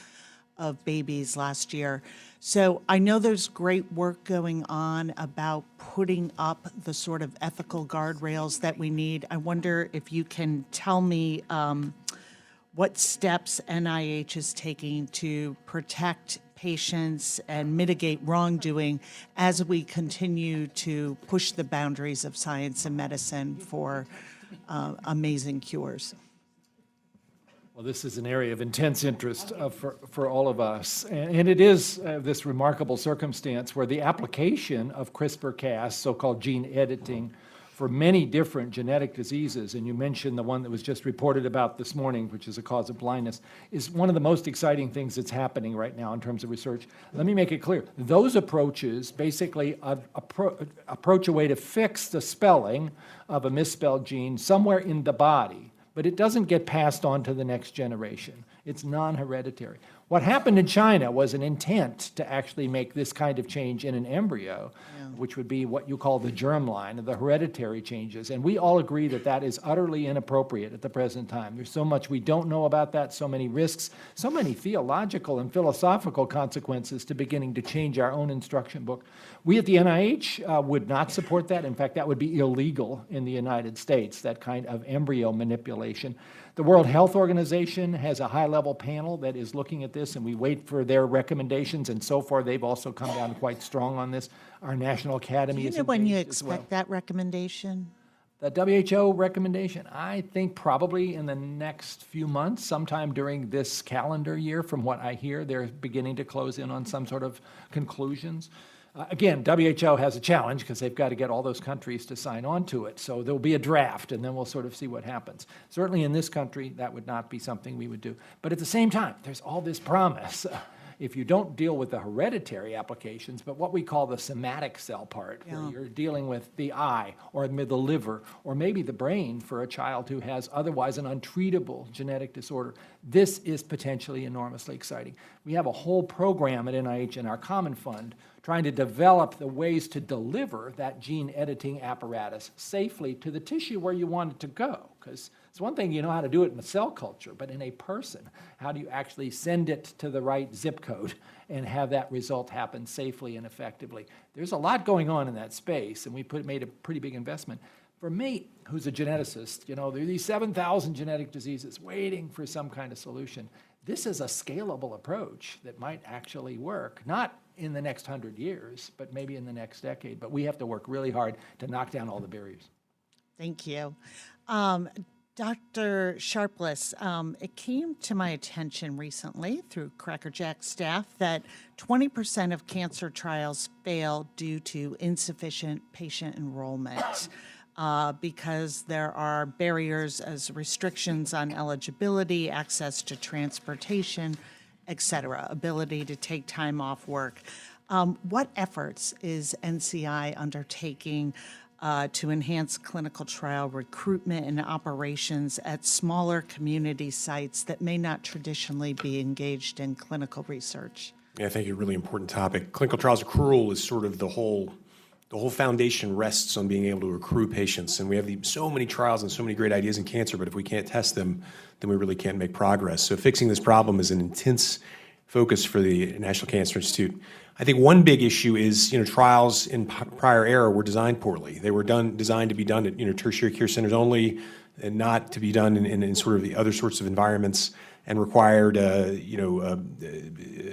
of babies last year. So I know there's great work going on about putting up the sort of ethical guardrails that we need. I wonder if you can tell me what steps NIH is taking to protect patients and mitigate wrongdoing as we continue to push the boundaries of science and medicine for amazing cures. Well, this is an area of intense interest for all of us. And it is this remarkable circumstance where the application of CRISPR-Cas, so-called gene editing, for many different genetic diseases, and you mentioned the one that was just reported about this morning, which is a cause of blindness, is one of the most exciting things that's happening right now in terms of research. Let me make it clear. Those approaches basically approach a way to fix the spelling of a misspelled gene somewhere in the body, but it doesn't get passed on to the next generation. It's non-hereditary. What happened in China was an intent to actually make this kind of change in an embryo, which would be what you call the germline, of the hereditary changes. And we all agree that that is utterly inappropriate at the present time. There's so much we don't know about that, so many risks, so many theological and philosophical consequences to beginning to change our own instruction book. We at the NIH would not support that. In fact, that would be illegal in the United States, that kind of embryo manipulation. The World Health Organization has a high-level panel that is looking at this, and we wait for their recommendations, and so far they've also come down quite strong on this. Our National Academy is Do you know when you engaged as well. expect that recommendation? The WHO recommendation, I think probably in the next few months, sometime during this calendar year. From what I hear, they're beginning to close in on some sort of conclusions. Again, WHO has a challenge because they've got to get all those countries to sign on to it. So there'll be a draft, and then we'll sort of see what happens. Certainly in this country, that would not be something we would do. But at the same time, there's all this promise. If you don't deal with the hereditary applications, but what we call the somatic cell part, where you're dealing with the eye or the liver or maybe the brain for a child who has otherwise an untreatable genetic disorder, this is potentially enormously exciting. We have a whole program at NIH in our Common Fund trying to develop the ways to deliver that gene editing apparatus safely to the tissue where you want it to go. Because it's one thing you know how to do it in a cell culture, but in a person, how do you actually send it to the right zip code and have that result happen safely and effectively? There's a lot going on in that space, and we made a pretty big investment. For me, who's a geneticist, there are these 7,000 genetic diseases waiting for some kind of solution. This is a scalable approach that might actually work, not in the next 100 years, but maybe in the next decade. But we have to work really hard to knock down all the barriers. Thank you. Dr. Sharpless, it came to my attention recently through Cracker Jack staff that 20% of cancer trials fail due to insufficient patient enrollment. Because there are barriers as restrictions on eligibility, access to transportation, et cetera, ability to take time off work. What efforts is NCI undertaking to enhance clinical trial recruitment and operations at smaller community sites that may not traditionally be engaged in clinical research? Yeah, I think a really important topic. Clinical trials accrual is sort of the whole foundation rests on being able to accrue patients. And we have so many trials and so many great ideas in cancer, but if we can't test them, then we really can't make progress. So fixing this problem is an intense focus for the National Cancer Institute. I think one big issue is, trials in prior era were designed poorly. They were designed to be done at, tertiary care centers only, and not to be done in sort of the other sorts of environments, and required,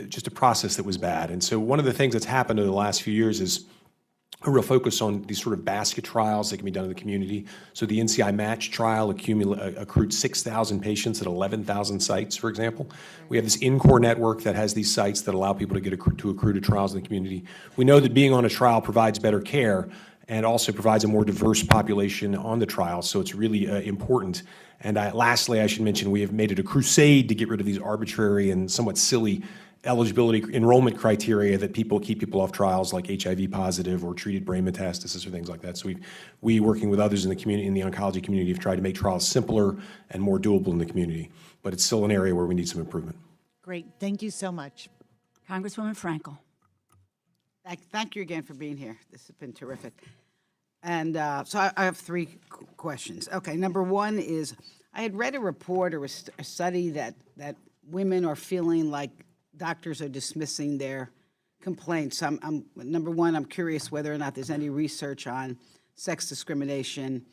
just a process that was bad. And so one of the things that's happened over the last few years is a real focus on these sort of basket trials that can be done in the community. So the NCI Match trial accrued 6,000 patients at 11,000 sites, for example. We have this in-core network that has these sites that allow people to accrue to trials in the community. We know that being on a trial provides better care and also provides a more diverse population on the trial, so it's really important. And lastly, I should mention we have made it a crusade to get rid of these arbitrary and somewhat silly eligibility enrollment criteria that keep people off trials, like HIV positive or treated brain metastasis or things like that. So we working with others in the community, in the oncology community, have tried to make trials simpler and more doable in the community. But it's still an area where we need some improvement. Great. Thank you so much. Congresswoman Frankel. Thank you again for being here. This has been terrific. And so I have three questions. Okay, number one is I had read a report or a study that women are feeling like doctors are dismissing their complaints. Number one, I'm curious whether or not there's any research on sex discrimination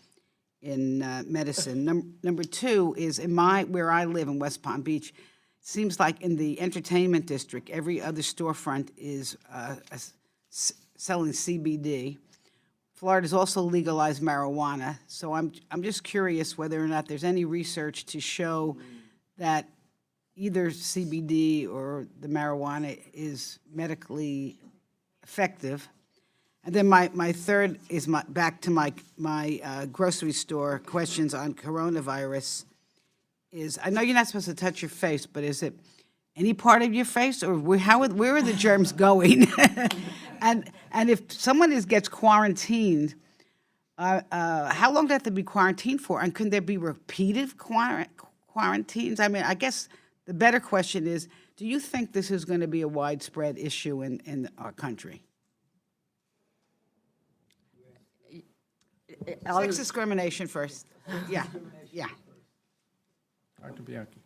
in medicine. Number two is where I live in West Palm Beach, it seems like in the entertainment district, every other storefront is selling CBD. Florida's also legalized marijuana. So I'm just curious whether or not there's any research to show that either CBD or the marijuana is medically effective. And then my third is back to my grocery store questions on coronavirus. I know you're not supposed to touch your face, but is it any part of your face, or where are the germs going? and if someone gets quarantined, how long do they have to be quarantined for? And can there be repeated quarantines? I mean, I guess The better question is, do you think this is going to be a widespread issue in our country? Sex discrimination first. Yeah, yeah. Dr. Bianchi.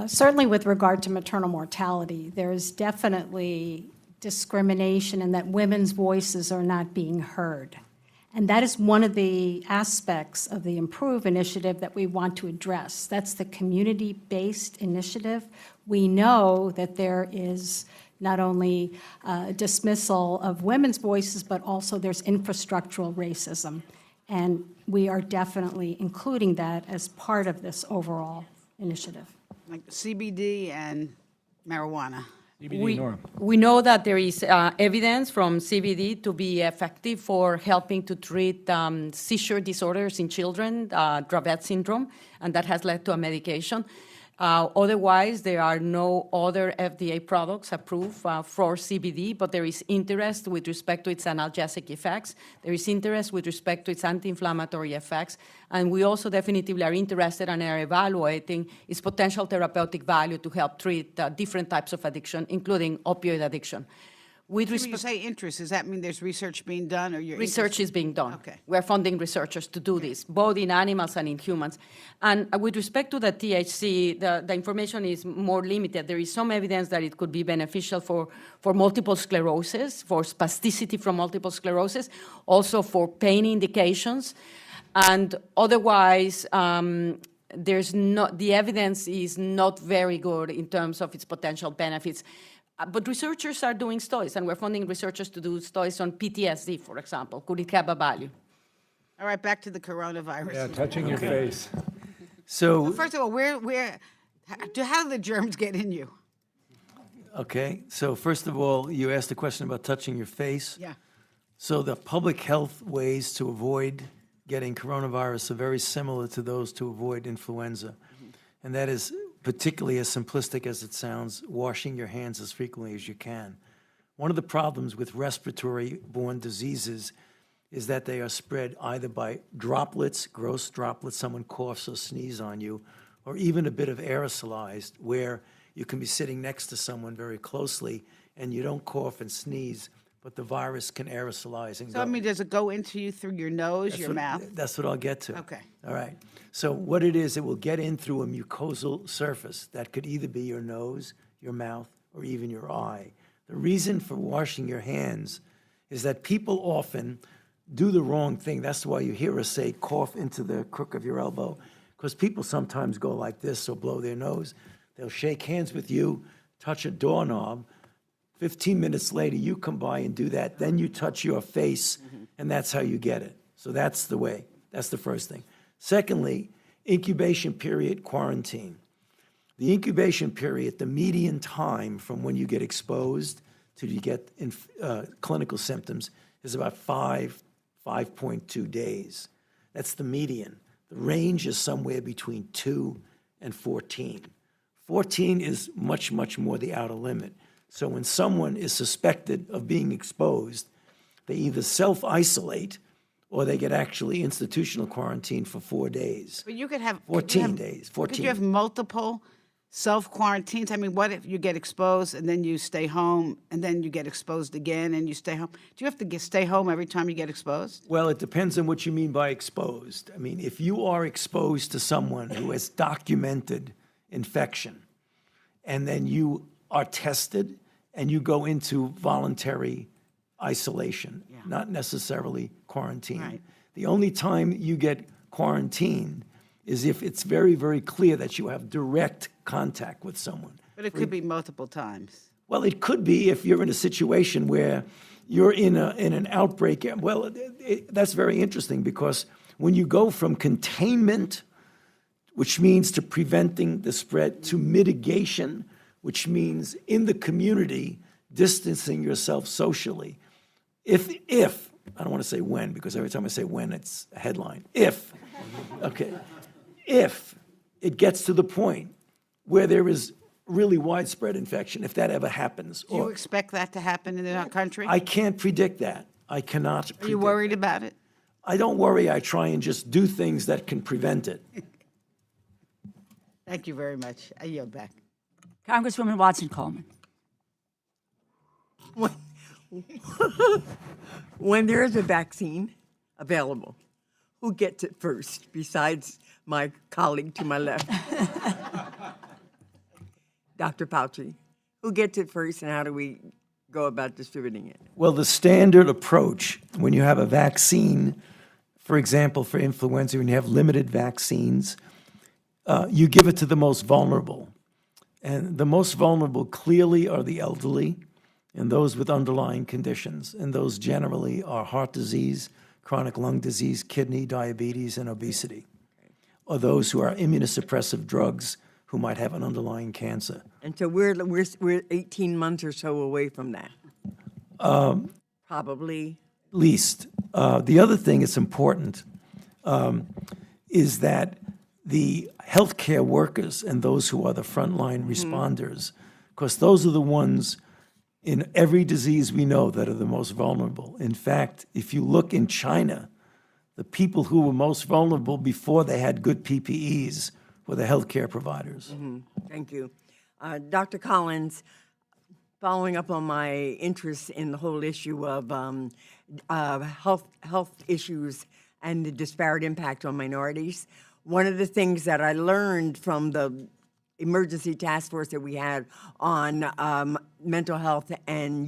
Certainly with regard to maternal mortality, there is definitely discrimination in that women's voices are not being heard. And that is one of the aspects of the Improve initiative that we want to address. That's the community-based initiative. We know that there is not only dismissal of women's voices, but also there's infrastructural racism. And we are definitely including that as part of this overall initiative. Like CBD and marijuana. We know that there is evidence from CBD to be effective for helping to treat seizure disorders in children, Dravet syndrome, and that has led to a medication. Otherwise, there are no other FDA products approved for CBD, but there is interest with respect to its analgesic effects. There is interest with respect to its anti-inflammatory effects. And we also definitively are interested and are evaluating its potential therapeutic value to help treat different types of addiction, including opioid addiction. When you say interest, does that mean there's research being done? Or research is being done. Okay. We're funding researchers to do this, both in animals and in humans. And with respect to the THC, the information is more limited. There is some evidence that it could be beneficial for multiple sclerosis, for spasticity from multiple sclerosis, also for pain indications. And otherwise, the evidence is not very good in terms of its potential benefits. But researchers are doing studies, and we're funding researchers to do studies on PTSD, for example. Could it have a value? All right, back to the coronavirus. Yeah, touching your face. So, first of all, how do the germs get in you? okay, so first of all, you asked a question about touching your face. Yeah. So the public health ways to avoid getting coronavirus are very similar to those to avoid influenza. And that is, particularly as simplistic as it sounds, washing your hands as frequently as you can. One of the problems with respiratory-borne diseases is that they are spread either by droplets, gross droplets, someone coughs or sneezes on you, or even a bit of aerosolized, where you can be sitting next to someone very closely and you don't cough and sneeze, but the virus can aerosolize and So, go. I mean, does it go into you through your nose, your mouth? That's what I'll get to. Okay. All right. So what it is, it will get in through a mucosal surface. That could either be your nose, your mouth, or even your eye. The reason for washing your hands is that people often do the wrong thing. That's why you hear us say, cough into the crook of your elbow, because people sometimes go like this or blow their nose. They'll shake hands with you, touch a doorknob. 15 minutes later, you come by and do that. Then you touch your face, and that's how you get it. So that's the way. That's the first thing. Secondly, incubation period quarantine. The incubation period, the median time from when you get exposed to you get clinical symptoms is about 5.2 days. That's the median. The range is somewhere between 2 and 14. 14 is much, much more the outer limit. So when someone is suspected of being exposed, they either self-isolate or they get actually institutional quarantine for 4 days. But you could have 14 days. 14. Could you have multiple self-quarantines? I mean, what if you get exposed and then you stay home and then you get exposed again and you stay home? Do you have to stay home every time you get exposed? Well, it depends on what you mean by exposed. I mean, if you are exposed to someone who has documented infection and then you are tested and you go into voluntary isolation, not necessarily quarantine. Right. The only time you get quarantined is if it's very, very clear that you have direct contact with someone. But it could be multiple times. Well, it could be if you're in a situation where you're in an outbreak. Well, that's very interesting because when you go from containment, which means to preventing the spread, to mitigation, which means in the community, distancing yourself socially. If, I don't want to say when, because every time I say when, it's a headline. If it gets to the point where there is really widespread infection, if that ever happens. Do you expect that to happen in our country? I can't predict that. I cannot predict. Are you worried about it? I don't worry. I try and just do things that can prevent it. Thank you very much. I yield back. Congresswoman Watson-Coleman. When there is a vaccine available, who gets it first besides my colleague to my left? Dr. Fauci, who gets it first and how do we go about distributing it? Well, the standard approach when you have a vaccine, for example, for influenza, when you have limited vaccines, you give it to the most vulnerable. And the most vulnerable clearly are the elderly and those with underlying conditions. And those generally are heart disease, chronic lung disease, kidney, diabetes, and obesity, or those who are immunosuppressive drugs who might have an underlying cancer. And so we're 18 months or so away from that. Probably. Least. The other thing that's important is that the healthcare workers and those who are the frontline responders, because those are the ones in every disease we know that are the most vulnerable. In fact, if you look in China, the people who were most vulnerable before they had good PPEs were the healthcare providers. Thank you. Dr. Collins, following up on my interest in the whole issue of health issues and the disparate impact on minorities, one of the things that I learned from the emergency task force that we had on mental health and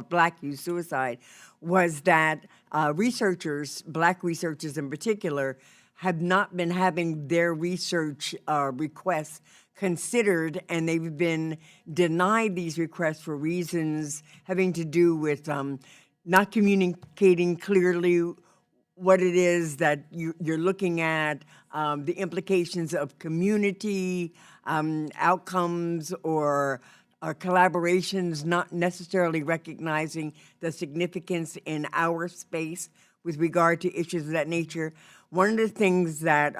black youth suicide was that researchers, black researchers in particular, have not been having their research requests considered, and they've been denied these requests for reasons having to do with not communicating clearly what it is that you're looking at, the implications of community outcomes or collaborations, not necessarily recognizing the significance in our space with regard to issues of that nature. One of the things that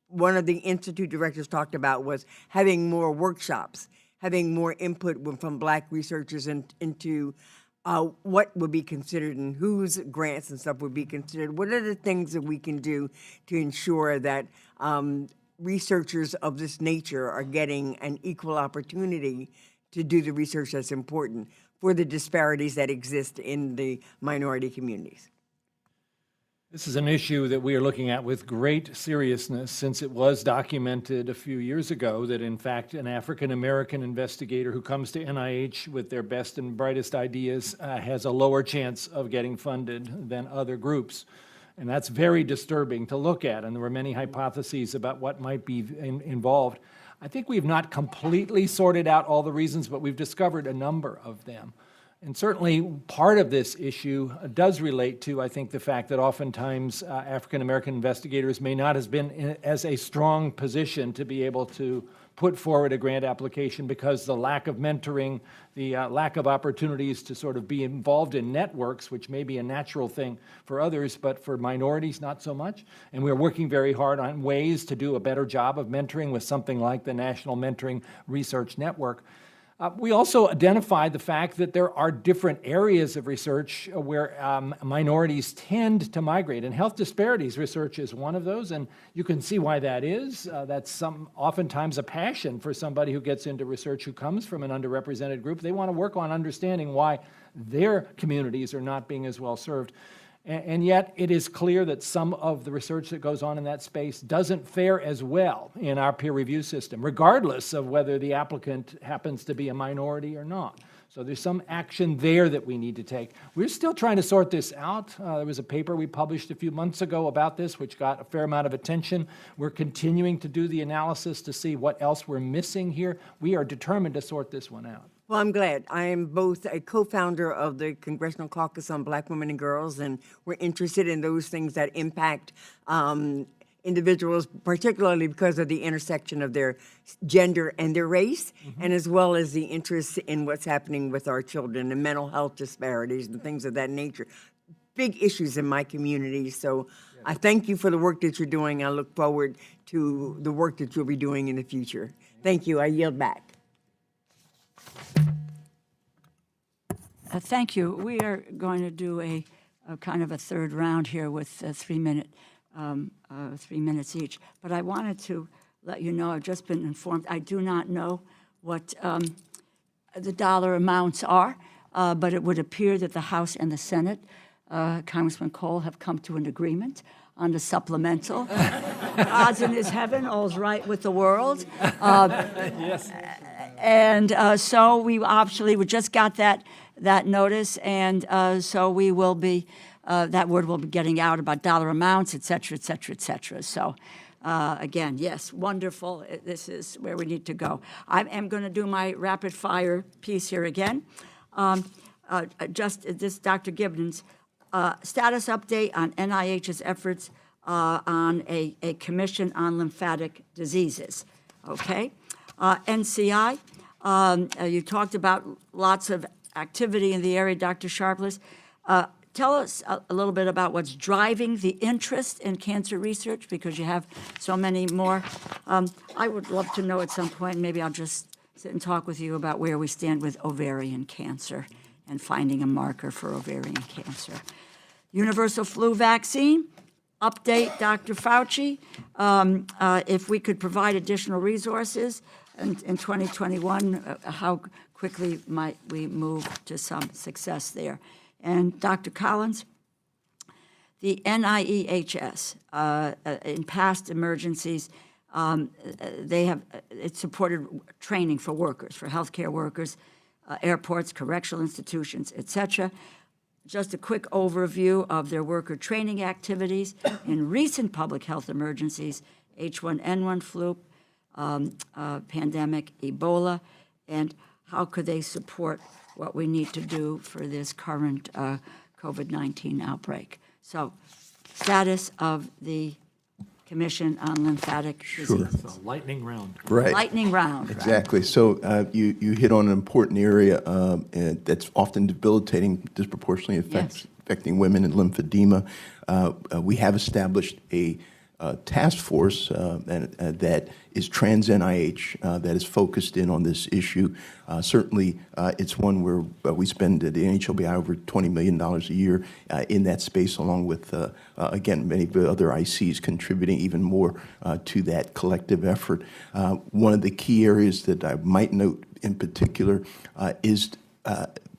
one of the institute directors talked about was having more workshops, having more input from black researchers into what would be considered and whose grants and stuff would be considered. What are the things that we can do to ensure that researchers of this nature are getting an equal opportunity to do the research that's important for the disparities that exist in the minority communities? This is an issue that we are looking at with great seriousness, since it was documented a few years ago that, in fact, an African-American investigator who comes to NIH with their best and brightest ideas has a lower chance of getting funded than other groups. And that's very disturbing to look at, and there were many hypotheses about what might be involved. I think we've not completely sorted out all the reasons, but we've discovered a number of them. And certainly part of this issue does relate to, I think, the fact that oftentimes African-American investigators may not have been in as a strong position to be able to put forward a grant application because the lack of mentoring, the lack of opportunities to sort of be involved in networks, which may be a natural thing for others, but for minorities, not so much. And we're working very hard on ways to do a better job of mentoring with something like the National Mentoring Research Network. We also identified the fact that there are different areas of research where minorities tend to migrate, and health disparities research is one of those, and you can see why that is. That's oftentimes a passion for somebody who gets into research who comes from an underrepresented group. They want to work on understanding why their communities are not being as well served. And yet it is clear that some of the research that goes on in that space doesn't fare as well in our peer review system, regardless of whether the applicant happens to be a minority or not. So there's some action there that we need to take. We're still trying to sort this out. There was a paper we published a few months ago about this, which got a fair amount of attention. We're continuing to do the analysis to see what else we're missing here. We are determined to sort this one out. Well, I'm glad. I am both a co-founder of the Congressional Caucus on Black Women and Girls, and we're interested in those things that impact individuals, particularly because of the intersection of their gender and their race, and as well as the interest in what's happening with our children and mental health disparities and things of that nature. Big issues in my community. So I thank you for the work that you're doing. I look forward to the work that you'll be doing in the future. Thank you. I yield back. Thank you. We are going to do a kind of a third round here with 3 minutes each. But I wanted to let you know, I've just been informed, I do not know what the dollar amounts are, but it would appear that the House and the Senate, Congressman Cole, have come to an agreement on the supplemental. God's in his heaven, all's right with the world. Yes. And so we just got that notice, and so we will be, that word will be getting out about dollar amounts, et cetera, et cetera, et cetera. So again, yes, wonderful. This is where we need to go. I am going to do my rapid fire piece here again. Just this, Dr. Gibbons, status update on NIH's efforts on a commission on lymphatic diseases, okay? NCI, you talked about lots of activity in the area, Dr. Sharpless. Tell us a little bit about what's driving the interest in cancer research, because you have so many more. I would love to know at some point, maybe I'll just sit and talk with you about where we stand with ovarian cancer and finding a marker for ovarian cancer. Universal flu vaccine, update, Dr. Fauci. If we could provide additional resources in 2021, how quickly might we move to some success there? And Dr. Collins, the NIEHS, in past emergencies, it supported training for workers, for healthcare workers, airports, correctional institutions, et cetera. Just a quick overview of their worker training activities in recent public health emergencies, H1N1 flu, pandemic, Ebola, and how could they support what we need to do for this current COVID-19 outbreak. So, status of the Commission on Lymphatic Diseases. So lightning round. Right. Lightning round. Exactly. Right. So you hit on an important area that's often debilitating, disproportionately affecting women in lymphedema. We have established a task force that is trans-NIH that is focused in on this issue. Certainly, it's one where we spend at the NHLBI over $20 million a year in that space, along with, again, many of the other ICs contributing even more to that collective effort. One of the key areas that I might note in particular is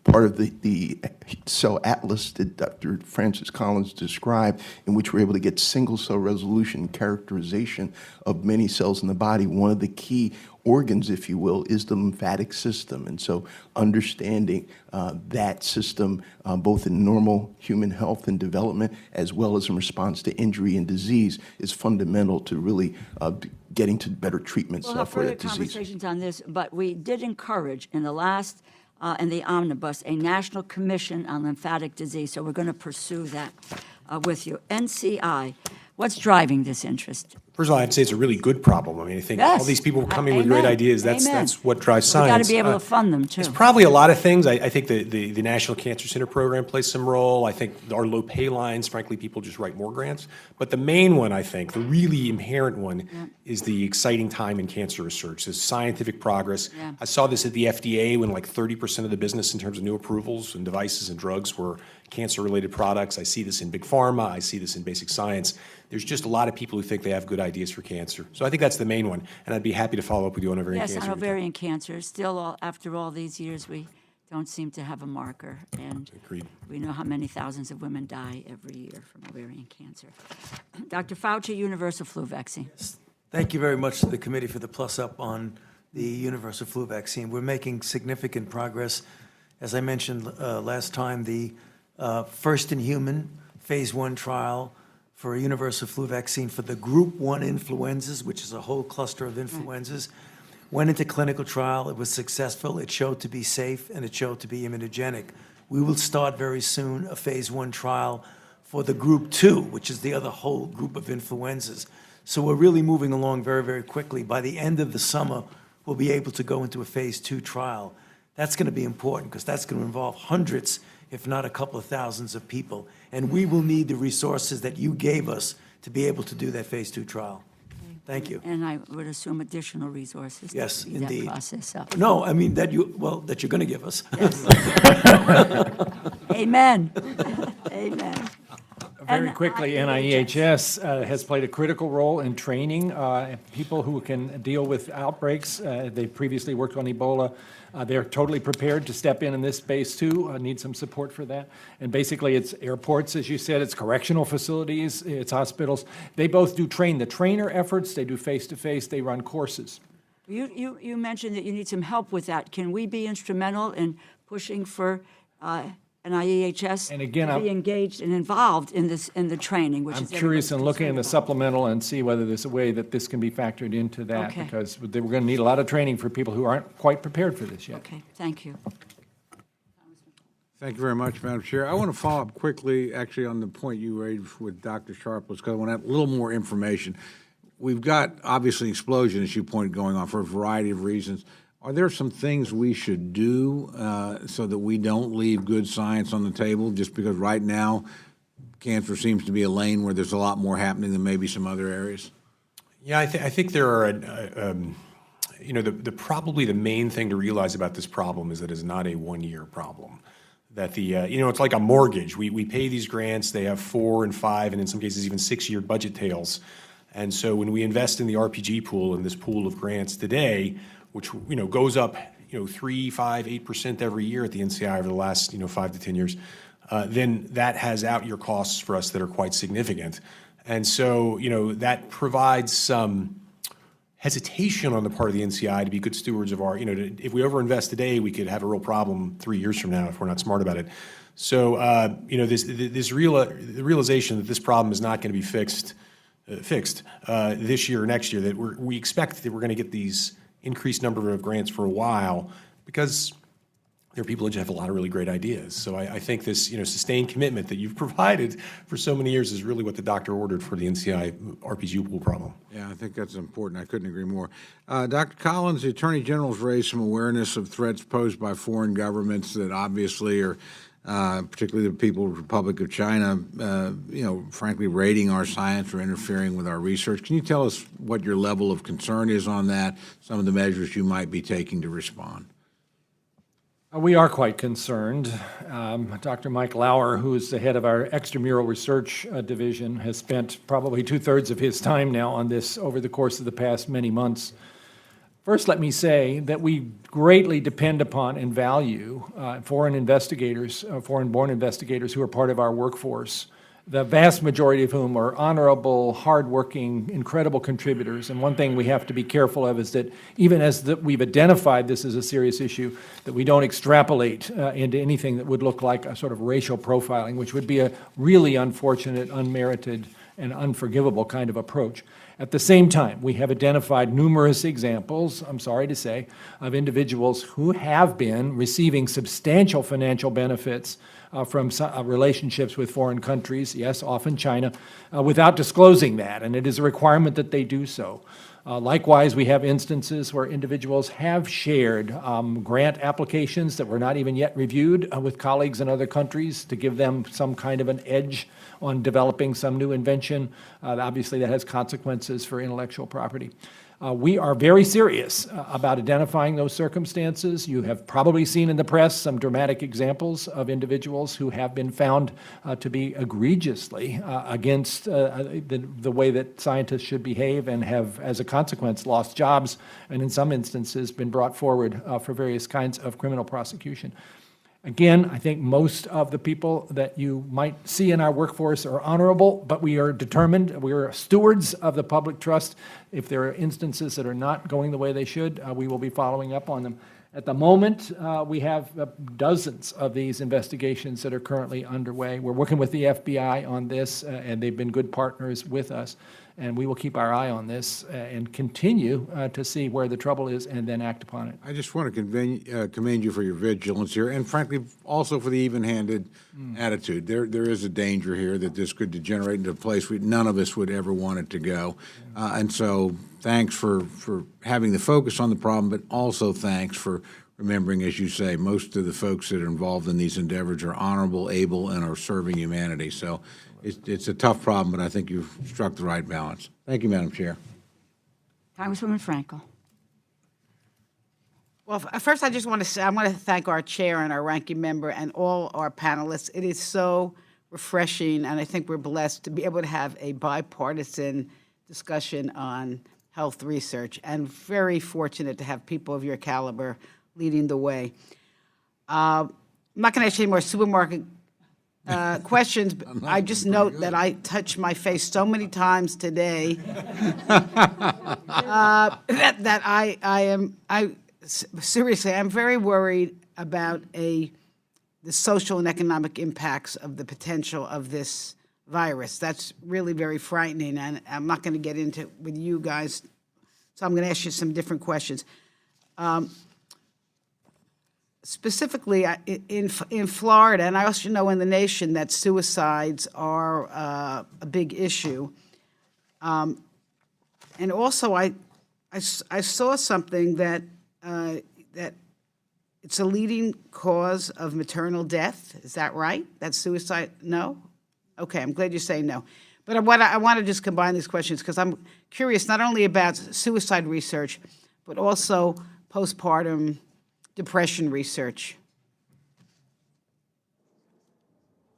part of the cell atlas that Dr. Francis Collins described, in which we're able to get single-cell resolution characterization of many cells in the body. One of the key organs, if you will, is the lymphatic system. And so understanding that system, both in normal human health and development, as well as in response to injury and disease, is fundamental to really getting to better treatments We'll have for further that disease. conversations on this, but we did encourage in the last in the omnibus, a national commission on lymphatic disease. So we're going to pursue that with you. NCI, what's driving this interest? First of all, I'd say it's a really good problem. I mean, I think Yes. all these people coming with great ideas, that's what drives science. We've got to be able to fund them, too. It's probably a lot of things. I think the National Cancer Center program plays some role. I think our low pay lines, frankly, people just write more grants. But the main one, I think, the really inherent one, is the exciting time in cancer research, this scientific progress. Yeah. I saw this at the FDA when like 30% of the business in terms of new approvals and devices and drugs were cancer-related products. I see this in big pharma. I see this in basic science. There's just a lot of people who think they have good ideas for cancer. So I think that's the main one, and I'd be happy to follow up with you on ovarian cancer. Yes, on ovarian cancer. Still, after all these years, we don't seem to have a marker, and Agreed. we know how many thousands of women die every year from ovarian cancer. Dr. Fauci, universal flu vaccine. Thank you very much to the committee for the plus up on the universal flu vaccine. We're making significant progress. As I mentioned last time, the first in human phase 1 trial for a universal flu vaccine for the group 1 influenzas, which is a whole cluster of influenzas, went into clinical trial. It was successful. It showed to be safe, and it showed to be immunogenic. We will start very soon a phase 1 trial for the group 2, which is the other whole group of influenzas. So we're really moving along very, very quickly. By the end of the summer, we'll be able to go into a phase 2 trial. That's going to be important because that's going to involve hundreds, if not a couple of thousands of people. And we will need the resources that you gave us to be able to do that phase 2 trial. Thank you. And I would assume additional resources to Yes, speed indeed. that process up. No, I mean that you're going to give us. Yes. Amen. Amen. Very quickly, NIEHS has played a critical role in training people who can deal with outbreaks. They previously worked on Ebola. They're totally prepared to step in this space too, need some support for that. And basically it's airports, as you said, it's correctional facilities, it's hospitals. They both do the trainer efforts, they do face-to-face, they run courses. You mentioned that you need some help with that. Can we be instrumental in pushing for NIEHS And again, to be engaged and involved in the training? Which I'm is curious in everybody's looking in the concern supplemental and see whether there's a way that this can be factored into that, Okay. because we're going to need a lot of training for people who aren't quite prepared for this yet. about. Okay, thank you. Thank you very much, Madam Chair. I want to follow up quickly, actually, on the point you raised with Dr. Sharpless, because I want to have a little more information. We've got, obviously, an explosion, as you pointed, going on for a variety of reasons. Are there some things we should do so that we don't leave good science on the table, just because right now cancer seems to be a lane where there's a lot more happening than maybe some other areas? Yeah, I think there are, probably the main thing to realize about this problem is that it's not a one-year problem. That it's like a mortgage. We pay these grants, they have 4 and 5, and in some cases even 6-year budget tails. And so when we invest in the RPG pool, in this pool of grants today, which goes up 3, 5, 8% every year at the NCI over the last 5 to 10 years, then that has out-year costs for us that are quite significant. And so that provides some hesitation on the part of the NCI to be good stewards of our, if we overinvest today, we could have a real problem 3 years from now if we're not smart about it. So the realization that this problem is not going to be fixed this year or next year, that we expect that we're going to get these increased number of grants for a while, because there are people that have a lot of really great ideas. So I think this sustained commitment that you've provided for so many years is really what the doctor ordered for the NCI RPG pool problem. Yeah, I think that's important. I couldn't agree more. Dr. Collins, the Attorney General's raised some awareness of threats posed by foreign governments that obviously are, particularly the People's Republic of China, frankly, raiding our science or interfering with our research. Can you tell us what your level of concern is on that, some of the measures you might be taking to respond? We are quite concerned. Dr. Mike Lauer, who is the head of our extramural research division, has spent probably 2/3 of his time now on this over the course of the past many months. First, let me say that we greatly depend upon and value foreign investigators, foreign-born investigators who are part of our workforce, the vast majority of whom are honorable, hardworking, incredible contributors. And one thing we have to be careful of is that even as we've identified this as a serious issue, that we don't extrapolate into anything that would look like a sort of racial profiling, which would be a really unfortunate, unmerited, and unforgivable kind of approach. At the same time, we have identified numerous examples, I'm sorry to say, of individuals who have been receiving substantial financial benefits from relationships with foreign countries, yes, often China, without disclosing that, and it is a requirement that they do so. Likewise, we have instances where individuals have shared grant applications that were not even yet reviewed with colleagues in other countries to give them some kind of an edge on developing some new invention. Obviously, that has consequences for intellectual property. We are very serious about identifying those circumstances. You have probably seen in the press some dramatic examples of individuals who have been found to be egregiously against the way that scientists should behave, and have, as a consequence, lost jobs, and in some instances been brought forward for various kinds of criminal prosecution. Again, I think most of the people that you might see in our workforce are honorable, but we are determined, we are stewards of the public trust. If there are instances that are not going the way they should, we will be following up on them. At the moment, we have dozens of these investigations that are currently underway. We're working with the FBI on this, and they've been good partners with us. And we will keep our eye on this and continue to see where the trouble is and then act upon it. I just want to commend you for your vigilance here, and frankly, also for the even-handed attitude. There is a danger here that this could degenerate into a place none of us would ever want it to go. And so thanks for having the focus on the problem, but also thanks for remembering, as you say, most of the folks that are involved in these endeavors are honorable, able, and are serving humanity. So it's a tough problem, but I think you've struck the right balance. Thank you, Madam Chair. Congresswoman Frankel. Well, first I just want to say I want to thank our chair and our ranking member and all our panelists. It is so refreshing, and I think we're blessed to be able to have a bipartisan discussion on health research, and very fortunate to have people of your caliber leading the way. I'm not going to ask you any more supermarket questions, but I just note that I touched my face so many times today that seriously, I'm very worried about the social and economic impacts of the potential of this virus. That's really very frightening, and I'm not going to get into it with you guys, so I'm going to ask you some different questions. Specifically, in Florida, and I also know in the nation that suicides are a big issue. And also, I saw something that it's a leading cause of maternal death. Is that right? That's suicide? No? Okay, I'm glad you say no. But I want to just combine these questions because I'm curious not only about suicide research, but also postpartum depression research.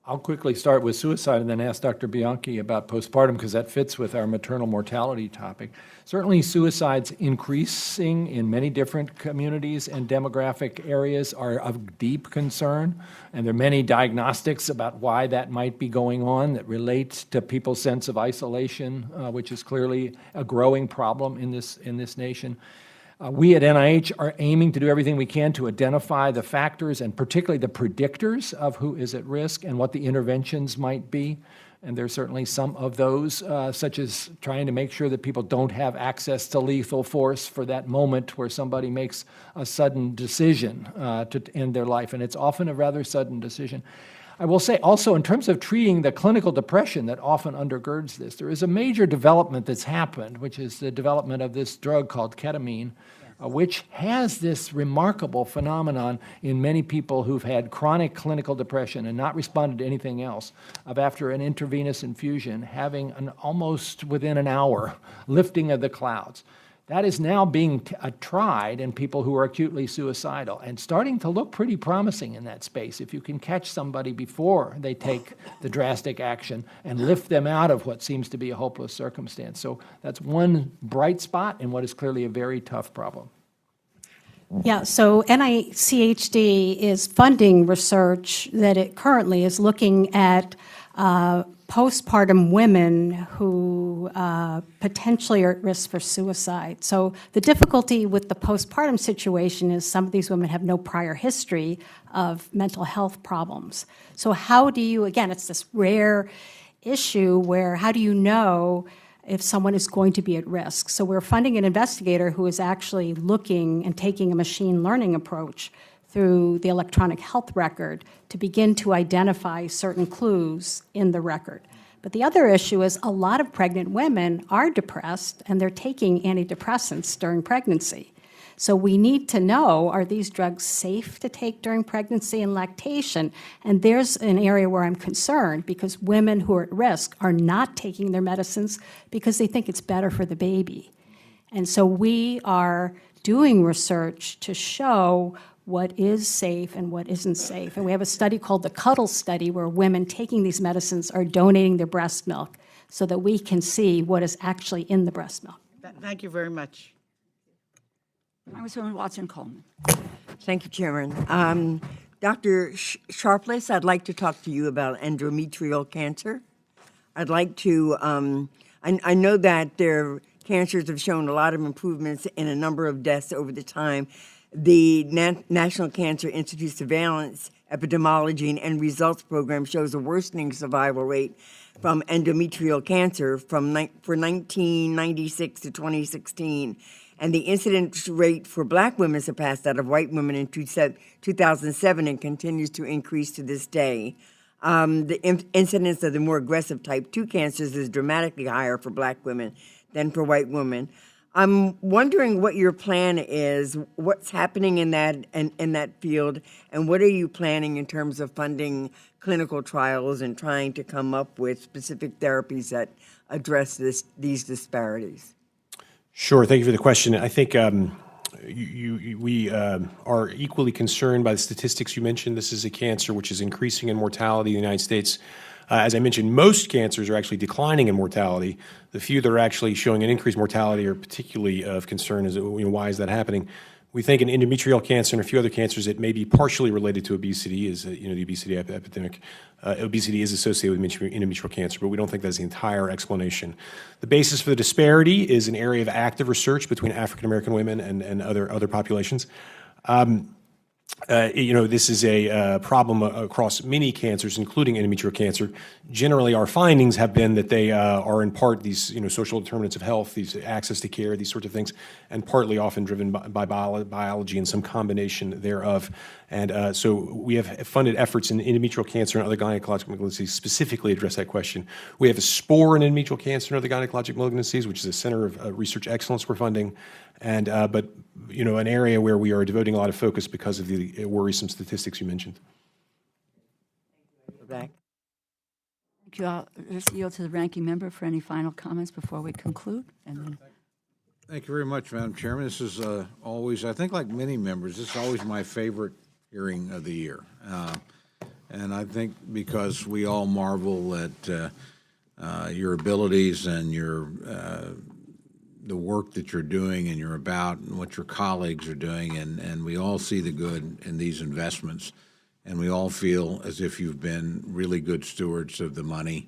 I'll quickly start with suicide and then ask Dr. Bianchi about postpartum because that fits with our maternal mortality topic. Certainly suicides increasing in many different communities and demographic areas are of deep concern, and there are many diagnostics about why that might be going on that relate to people's sense of isolation, which is clearly a growing problem in this nation. We at NIH are aiming to do everything we can to identify the factors and particularly the predictors of who is at risk and what the interventions might be. And there's certainly some of those, such as trying to make sure that people don't have access to lethal force for that moment where somebody makes a sudden decision to end their life. And it's often a rather sudden decision. I will say also in terms of treating the clinical depression that often undergirds this, there is a major development that's happened, which is the development of this drug called ketamine, which has this remarkable phenomenon in many people who've had chronic clinical depression and not responded to anything else, of after an intravenous infusion, having an almost within an hour lifting of the clouds. That is now being tried in people who are acutely suicidal and starting to look pretty promising in that space. If you can catch somebody before they take the drastic action and lift them out of what seems to be a hopeless circumstance. So that's one bright spot in what is clearly a very tough problem. Yeah, so NICHD is funding research that it currently is looking at postpartum women who potentially are at risk for suicide. So the difficulty with the postpartum situation is some of these women have no prior history of mental health problems. So how do you, again, it's this rare issue where how do you know if someone is going to be at risk? So we're funding an investigator who is actually looking and taking a machine learning approach through the electronic health record to begin to identify certain clues in the record. But the other issue is a lot of pregnant women are depressed and they're taking antidepressants during pregnancy. So we need to know, are these drugs safe to take during pregnancy and lactation? And there's an area where I'm concerned because women who are at risk are not taking their medicines because they think it's better for the baby. And so we are doing research to show what is safe and what isn't safe. And we have a study called the Cuddle Study where women taking these medicines are donating their breast milk so that we can see what is actually in the breast milk. Thank you very much. Congresswoman Watson-Coleman. Thank you, Chairman. Dr. Sharpless, I'd like to talk to you about endometrial cancer. I'd like to, I know that their cancers have shown a lot of improvements in a number of deaths over the time. The National Cancer Institute Surveillance, Epidemiology, and End Results Program shows a worsening survival rate from endometrial cancer for 1996 to 2016. And the incidence rate for black women surpassed that of white women in 2007 and continues to increase to this day. The incidence of the more aggressive type 2 cancers is dramatically higher for black women than for white women. I'm wondering what your plan is, what's happening in that field, and what are you planning in terms of funding clinical trials and trying to come up with specific therapies that address these disparities? Sure. Thank you for the question. I think we are equally concerned by the statistics you mentioned. This is a cancer which is increasing in mortality in the United States. As I mentioned, most cancers are actually declining in mortality. The few that are actually showing an increased mortality are particularly of concern. Why is that happening? We think in endometrial cancer and a few other cancers, it may be partially related to obesity, the obesity epidemic. Obesity is associated with endometrial cancer, but we don't think that's the entire explanation. The basis for the disparity is an area of active research between African American women and other populations. This is a problem across many cancers, including endometrial cancer. Generally, our findings have been that they are in part these social determinants of health, these access to care, these sorts of things, and partly often driven by biology and some combination thereof. And so we have funded efforts in endometrial cancer and other gynecologic malignancies specifically address that question. We have a SPORE in endometrial cancer and other gynecologic malignancies, which is a center of research excellence we're funding. And but an area where we are devoting a lot of focus because of the worrisome statistics you mentioned. Thank you. I'll just yield to the ranking member for any final comments before we conclude. And then. Thank you very much, Madam Chairman. This is always, I think like many members, this is always my favorite hearing of the year. And I think because we all marvel at your abilities and your the work that you're doing and you're about and what your colleagues are doing, and we all see the good in these investments, and we all feel as if you've been really good stewards of the money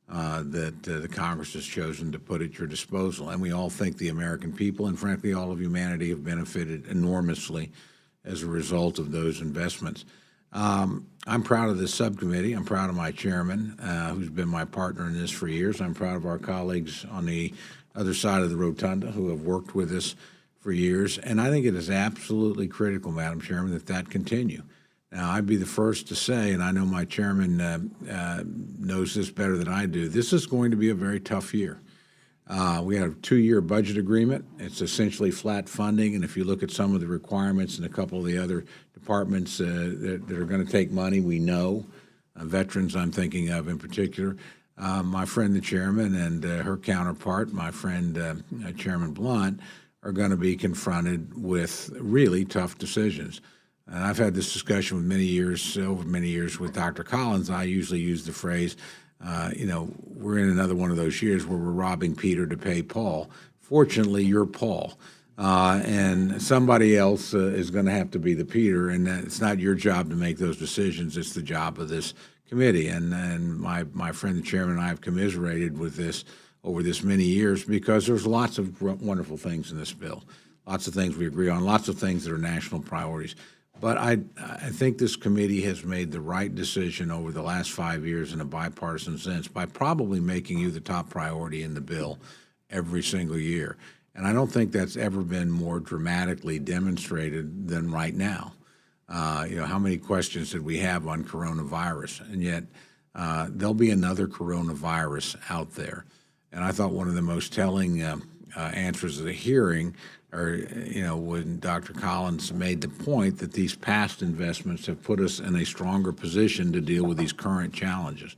that the Congress has chosen to put at your disposal. And we all think the American people and, frankly, all of humanity have benefited enormously as a result of those investments. I'm proud of this subcommittee. I'm proud of my chairman, who's been my partner in this for years. I'm proud of our colleagues on the other side of the rotunda who have worked with us for years. And I think it is absolutely critical, Madam Chairman, that continue. Now, I'd be the first to say, and I know my chairman knows this better than I do, this is going to be a very tough year. We have a 2-year budget agreement. It's essentially flat funding, and if you look at some of the requirements in a couple of the other departments that are going to take money, we know. Veterans I'm thinking of in particular. My friend, the chairman, and her counterpart, my friend, Chairman Blunt, are going to be confronted with really tough decisions. And I've had this discussion over many years with Dr. Collins. I usually use the phrase, we're in another one of those years where we're robbing Peter to pay Paul. Fortunately, you're Paul. And somebody else is going to have to be the Peter, and it's not your job to make those decisions. It's the job of this committee. And my friend, the chairman, and I have commiserated with this over this many years because there's lots of wonderful things in this bill, lots of things we agree on, lots of things that are national priorities. But I think this committee has made the right decision over the last 5 years in a bipartisan sense by probably making you the top priority in the bill every single year. And I don't think that's ever been more dramatically demonstrated than right now. How many questions did we have on coronavirus? And yet there'll be another coronavirus out there. And I thought one of the most telling answers of the hearing when Dr. Collins made the point that these past investments have put us in a stronger position to deal with these current challenges.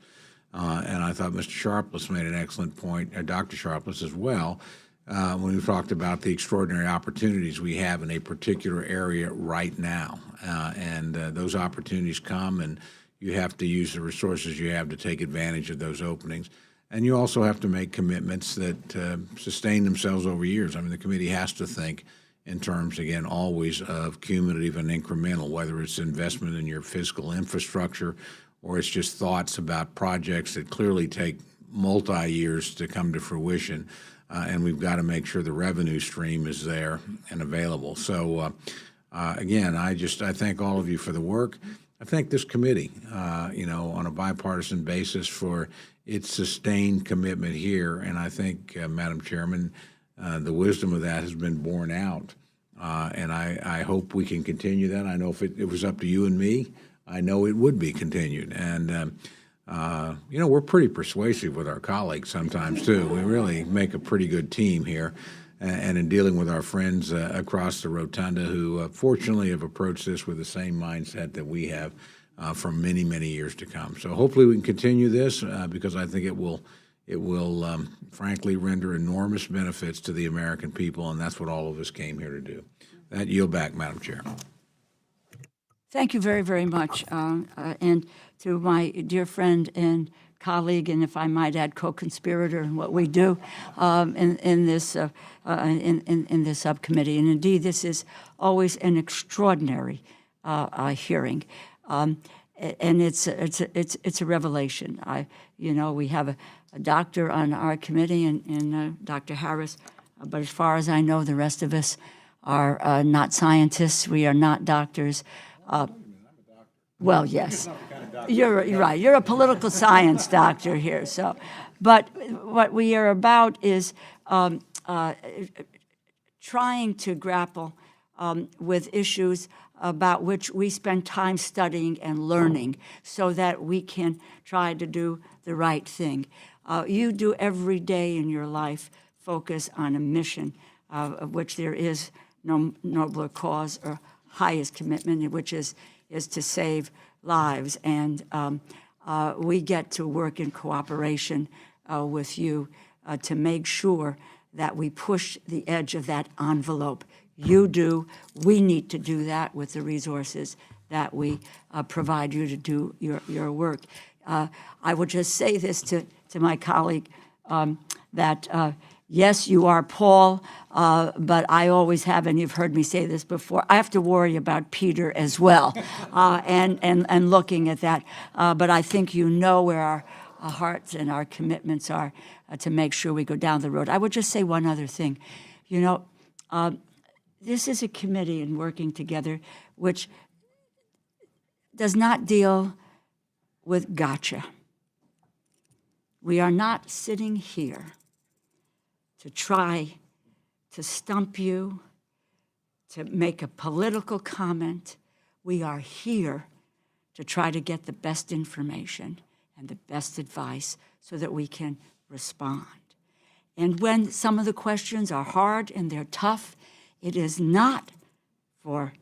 And I thought Mr. Sharpless made an excellent point, Dr. Sharpless as well, when we talked about the extraordinary opportunities we have in a particular area right now. And those opportunities come, and you have to use the resources you have to take advantage of those openings. And you also have to make commitments that sustain themselves over years. I mean, the committee has to think in terms, again, always of cumulative and incremental, whether it's investment in your physical infrastructure or it's just thoughts about projects that clearly take multi-years to come to fruition. And we've got to make sure the revenue stream is there and available. So, again, I thank all of you for the work. I thank this committee, on a bipartisan basis for its sustained commitment here. And I think, Madam Chairman, the wisdom of that has been borne out. And I hope we can continue that. I know if it was up to you and me, I know it would be continued. And, we're pretty persuasive with our colleagues sometimes, too. We really make a pretty good team here. And in dealing with our friends across the rotunda who, fortunately, have approached this with the same mindset that we have for many, many years to come. So hopefully we can continue this because I think it will, frankly, render enormous benefits to the American people, and that's what all of us came here to do. That yield back, Madam Chair. Thank you very, very much. And to my dear friend and colleague, and if I might add, co-conspirator in what we do in this subcommittee. And indeed, this is always an extraordinary hearing, and it's a revelation. We have a doctor on our committee, and Dr. Harris, but as far as I know, the rest of us are not scientists. We are not doctors. Well, yes, you're right. You're a political science doctor here. So, but what we are about is trying to grapple with issues about which we spend time studying and learning so that we can try to do the right thing. You do every day in your life focus on a mission of which there is no nobler cause or highest commitment, which is to save lives. And we get to work in cooperation with you to make sure that we push the edge of that envelope. You do. We need to do that with the resources that we provide you to do your work. I would just say this to my colleague, that yes, you are Paul, but I always have, and you've heard me say this before, I have to worry about Peter as well, and looking at that. But I think you know where our hearts and our commitments are to make sure we go down the road. I would just say one other thing. This is a committee and working together which does not deal with gotcha. We are not sitting here to try to stump you, to make a political comment. We are here to try to get the best information and the best advice so that we can respond. And when some of the questions are hard and they're tough, it is not for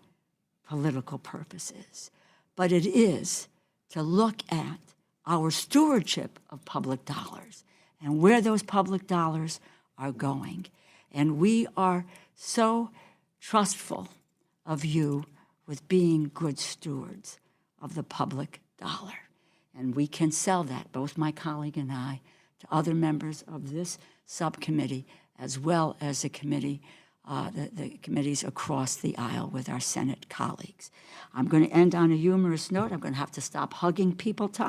political purposes, but it is to look at our stewardship of public dollars and where those public dollars are going. And we are so trustful of you with being good stewards of the public dollar. And we can sell that, both my colleague and I, to other members of this subcommittee, as well as the committee, the committees across the aisle with our Senate colleagues. I'm going to end on a humorous note. I'm going to have to stop hugging people, Tom.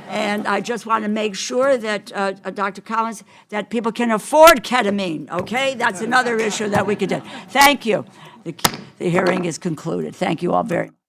And I just want to make sure that, Dr. Collins, that people can afford ketamine, okay? That's another issue that we could do. Thank you. The hearing is concluded. Thank you all very much.